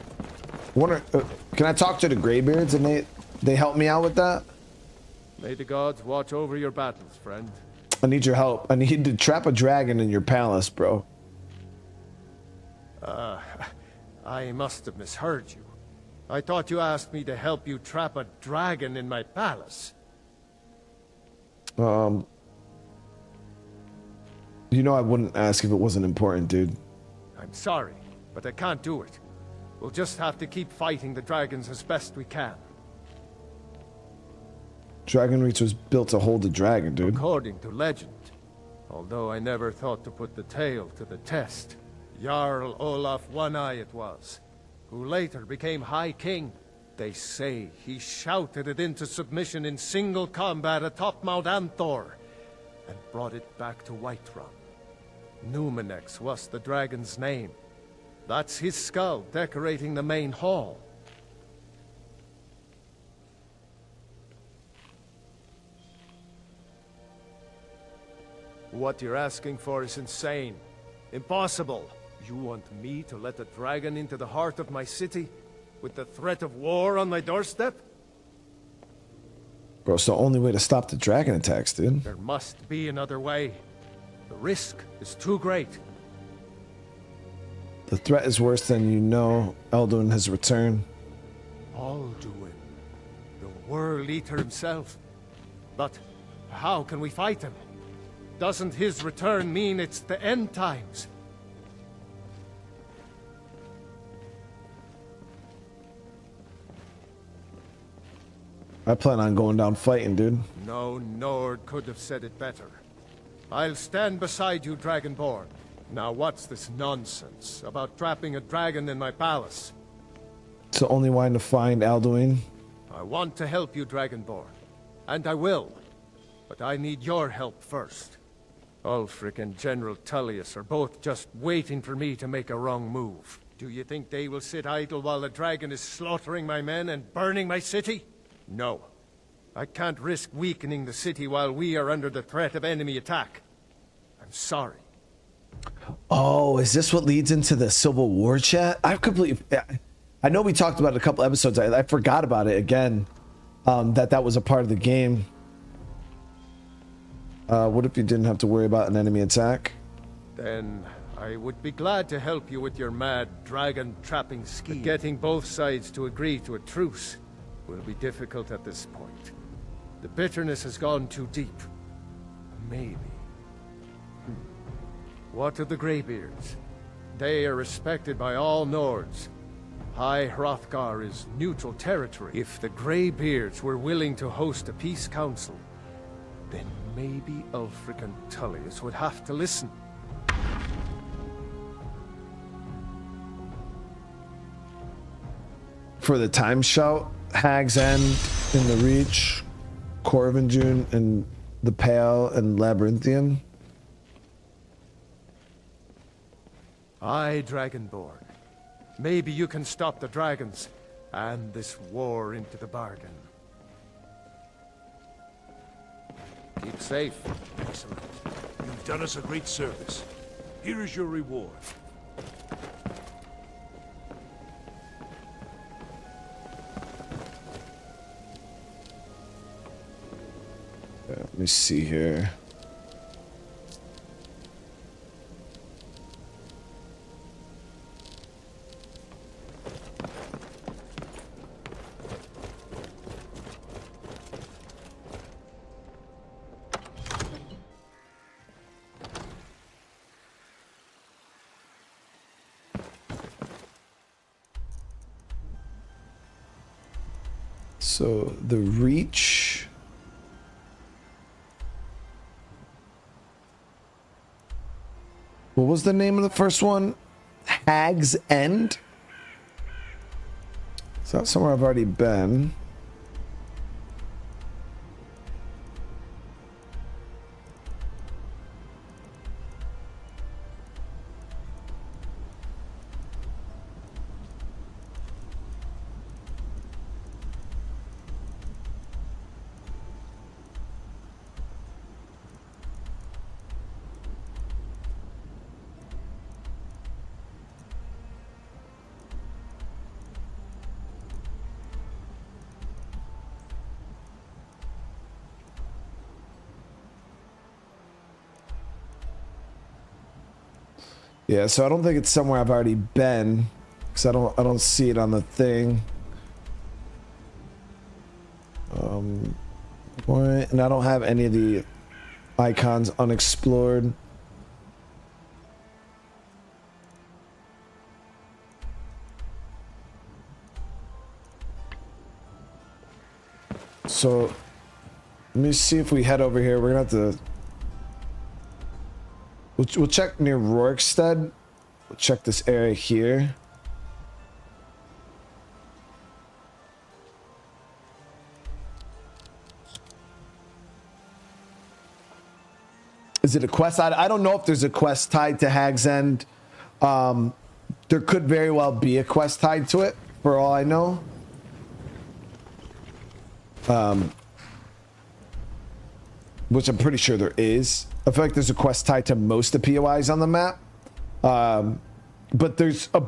Can I talk to the Graybeards and they help me out with that? May the gods watch over your battles, friend. I need your help. I need to trap a dragon in your palace, bro. I must have misheard you. I thought you asked me to help you trap a dragon in my palace. You know I wouldn't ask if it wasn't important, dude. I'm sorry, but I can't do it. We'll just have to keep fighting the dragons as best we can. Dragon Reach was built to hold the dragon, dude. According to legend, although I never thought to put the tale to the test, Jarl Olaf One-Eye it was, who later became High King. They say he shouted it into submission in single combat atop Mount Anthor, and brought it back to Whiterun. Numenex was the dragon's name. That's his skull decorating the main hall. What you're asking for is insane. Impossible. You want me to let a dragon into the heart of my city, with the threat of war on my doorstep? Bro, it's the only way to stop the dragon attacks, dude. There must be another way. The risk is too great. The threat is worse than you know. Alduin has returned. Alduin, the World Eater himself. But how can we fight him? Doesn't his return mean it's the end times? I plan on going down fighting, dude. No Nord could have said it better. I'll stand beside you, Dragonborn. Now what's this nonsense about trapping a dragon in my palace? It's the only way to find Alduin. I want to help you, Dragonborn. And I will. But I need your help first. Ulfric and General Tullius are both just waiting for me to make a wrong move. Do you think they will sit idle while the dragon is slaughtering my men and burning my city? No. I can't risk weakening the city while we are under the threat of enemy attack. I'm sorry. Oh, is this what leads into the Civil War chat? I know we talked about it a couple episodes. I forgot about it again. That was a part of the game. What if you didn't have to worry about an enemy attack? Then I would be glad to help you with your mad dragon trapping scheme. But getting both sides to agree to a truce will be difficult at this point. The bitterness has gone too deep. Maybe. What of the Graybeards? They are respected by all Nords. High Hrothgar is neutral territory. If the Graybeards were willing to host a peace council, then maybe Ulfric and Tullius would have to listen. For the time shout, Hag's End in the Reach, Corvin and the Pale and Labyrinthian. Aye, Dragonborn. Maybe you can stop the dragons, and this war into the bargain. Keep safe. Excellent. You've done us a great service. Here is your reward. Let me see here. So the Reach. What was the name of the first one? Hag's End? Is that somewhere I've already been? Yeah, so I don't think it's somewhere I've already been, because I don't see it on the thing. And I don't have any of the icons unexplored. So let me see if we head over here. We're gonna have to. We'll check near Rorikstead. We'll check this area here. Is it a quest? I don't know if there's a quest tied to Hag's End. There could very well be a quest tied to it, for all I know. Which I'm pretty sure there is. I feel like there's a quest tied to most of the POIs on the map. But there's a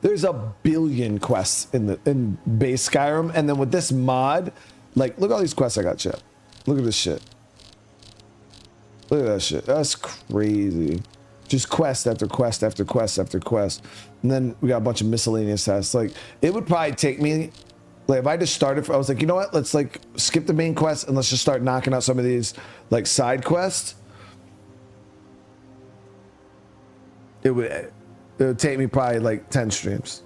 there's a billion quests in base Skyrim, and then with this mod, like, look at all these quests I got, chat. Look at this shit. Look at that shit. That's crazy. Just quest after quest after quest after quest. And then we got a bunch of miscellaneous tasks. Like, it would probably take me, like, if I just started, I was like, you know what? Let's, like, skip the main quest and let's just start knocking out some of these, like, side quests. It would take me probably, like, 10 streams.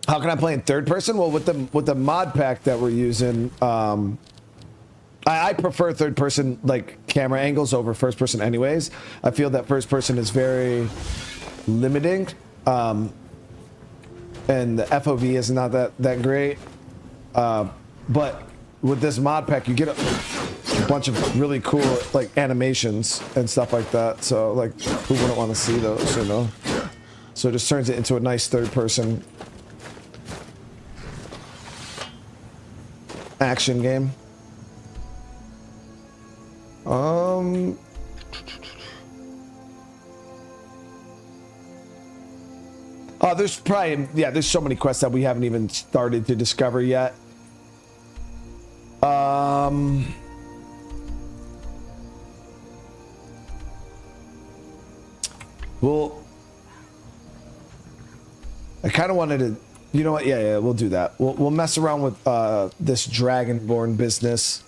How can I play in third person? Well, with the mod pack that we're using, I prefer third person, like, camera angles over first person anyways. I feel that first person is very limiting, and the FOV is not that great. But with this mod pack, you get a bunch of really cool, like, animations and stuff like that. So, like, who wouldn't want to see those, you know? So it just turns it into a nice third person action game. There's probably, yeah, there's so many quests that we haven't even started to discover yet. Well, I kind of wanted to, you know what? Yeah, we'll do that. We'll mess around with this Dragonborn business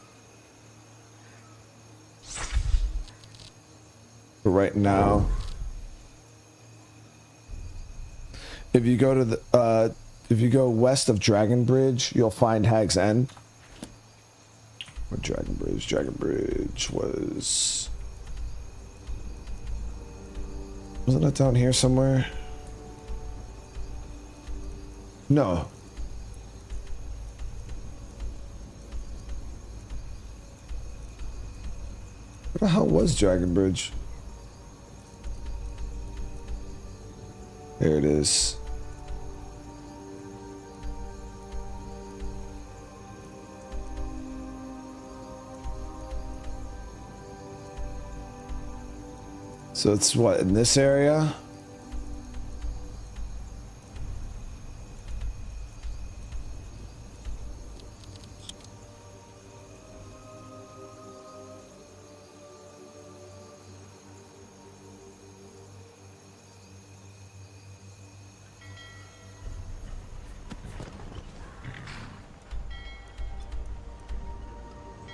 for right now. If you go to the if you go west of Dragon Bridge, you'll find Hag's End. Where Dragon Bridge was. Wasn't that down here somewhere? No. Where the hell was Dragon Bridge? There it is. So it's what, in this area?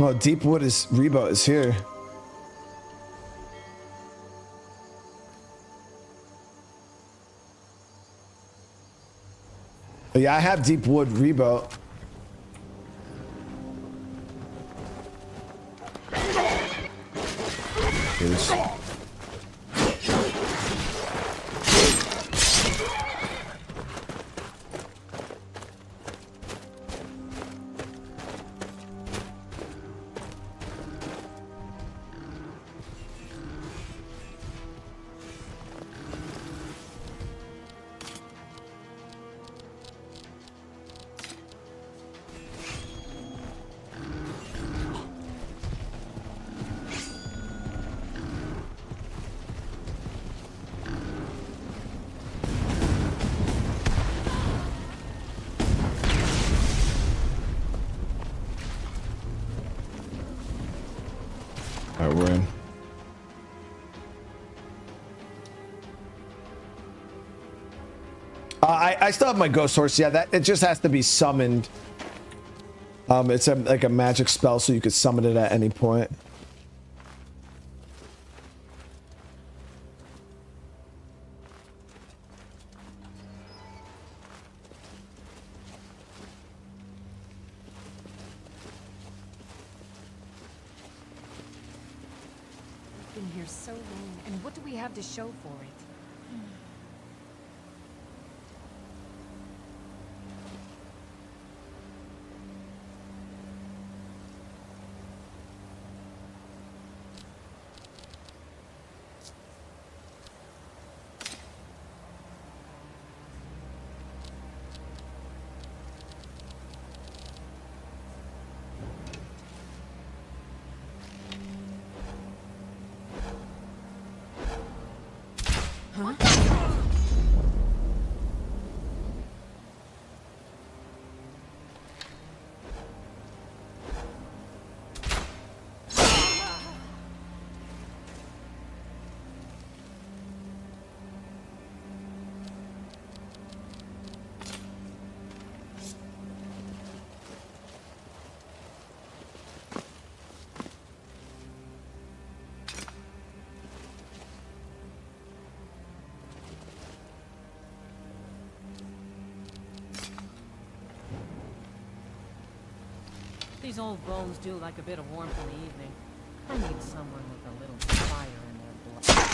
Oh, Deepwood is, Reba is here. But yeah, I have Deep Wood Reboot. Here's... Alright, we're in. I still have my ghost horse. Yeah, that it just has to be summoned. It's like a magic spell, so you could summon it at any point. We've been here so long, and what do we have to show for it? These old bones do like a bit of warmth in the evening. I need someone with a little fire in their blood.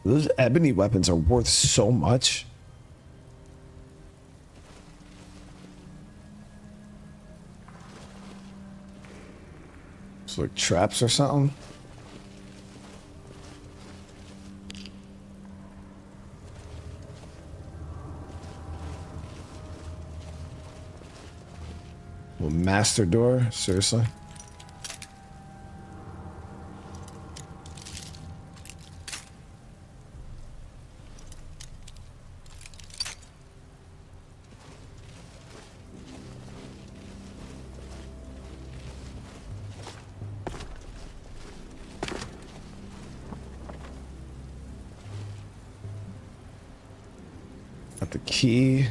Those ebony weapons are worth so much. It's like traps or something. Well, master door, seriously. Got the key.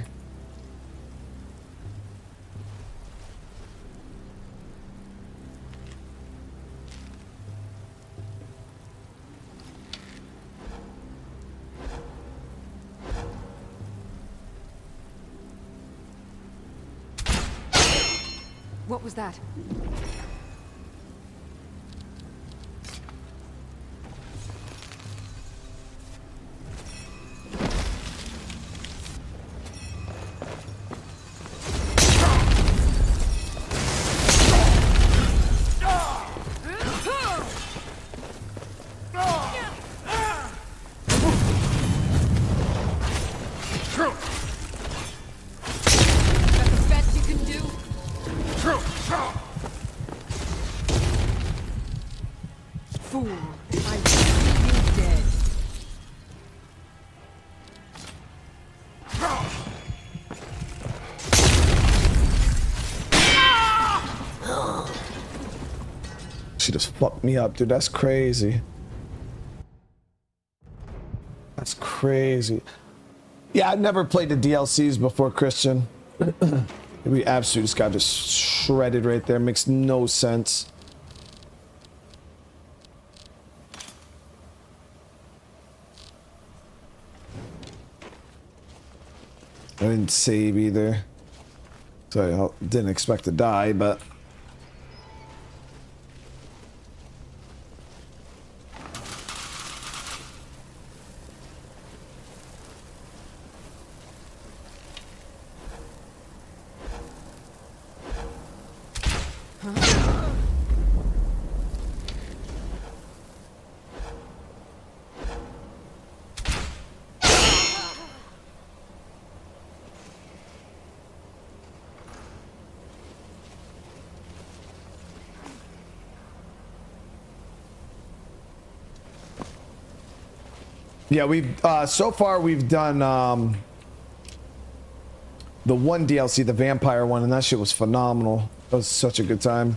What was that? fucked me up, dude. That's crazy. That's crazy. Yeah, I've never played the DLCs before, Christian. We absolutely just got just shredded right there. Makes no sense. I didn't save either. So I didn't expect to die, but... Yeah, we've so far we've done the one DLC, the vampire one, and that shit was phenomenal. That was such a good time.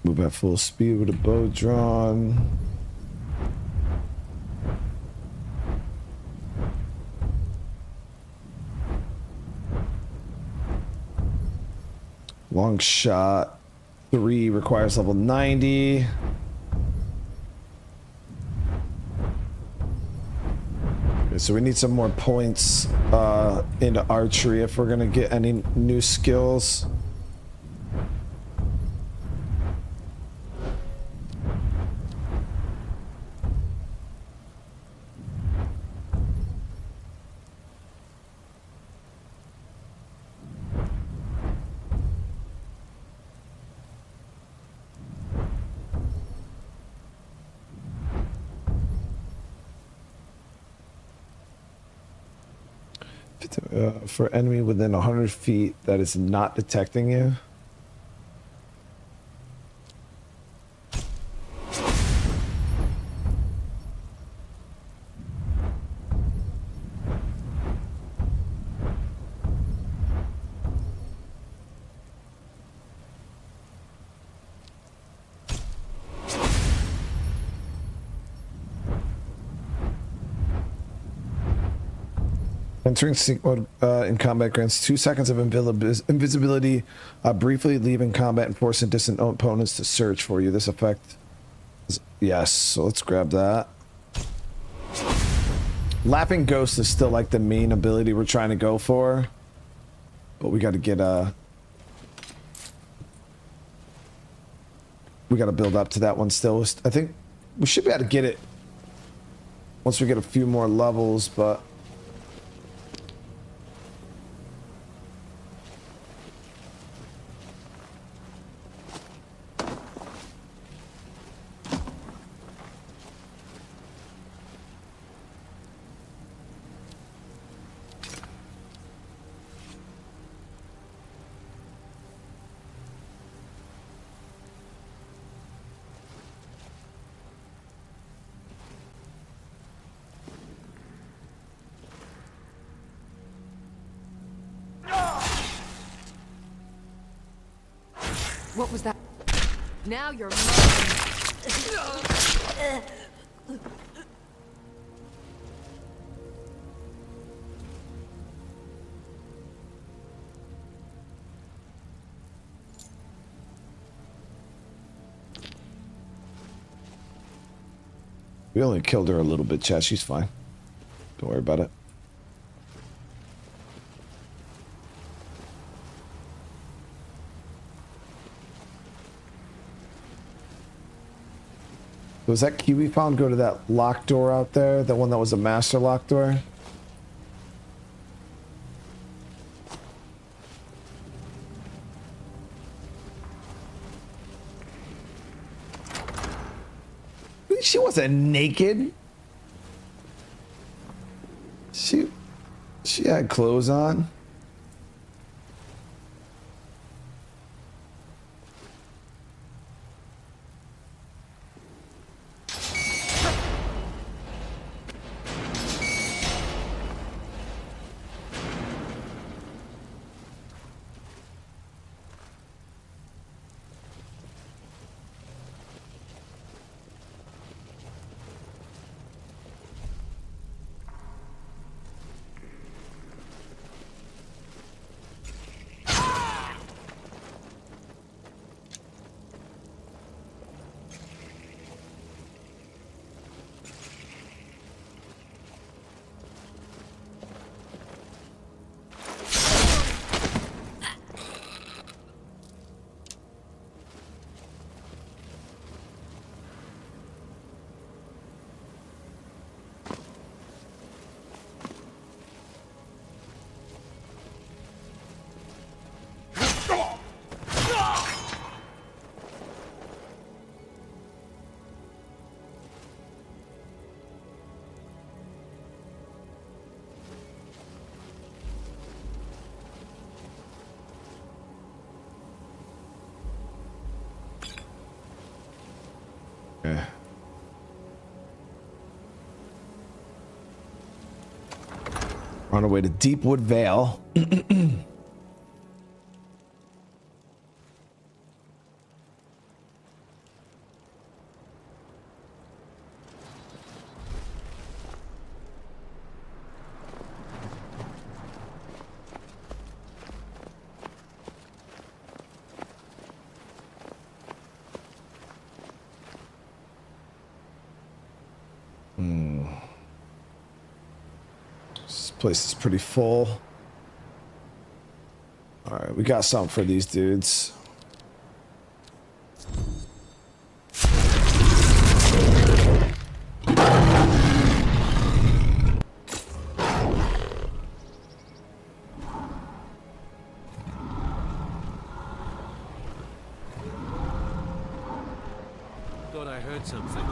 Move at full speed with a bow drawn. Long shot 3 requires level 90. Okay, so we need some more points into archery if we're gonna get any new skills. For enemy within 100 feet that is not detecting you. Entering sync mode in combat grants 2 seconds of invisibility, briefly leaving combat and forcing distant opponents to search for you. This effect is, yes, so let's grab that. Laughing Ghost is still like the main ability we're trying to go for, but we got to get we got to build up to that one still. I think we should be able to get it once we get a few more levels, but What was that? Now you're mine. We only killed her a little bit, chat. She's fine. Don't worry about it. Was that key we found go to that locked door out there? The one that was a master lock door? She wasn't naked. She had clothes on. Yeah. On our way to Deepwood Vale. This place is pretty full. All right, we got something for these dudes. Thought I heard something.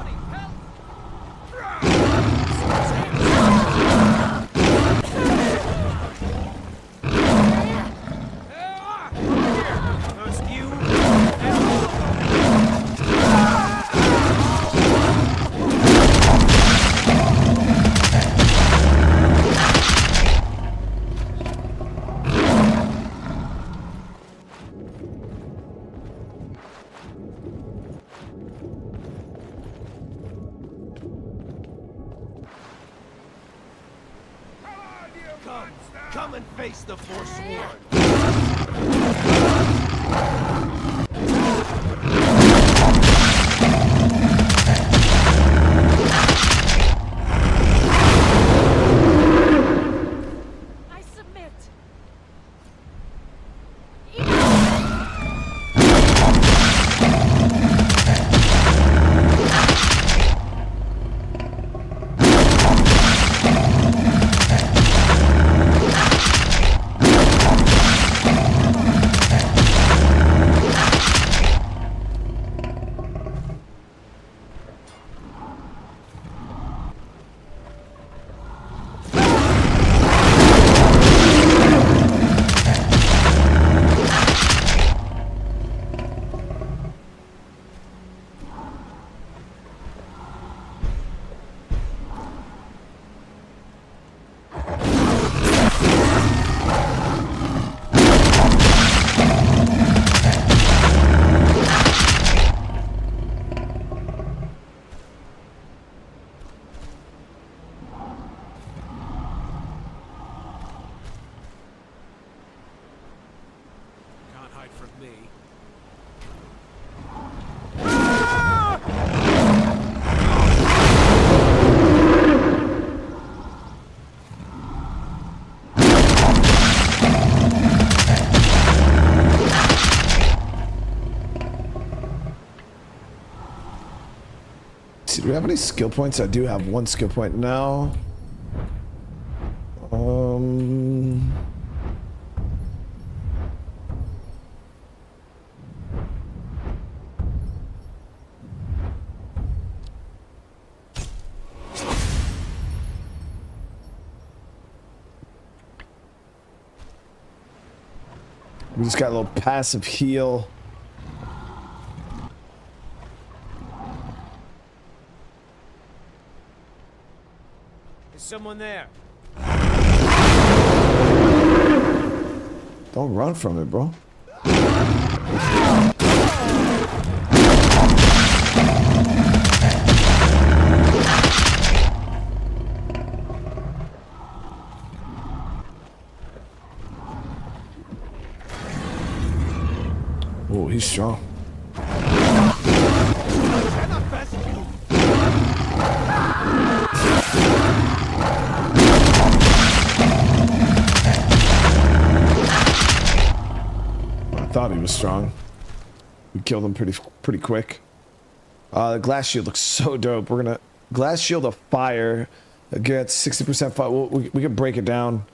Come and face the Forsworn. I submit. see, do we have any skill points? I do have one skill point now. We just got a little passive heal. Is someone there? Don't run from it, bro. Oh, he's strong. I thought he was strong. We killed him pretty quick. The glass shield looks so dope. We're gonna glass shield of fire against 60% fire. We can break it down.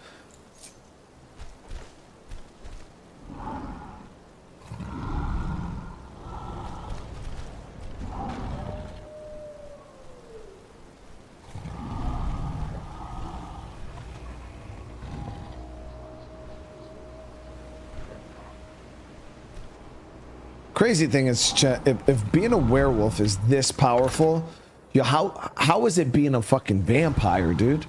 Crazy thing is, if being a werewolf is this powerful, how is it being a fucking vampire, dude?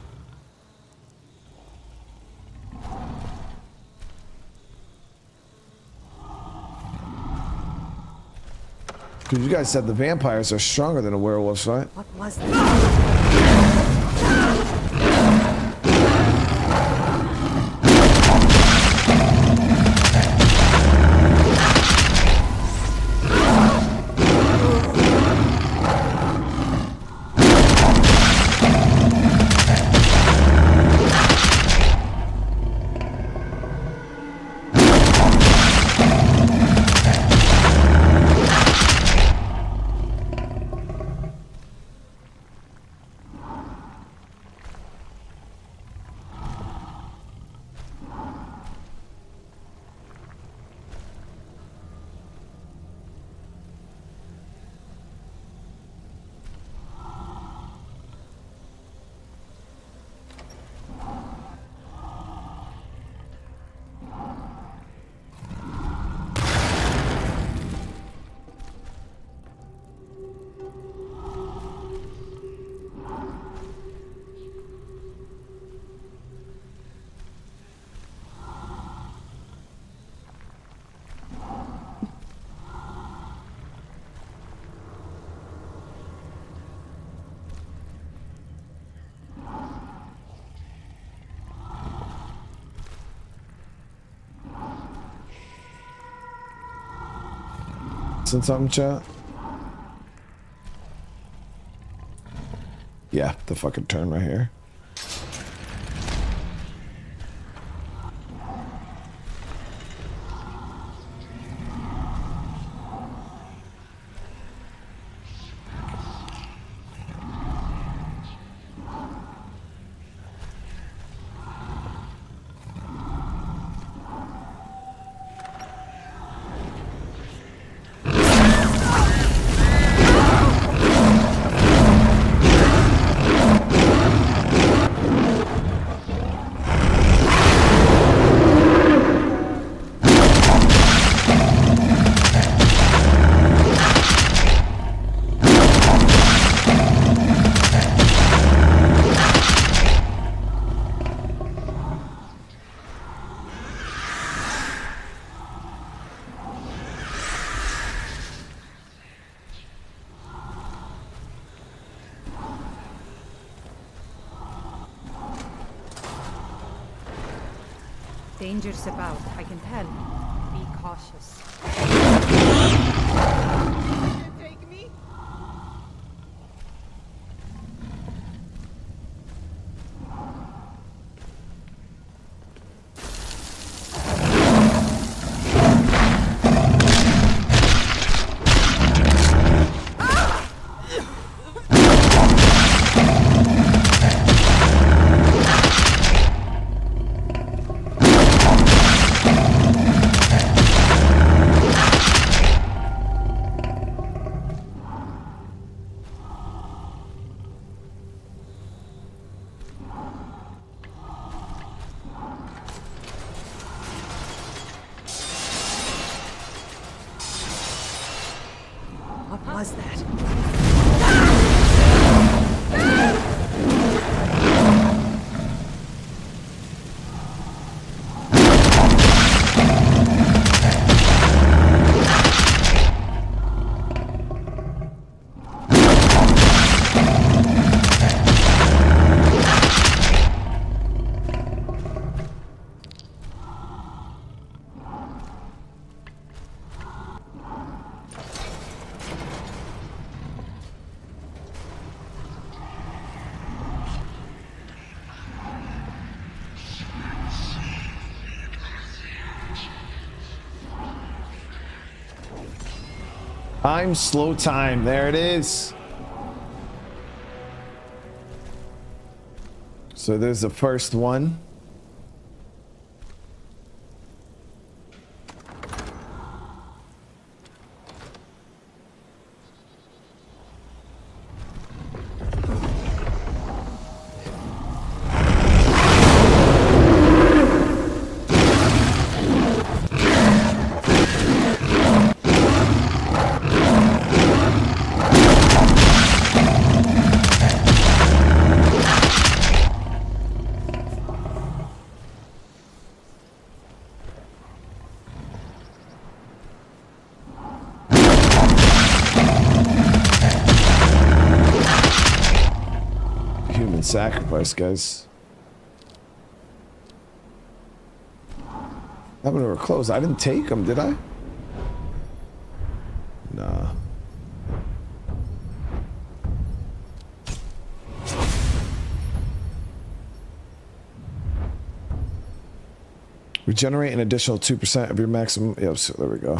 Because you guys said the vampires are stronger than the werewolves, right? What was that? Something, chat? Yeah, the fucking turn right here. Danger's about, I can tell. Be cautious. Take me? was that? Time, slow time. There it is. So there's the first one. Sacrifice, guys. That one were closed. I didn't take them, did I? Nah. Regenerate an additional 2% of your maximum. Yep, so there we go.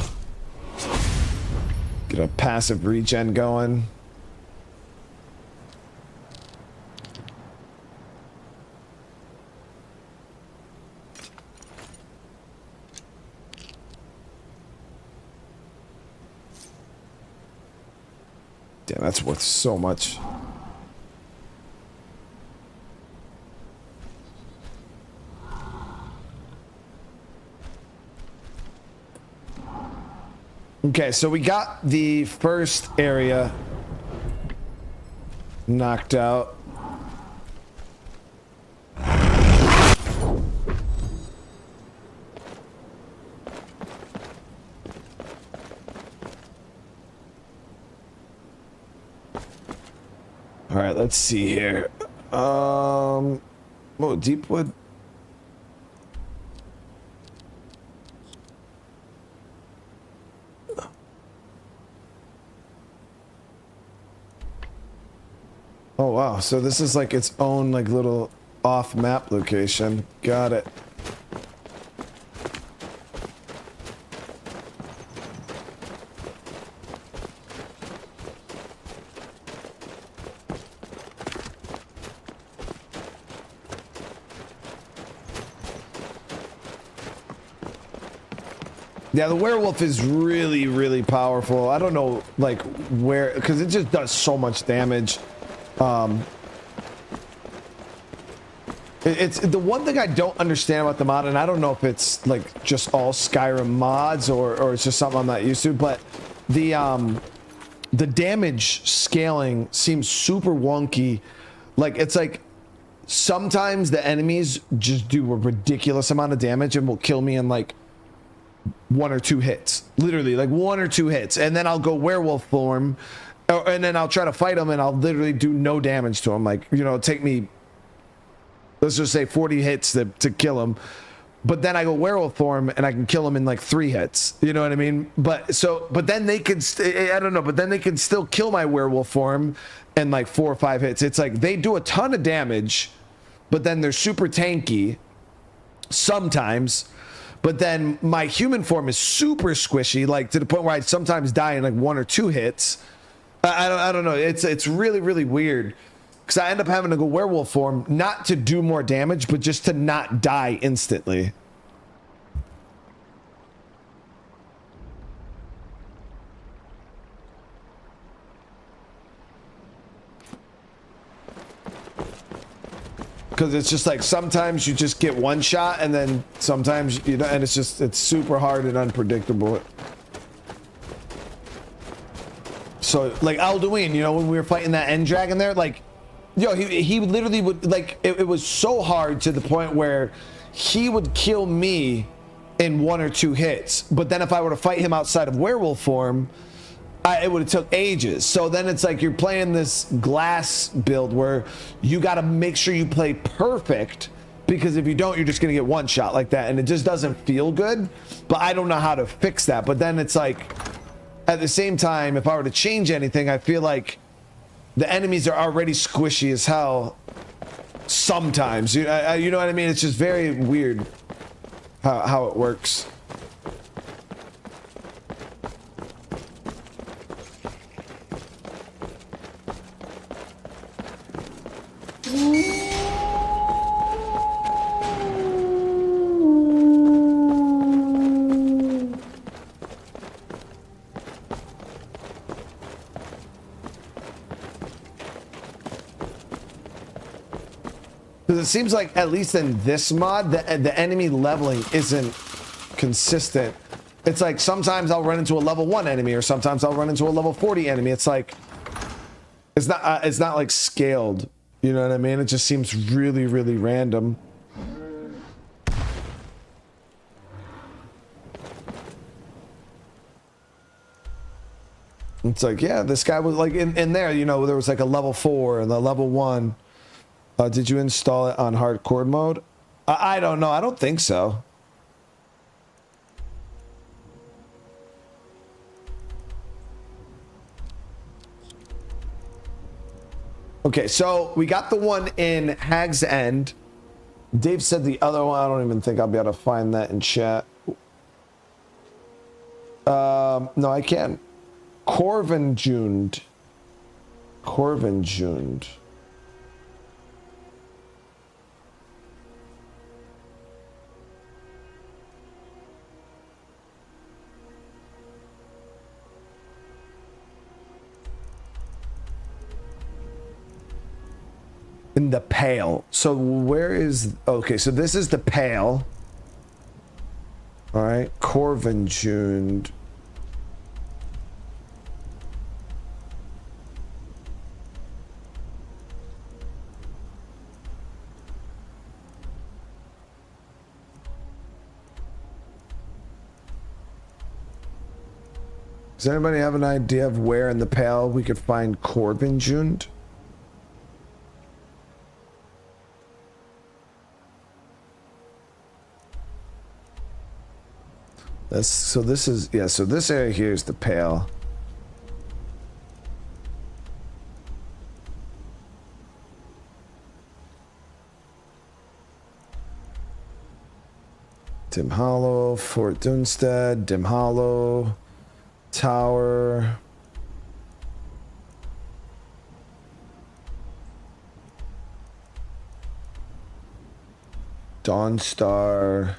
Get a passive regen going. Damn, that's worth so much. Okay, so we got the first area knocked out. All right, let's see here. Oh, Deepwood. Oh wow, so this is like its own like little off-map location. Got it. Yeah, the werewolf is really, really powerful. I don't know, like, where, because it just does so much damage. It's the one thing I don't understand about the mod, and I don't know if it's like just all Skyrim mods or it's just something I'm not used to, but the damage scaling seems super wonky. Like, it's like sometimes the enemies just do a ridiculous amount of damage and will kill me in like 1 or 2 hits, literally like 1 or 2 hits, and then I'll go werewolf form, and then I'll try to fight them and I'll literally do no damage to them. Like, you know, take me, let's just say 40 hits to kill them, but then I go werewolf form and I can kill them in like 3 hits. You know what I mean? But then they can, I don't know, but then they can still kill my werewolf form in like 4 or 5 hits. It's like they do a ton of damage, but then they're super tanky sometimes. But then my human form is super squishy, like to the point where I sometimes die in like 1 or 2 hits. I don't know. It's really, really weird, because I end up having to go werewolf form, not to do more damage, but just to not die instantly. Because it's just like sometimes you just get one shot, and then sometimes you know, and it's just, it's super hard and unpredictable. So like Alduin, you know, when we were fighting that end dragon there, like, yo, he literally would, like, it was so hard to the point where he would kill me in 1 or 2 hits. But then if I were to fight him outside of werewolf form, it would have took ages. So then it's like you're playing this glass build where you got to make sure you play perfect, because if you don't, you're just going to get one shot like that, and it just doesn't feel good. But I don't know how to fix that. But then it's like, at the same time, if I were to change anything, I feel like the enemies are already squishy as hell sometimes. You know what I mean? It's just very weird how it works. Because it seems like, at least in this mod, the enemy leveling isn't consistent. It's like sometimes I'll run into a level 1 enemy, or sometimes I'll run into a level 40 enemy. It's like, it's not like scaled. You know what I mean? It just seems really, really random. It's like, yeah, this guy was like in there, you know, there was like a level 4 and the level 1. Did you install it on hardcore mode? I don't know. I don't think so. Okay, so we got the one in Hag's End. Dave said the other one. I don't even think I'll be able to find that in chat. No, I can't. Corvinjund. Corvinjund. In the Pale. So where is... Okay, so this is the Pale. All right, Corvinjund. Does anybody have an idea of where in the Pale we could find Corvinjund? So this is, yeah, so this area here is the Pale. Dim Hollow, Fort Dunstead, Dim Hollow, Tower. Dawnstar.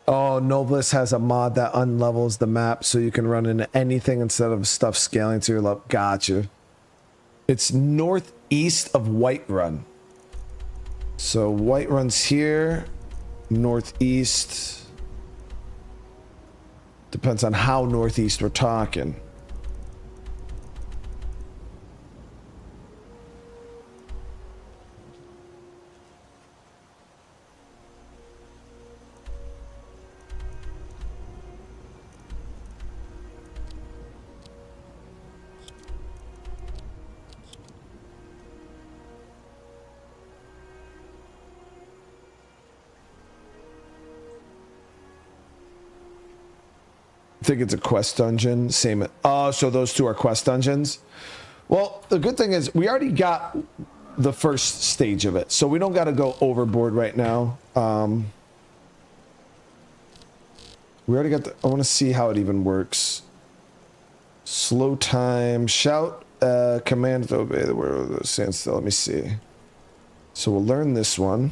Oh, NOLVUS has a mod that unlevels the map so you can run into anything instead of stuff scaling to your level. Gotcha. It's northeast of Whiterun. So Whiterun's here, northeast. Depends on how northeast we're talking. I think it's a quest dungeon. Same. Oh, so those two are quest dungeons. Well, the good thing is we already got the first stage of it, so we don't got to go overboard right now. We already got the... I want to see how it even works. Slow time. Shout. Command to obey the word of the standstill. Let me see. So we'll learn this one.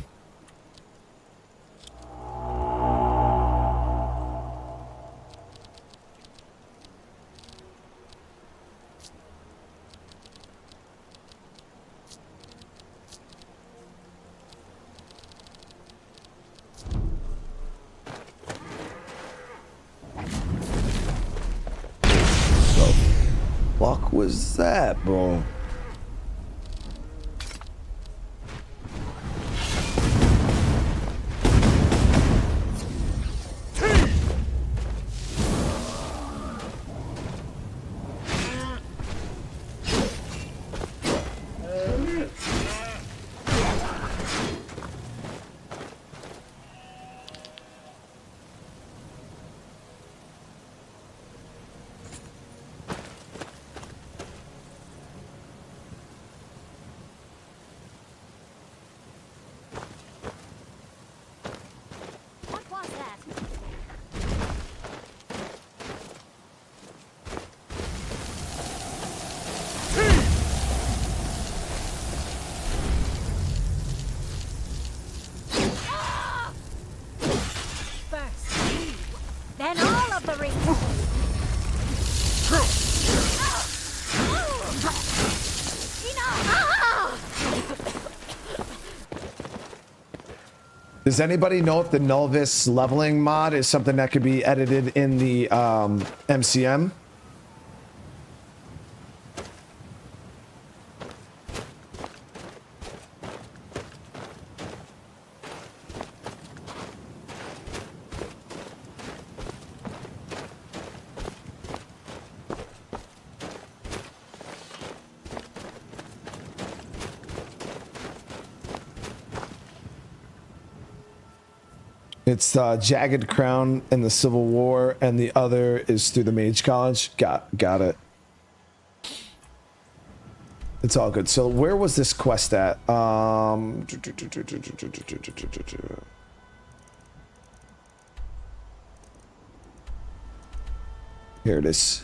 fuck was that, bro? Then all of the rings. Does anybody know if the NOLVUS leveling mod is something that could be edited in the MCM? It's Jagged Crown in the Civil War, and the other is through the Mage College. Got it. It's all good. So where was this quest at? Here it is.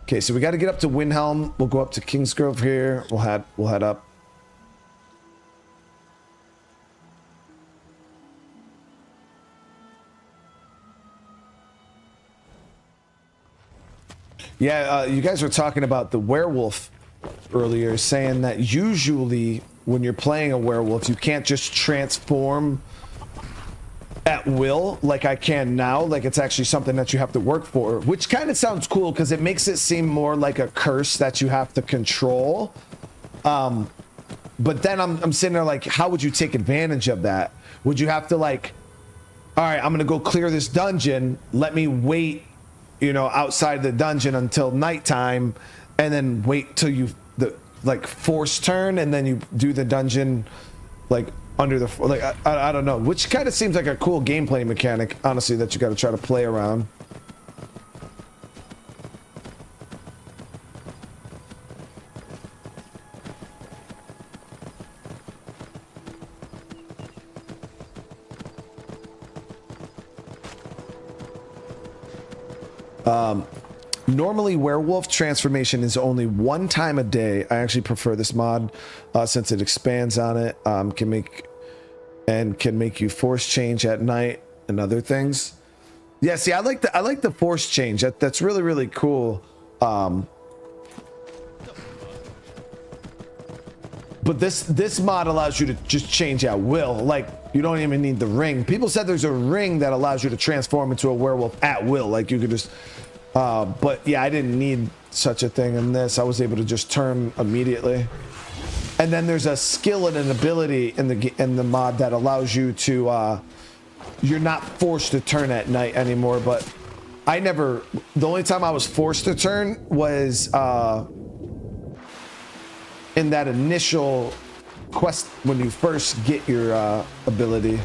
Okay, so we got to get up to Windhelm. We'll go up to Kingsgrove here. We'll head up. Yeah, you guys were talking about the werewolf earlier, saying that usually when you're playing a werewolf, you can't just transform at will like I can now. Like, it's actually something that you have to work for, which kind of sounds cool because it makes it seem more like a curse that you have to control. But then I'm sitting there like, how would you take advantage of that? Would you have to like, all right, I'm going to go clear this dungeon. Let me wait, you know, outside the dungeon until nighttime, and then wait till you force turn, and then you do the dungeon like under the I don't know, which kind of seems like a cool gameplay mechanic, honestly, that you got to try to play around. Normally werewolf transformation is only one time a day. I actually prefer this mod since it expands on it, can make you force change at night and other things. Yeah, see, I like the force change. That's really, really cool. But this mod allows you to just change at will. Like, you don't even need the ring. People said there's a ring that allows you to transform into a werewolf at will. Like, you could just but yeah, I didn't need such a thing in this. I was able to just turn immediately. And then there's a skill and an ability in the mod that allows you to you're not forced to turn at night anymore. But the only time I was forced to turn was in that initial quest when you first get your ability.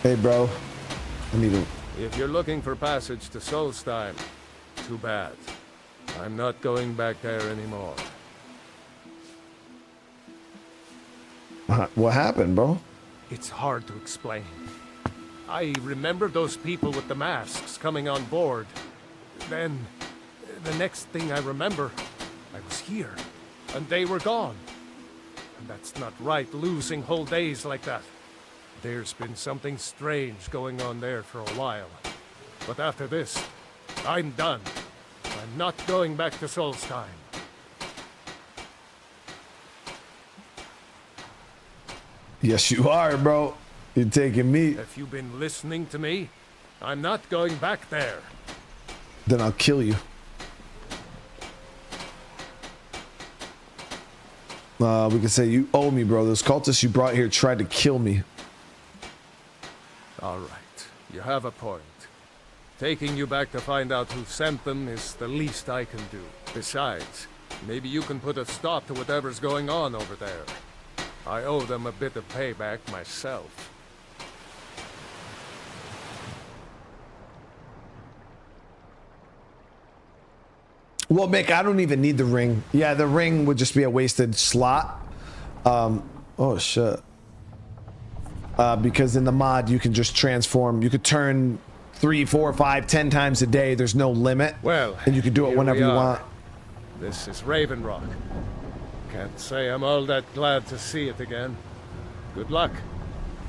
Hey, bro. I need it. If you're looking for passage to Solstheim, too bad. I'm not going back there anymore. What happened, bro? It's hard to explain. I remember those people with the masks coming on board. Then, the next thing I remember, I was here, and they were gone. And that's not right, losing whole days like that. There's been something strange going on there for a while. But after this, I'm done. I'm not going back to Solstheim. Yes, you are, bro. You're taking me. Have you been listening to me? I'm not going back there. Then I'll kill you. We can say you owe me, bro. Those cultists you brought here tried to kill me. All right, you have a point. Taking you back to find out who sent them is the least I can do. Besides, maybe you can put a stop to whatever's going on over there. I owe them a bit of payback myself. Well, Mick, I don't even need the ring. Yeah, the ring would just be a wasted slot. Oh shit. Because in the mod you can just transform. You could turn 3, 4, 5, 10 times a day. There's no limit. Well, and you can do it whenever you want. This is Raven Rock. Can't say I'm all that glad to see it again. Good luck.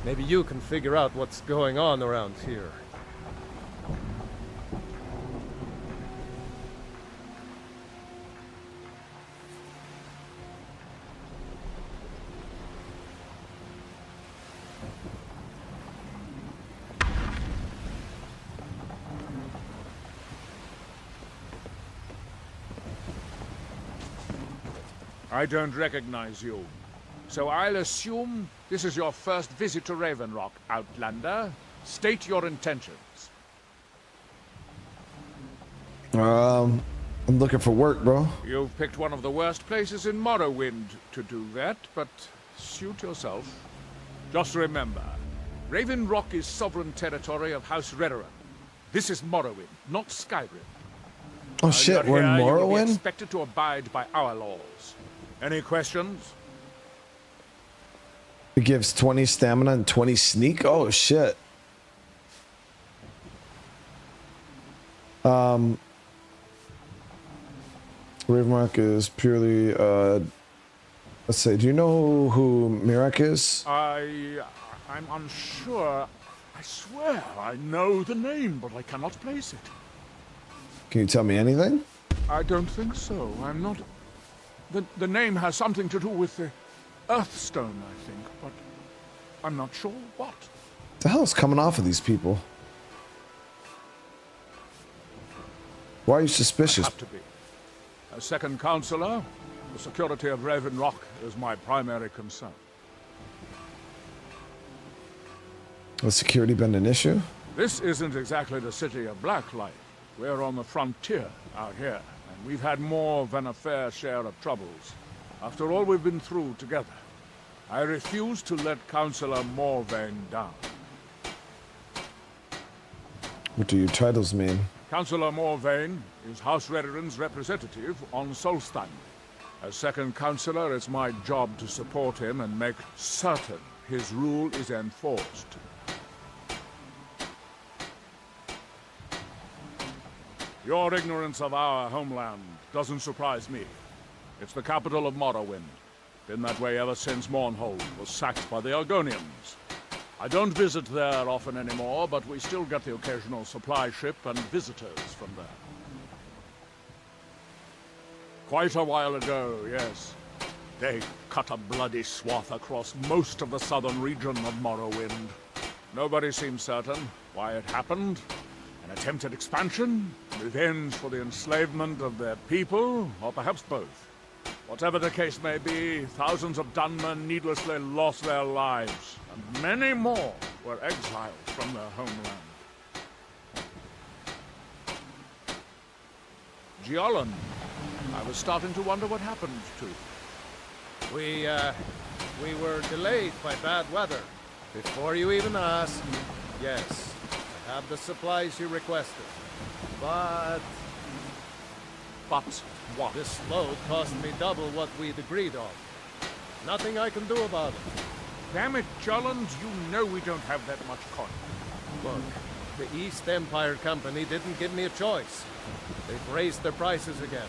Maybe you can figure out what's going on around here. I don't recognize you. So I'll assume this is your first visit to Raven Rock, Outlander. State your intentions. I'm looking for work, bro. You've picked one of the worst places in Morrowind to do that, but suit yourself. Just remember, Raven Rock is sovereign territory of House Redoran. This is Morrowind, not Skyrim. Oh shit, we're in You will be Morrowind? expected to abide by our laws. Any questions? It gives 20 stamina and 20 sneak. Oh shit. Ravenrock is purely let's say, do you know who Mirak is? I'm unsure. I swear I know the name, but I cannot place it. Can you tell me anything? I don't think so. I'm not... The name has something to do with the Earthstone, I think, but I'm not sure what. What the hell is coming off of these people? Why are you suspicious? I have to be. As second counselor, the security of Raven Rock is my primary concern. Has security been an issue? This isn't exactly the city of Blacklight. We're on the frontier out here, and we've had more than a fair share of troubles. After all we've been through together, I refuse to let Councillor Morvain down. What do your titles mean? Councillor Morvain is House Redoran's representative on Solstheim. As second councillor, it's my job to support him and make certain his rule is enforced. Your ignorance of our homeland doesn't surprise me. It's the capital of Morrowind. Been that way ever since Mournhold was sacked by the Argonians. I don't visit there often anymore, but we still get the occasional supply ship and visitors from there. Quite a while ago, yes. They cut a bloody swath across most of the southern region of Morrowind. Nobody seems certain why it happened. An attempted expansion? Revenge for the enslavement of their people? Or perhaps both? Whatever the case may be, thousands of Dunmen needlessly lost their lives, and many more were exiled from their homeland. Jarl, I was starting to wonder what happened to you. We were delayed by bad weather. Before you even asked, yes, I have the supplies you requested. But what? This load cost me double what we'd agreed on. Nothing I can do about it. Damn it, Jarl, you know we don't have that much coin. Look, the East Empire Company didn't give me a choice. They've raised their prices again.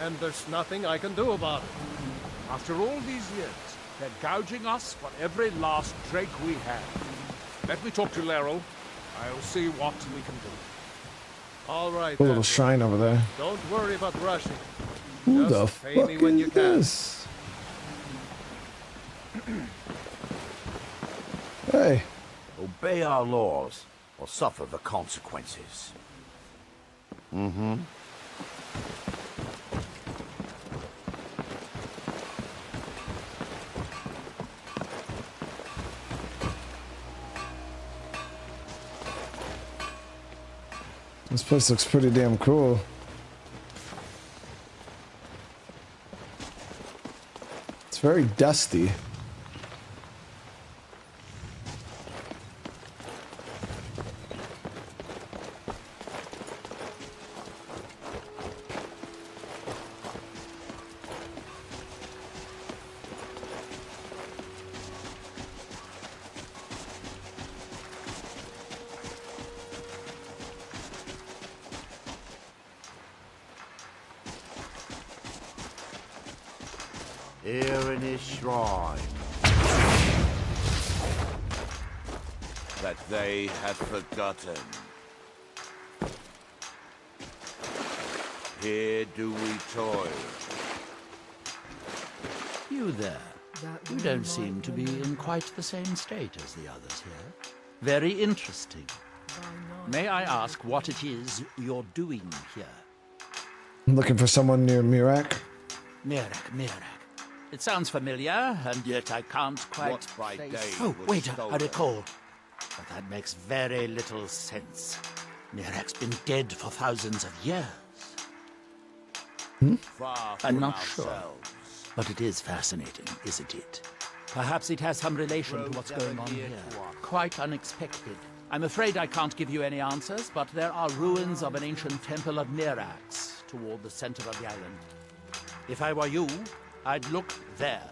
And there's nothing I can do about it. After all these years, they're gouging us for every last drake we have. Let me talk to Laeral. I'll see what we can do. All right, A little shrine over there. Don't worry about rushing. Who Just the pay fuck me when is you can. this? Hey. Obey our laws, or suffer the consequences. Mm-hmm. This place looks pretty damn cool. It's very dusty. Here in his shrine, that they had forgotten. Here do we toil. You there. You don't seem to be in quite the same state as the others here. Very interesting. May I ask what it is you're doing here? I'm looking for someone near Mirak. Mirak. It sounds familiar, and yet I can't quite What by place... day Oh, was wait, stolen? I recall. But that makes very little sense. Mirak's been dead for thousands of years. Far I'm from not sure. ourselves. But it is fascinating, isn't it? Perhaps it has some relation to what's going on here. Quite unexpected. I'm afraid I can't give you any answers, but there are ruins of an ancient temple of Mirax toward the center of the island. If I were you, I'd look there.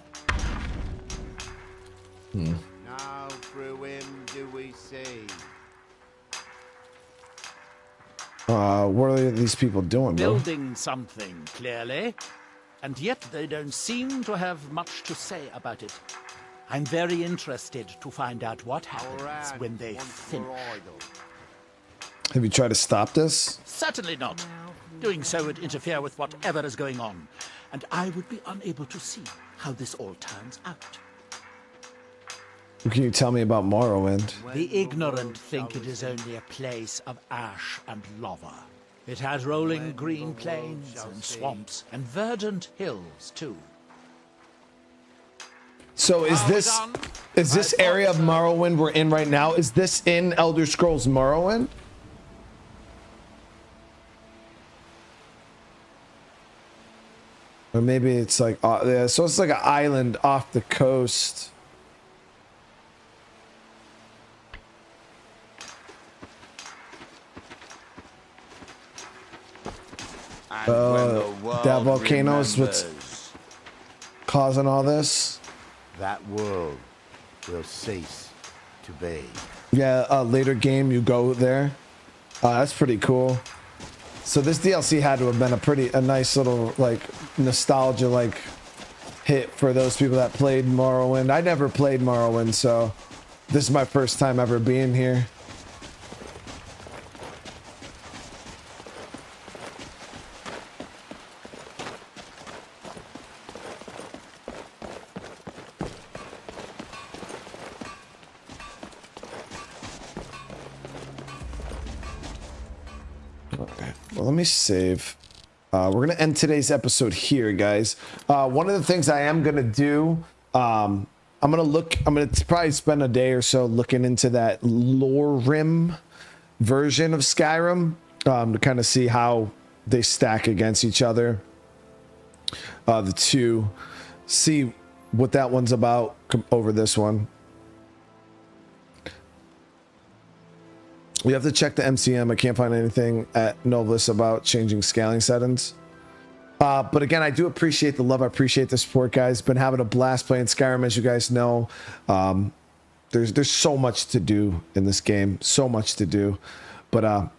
Now through him do we see. What are these people doing, bro? Building something, clearly. And yet they don't seem to have much to say about it. I'm very interested to find out what happens when they finish. Have you tried to stop this? Certainly not. Doing so would interfere with whatever is going on. And I would be unable to see how this all turns out. What can you tell me about Morrowind? The ignorant think it is only a place of ash and lava. It has rolling green plains and swamps and verdant hills, too. So is this area of Morrowind we're in right now? Is this in Elder Scrolls Morrowind? Or maybe it's like, yeah, so it's like an island off the coast. That volcano is what's causing all this. That world will cease to be. Yeah, later game you go there. That's pretty cool. So this DLC had to have been a nice little like nostalgia like hit for those people that played Morrowind. I never played Morrowind, so this is my first time ever being here. Well, let me save. We're going to end today's episode here, guys. One of the things I am going to do, I'm going to probably spend a day or so looking into that Lorim version of Skyrim to kind of see how they stack against each other. The two, see what that one's about over this one. You have to check the MCM. I can't find anything at NOLVUS about changing scaling settings. But again, I do appreciate the love. I appreciate the support, guys. Been having a blast playing Skyrim, as you guys know. There's so much to do in this game. So much to do. But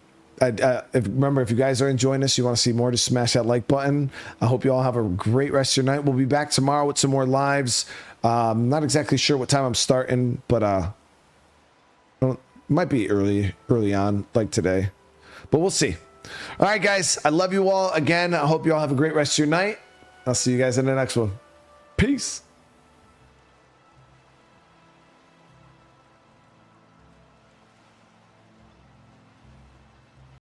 remember, if you guys are enjoying this, you want to see more, just smash that like button. I hope you all have a great rest of your night. We'll be back tomorrow with some more lives. I'm not exactly sure what time I'm starting, but might be early on, like today, but we'll see. All right, guys, I love you all again. I hope you all have a great rest of your night. I'll see you guys in the next one. Peace.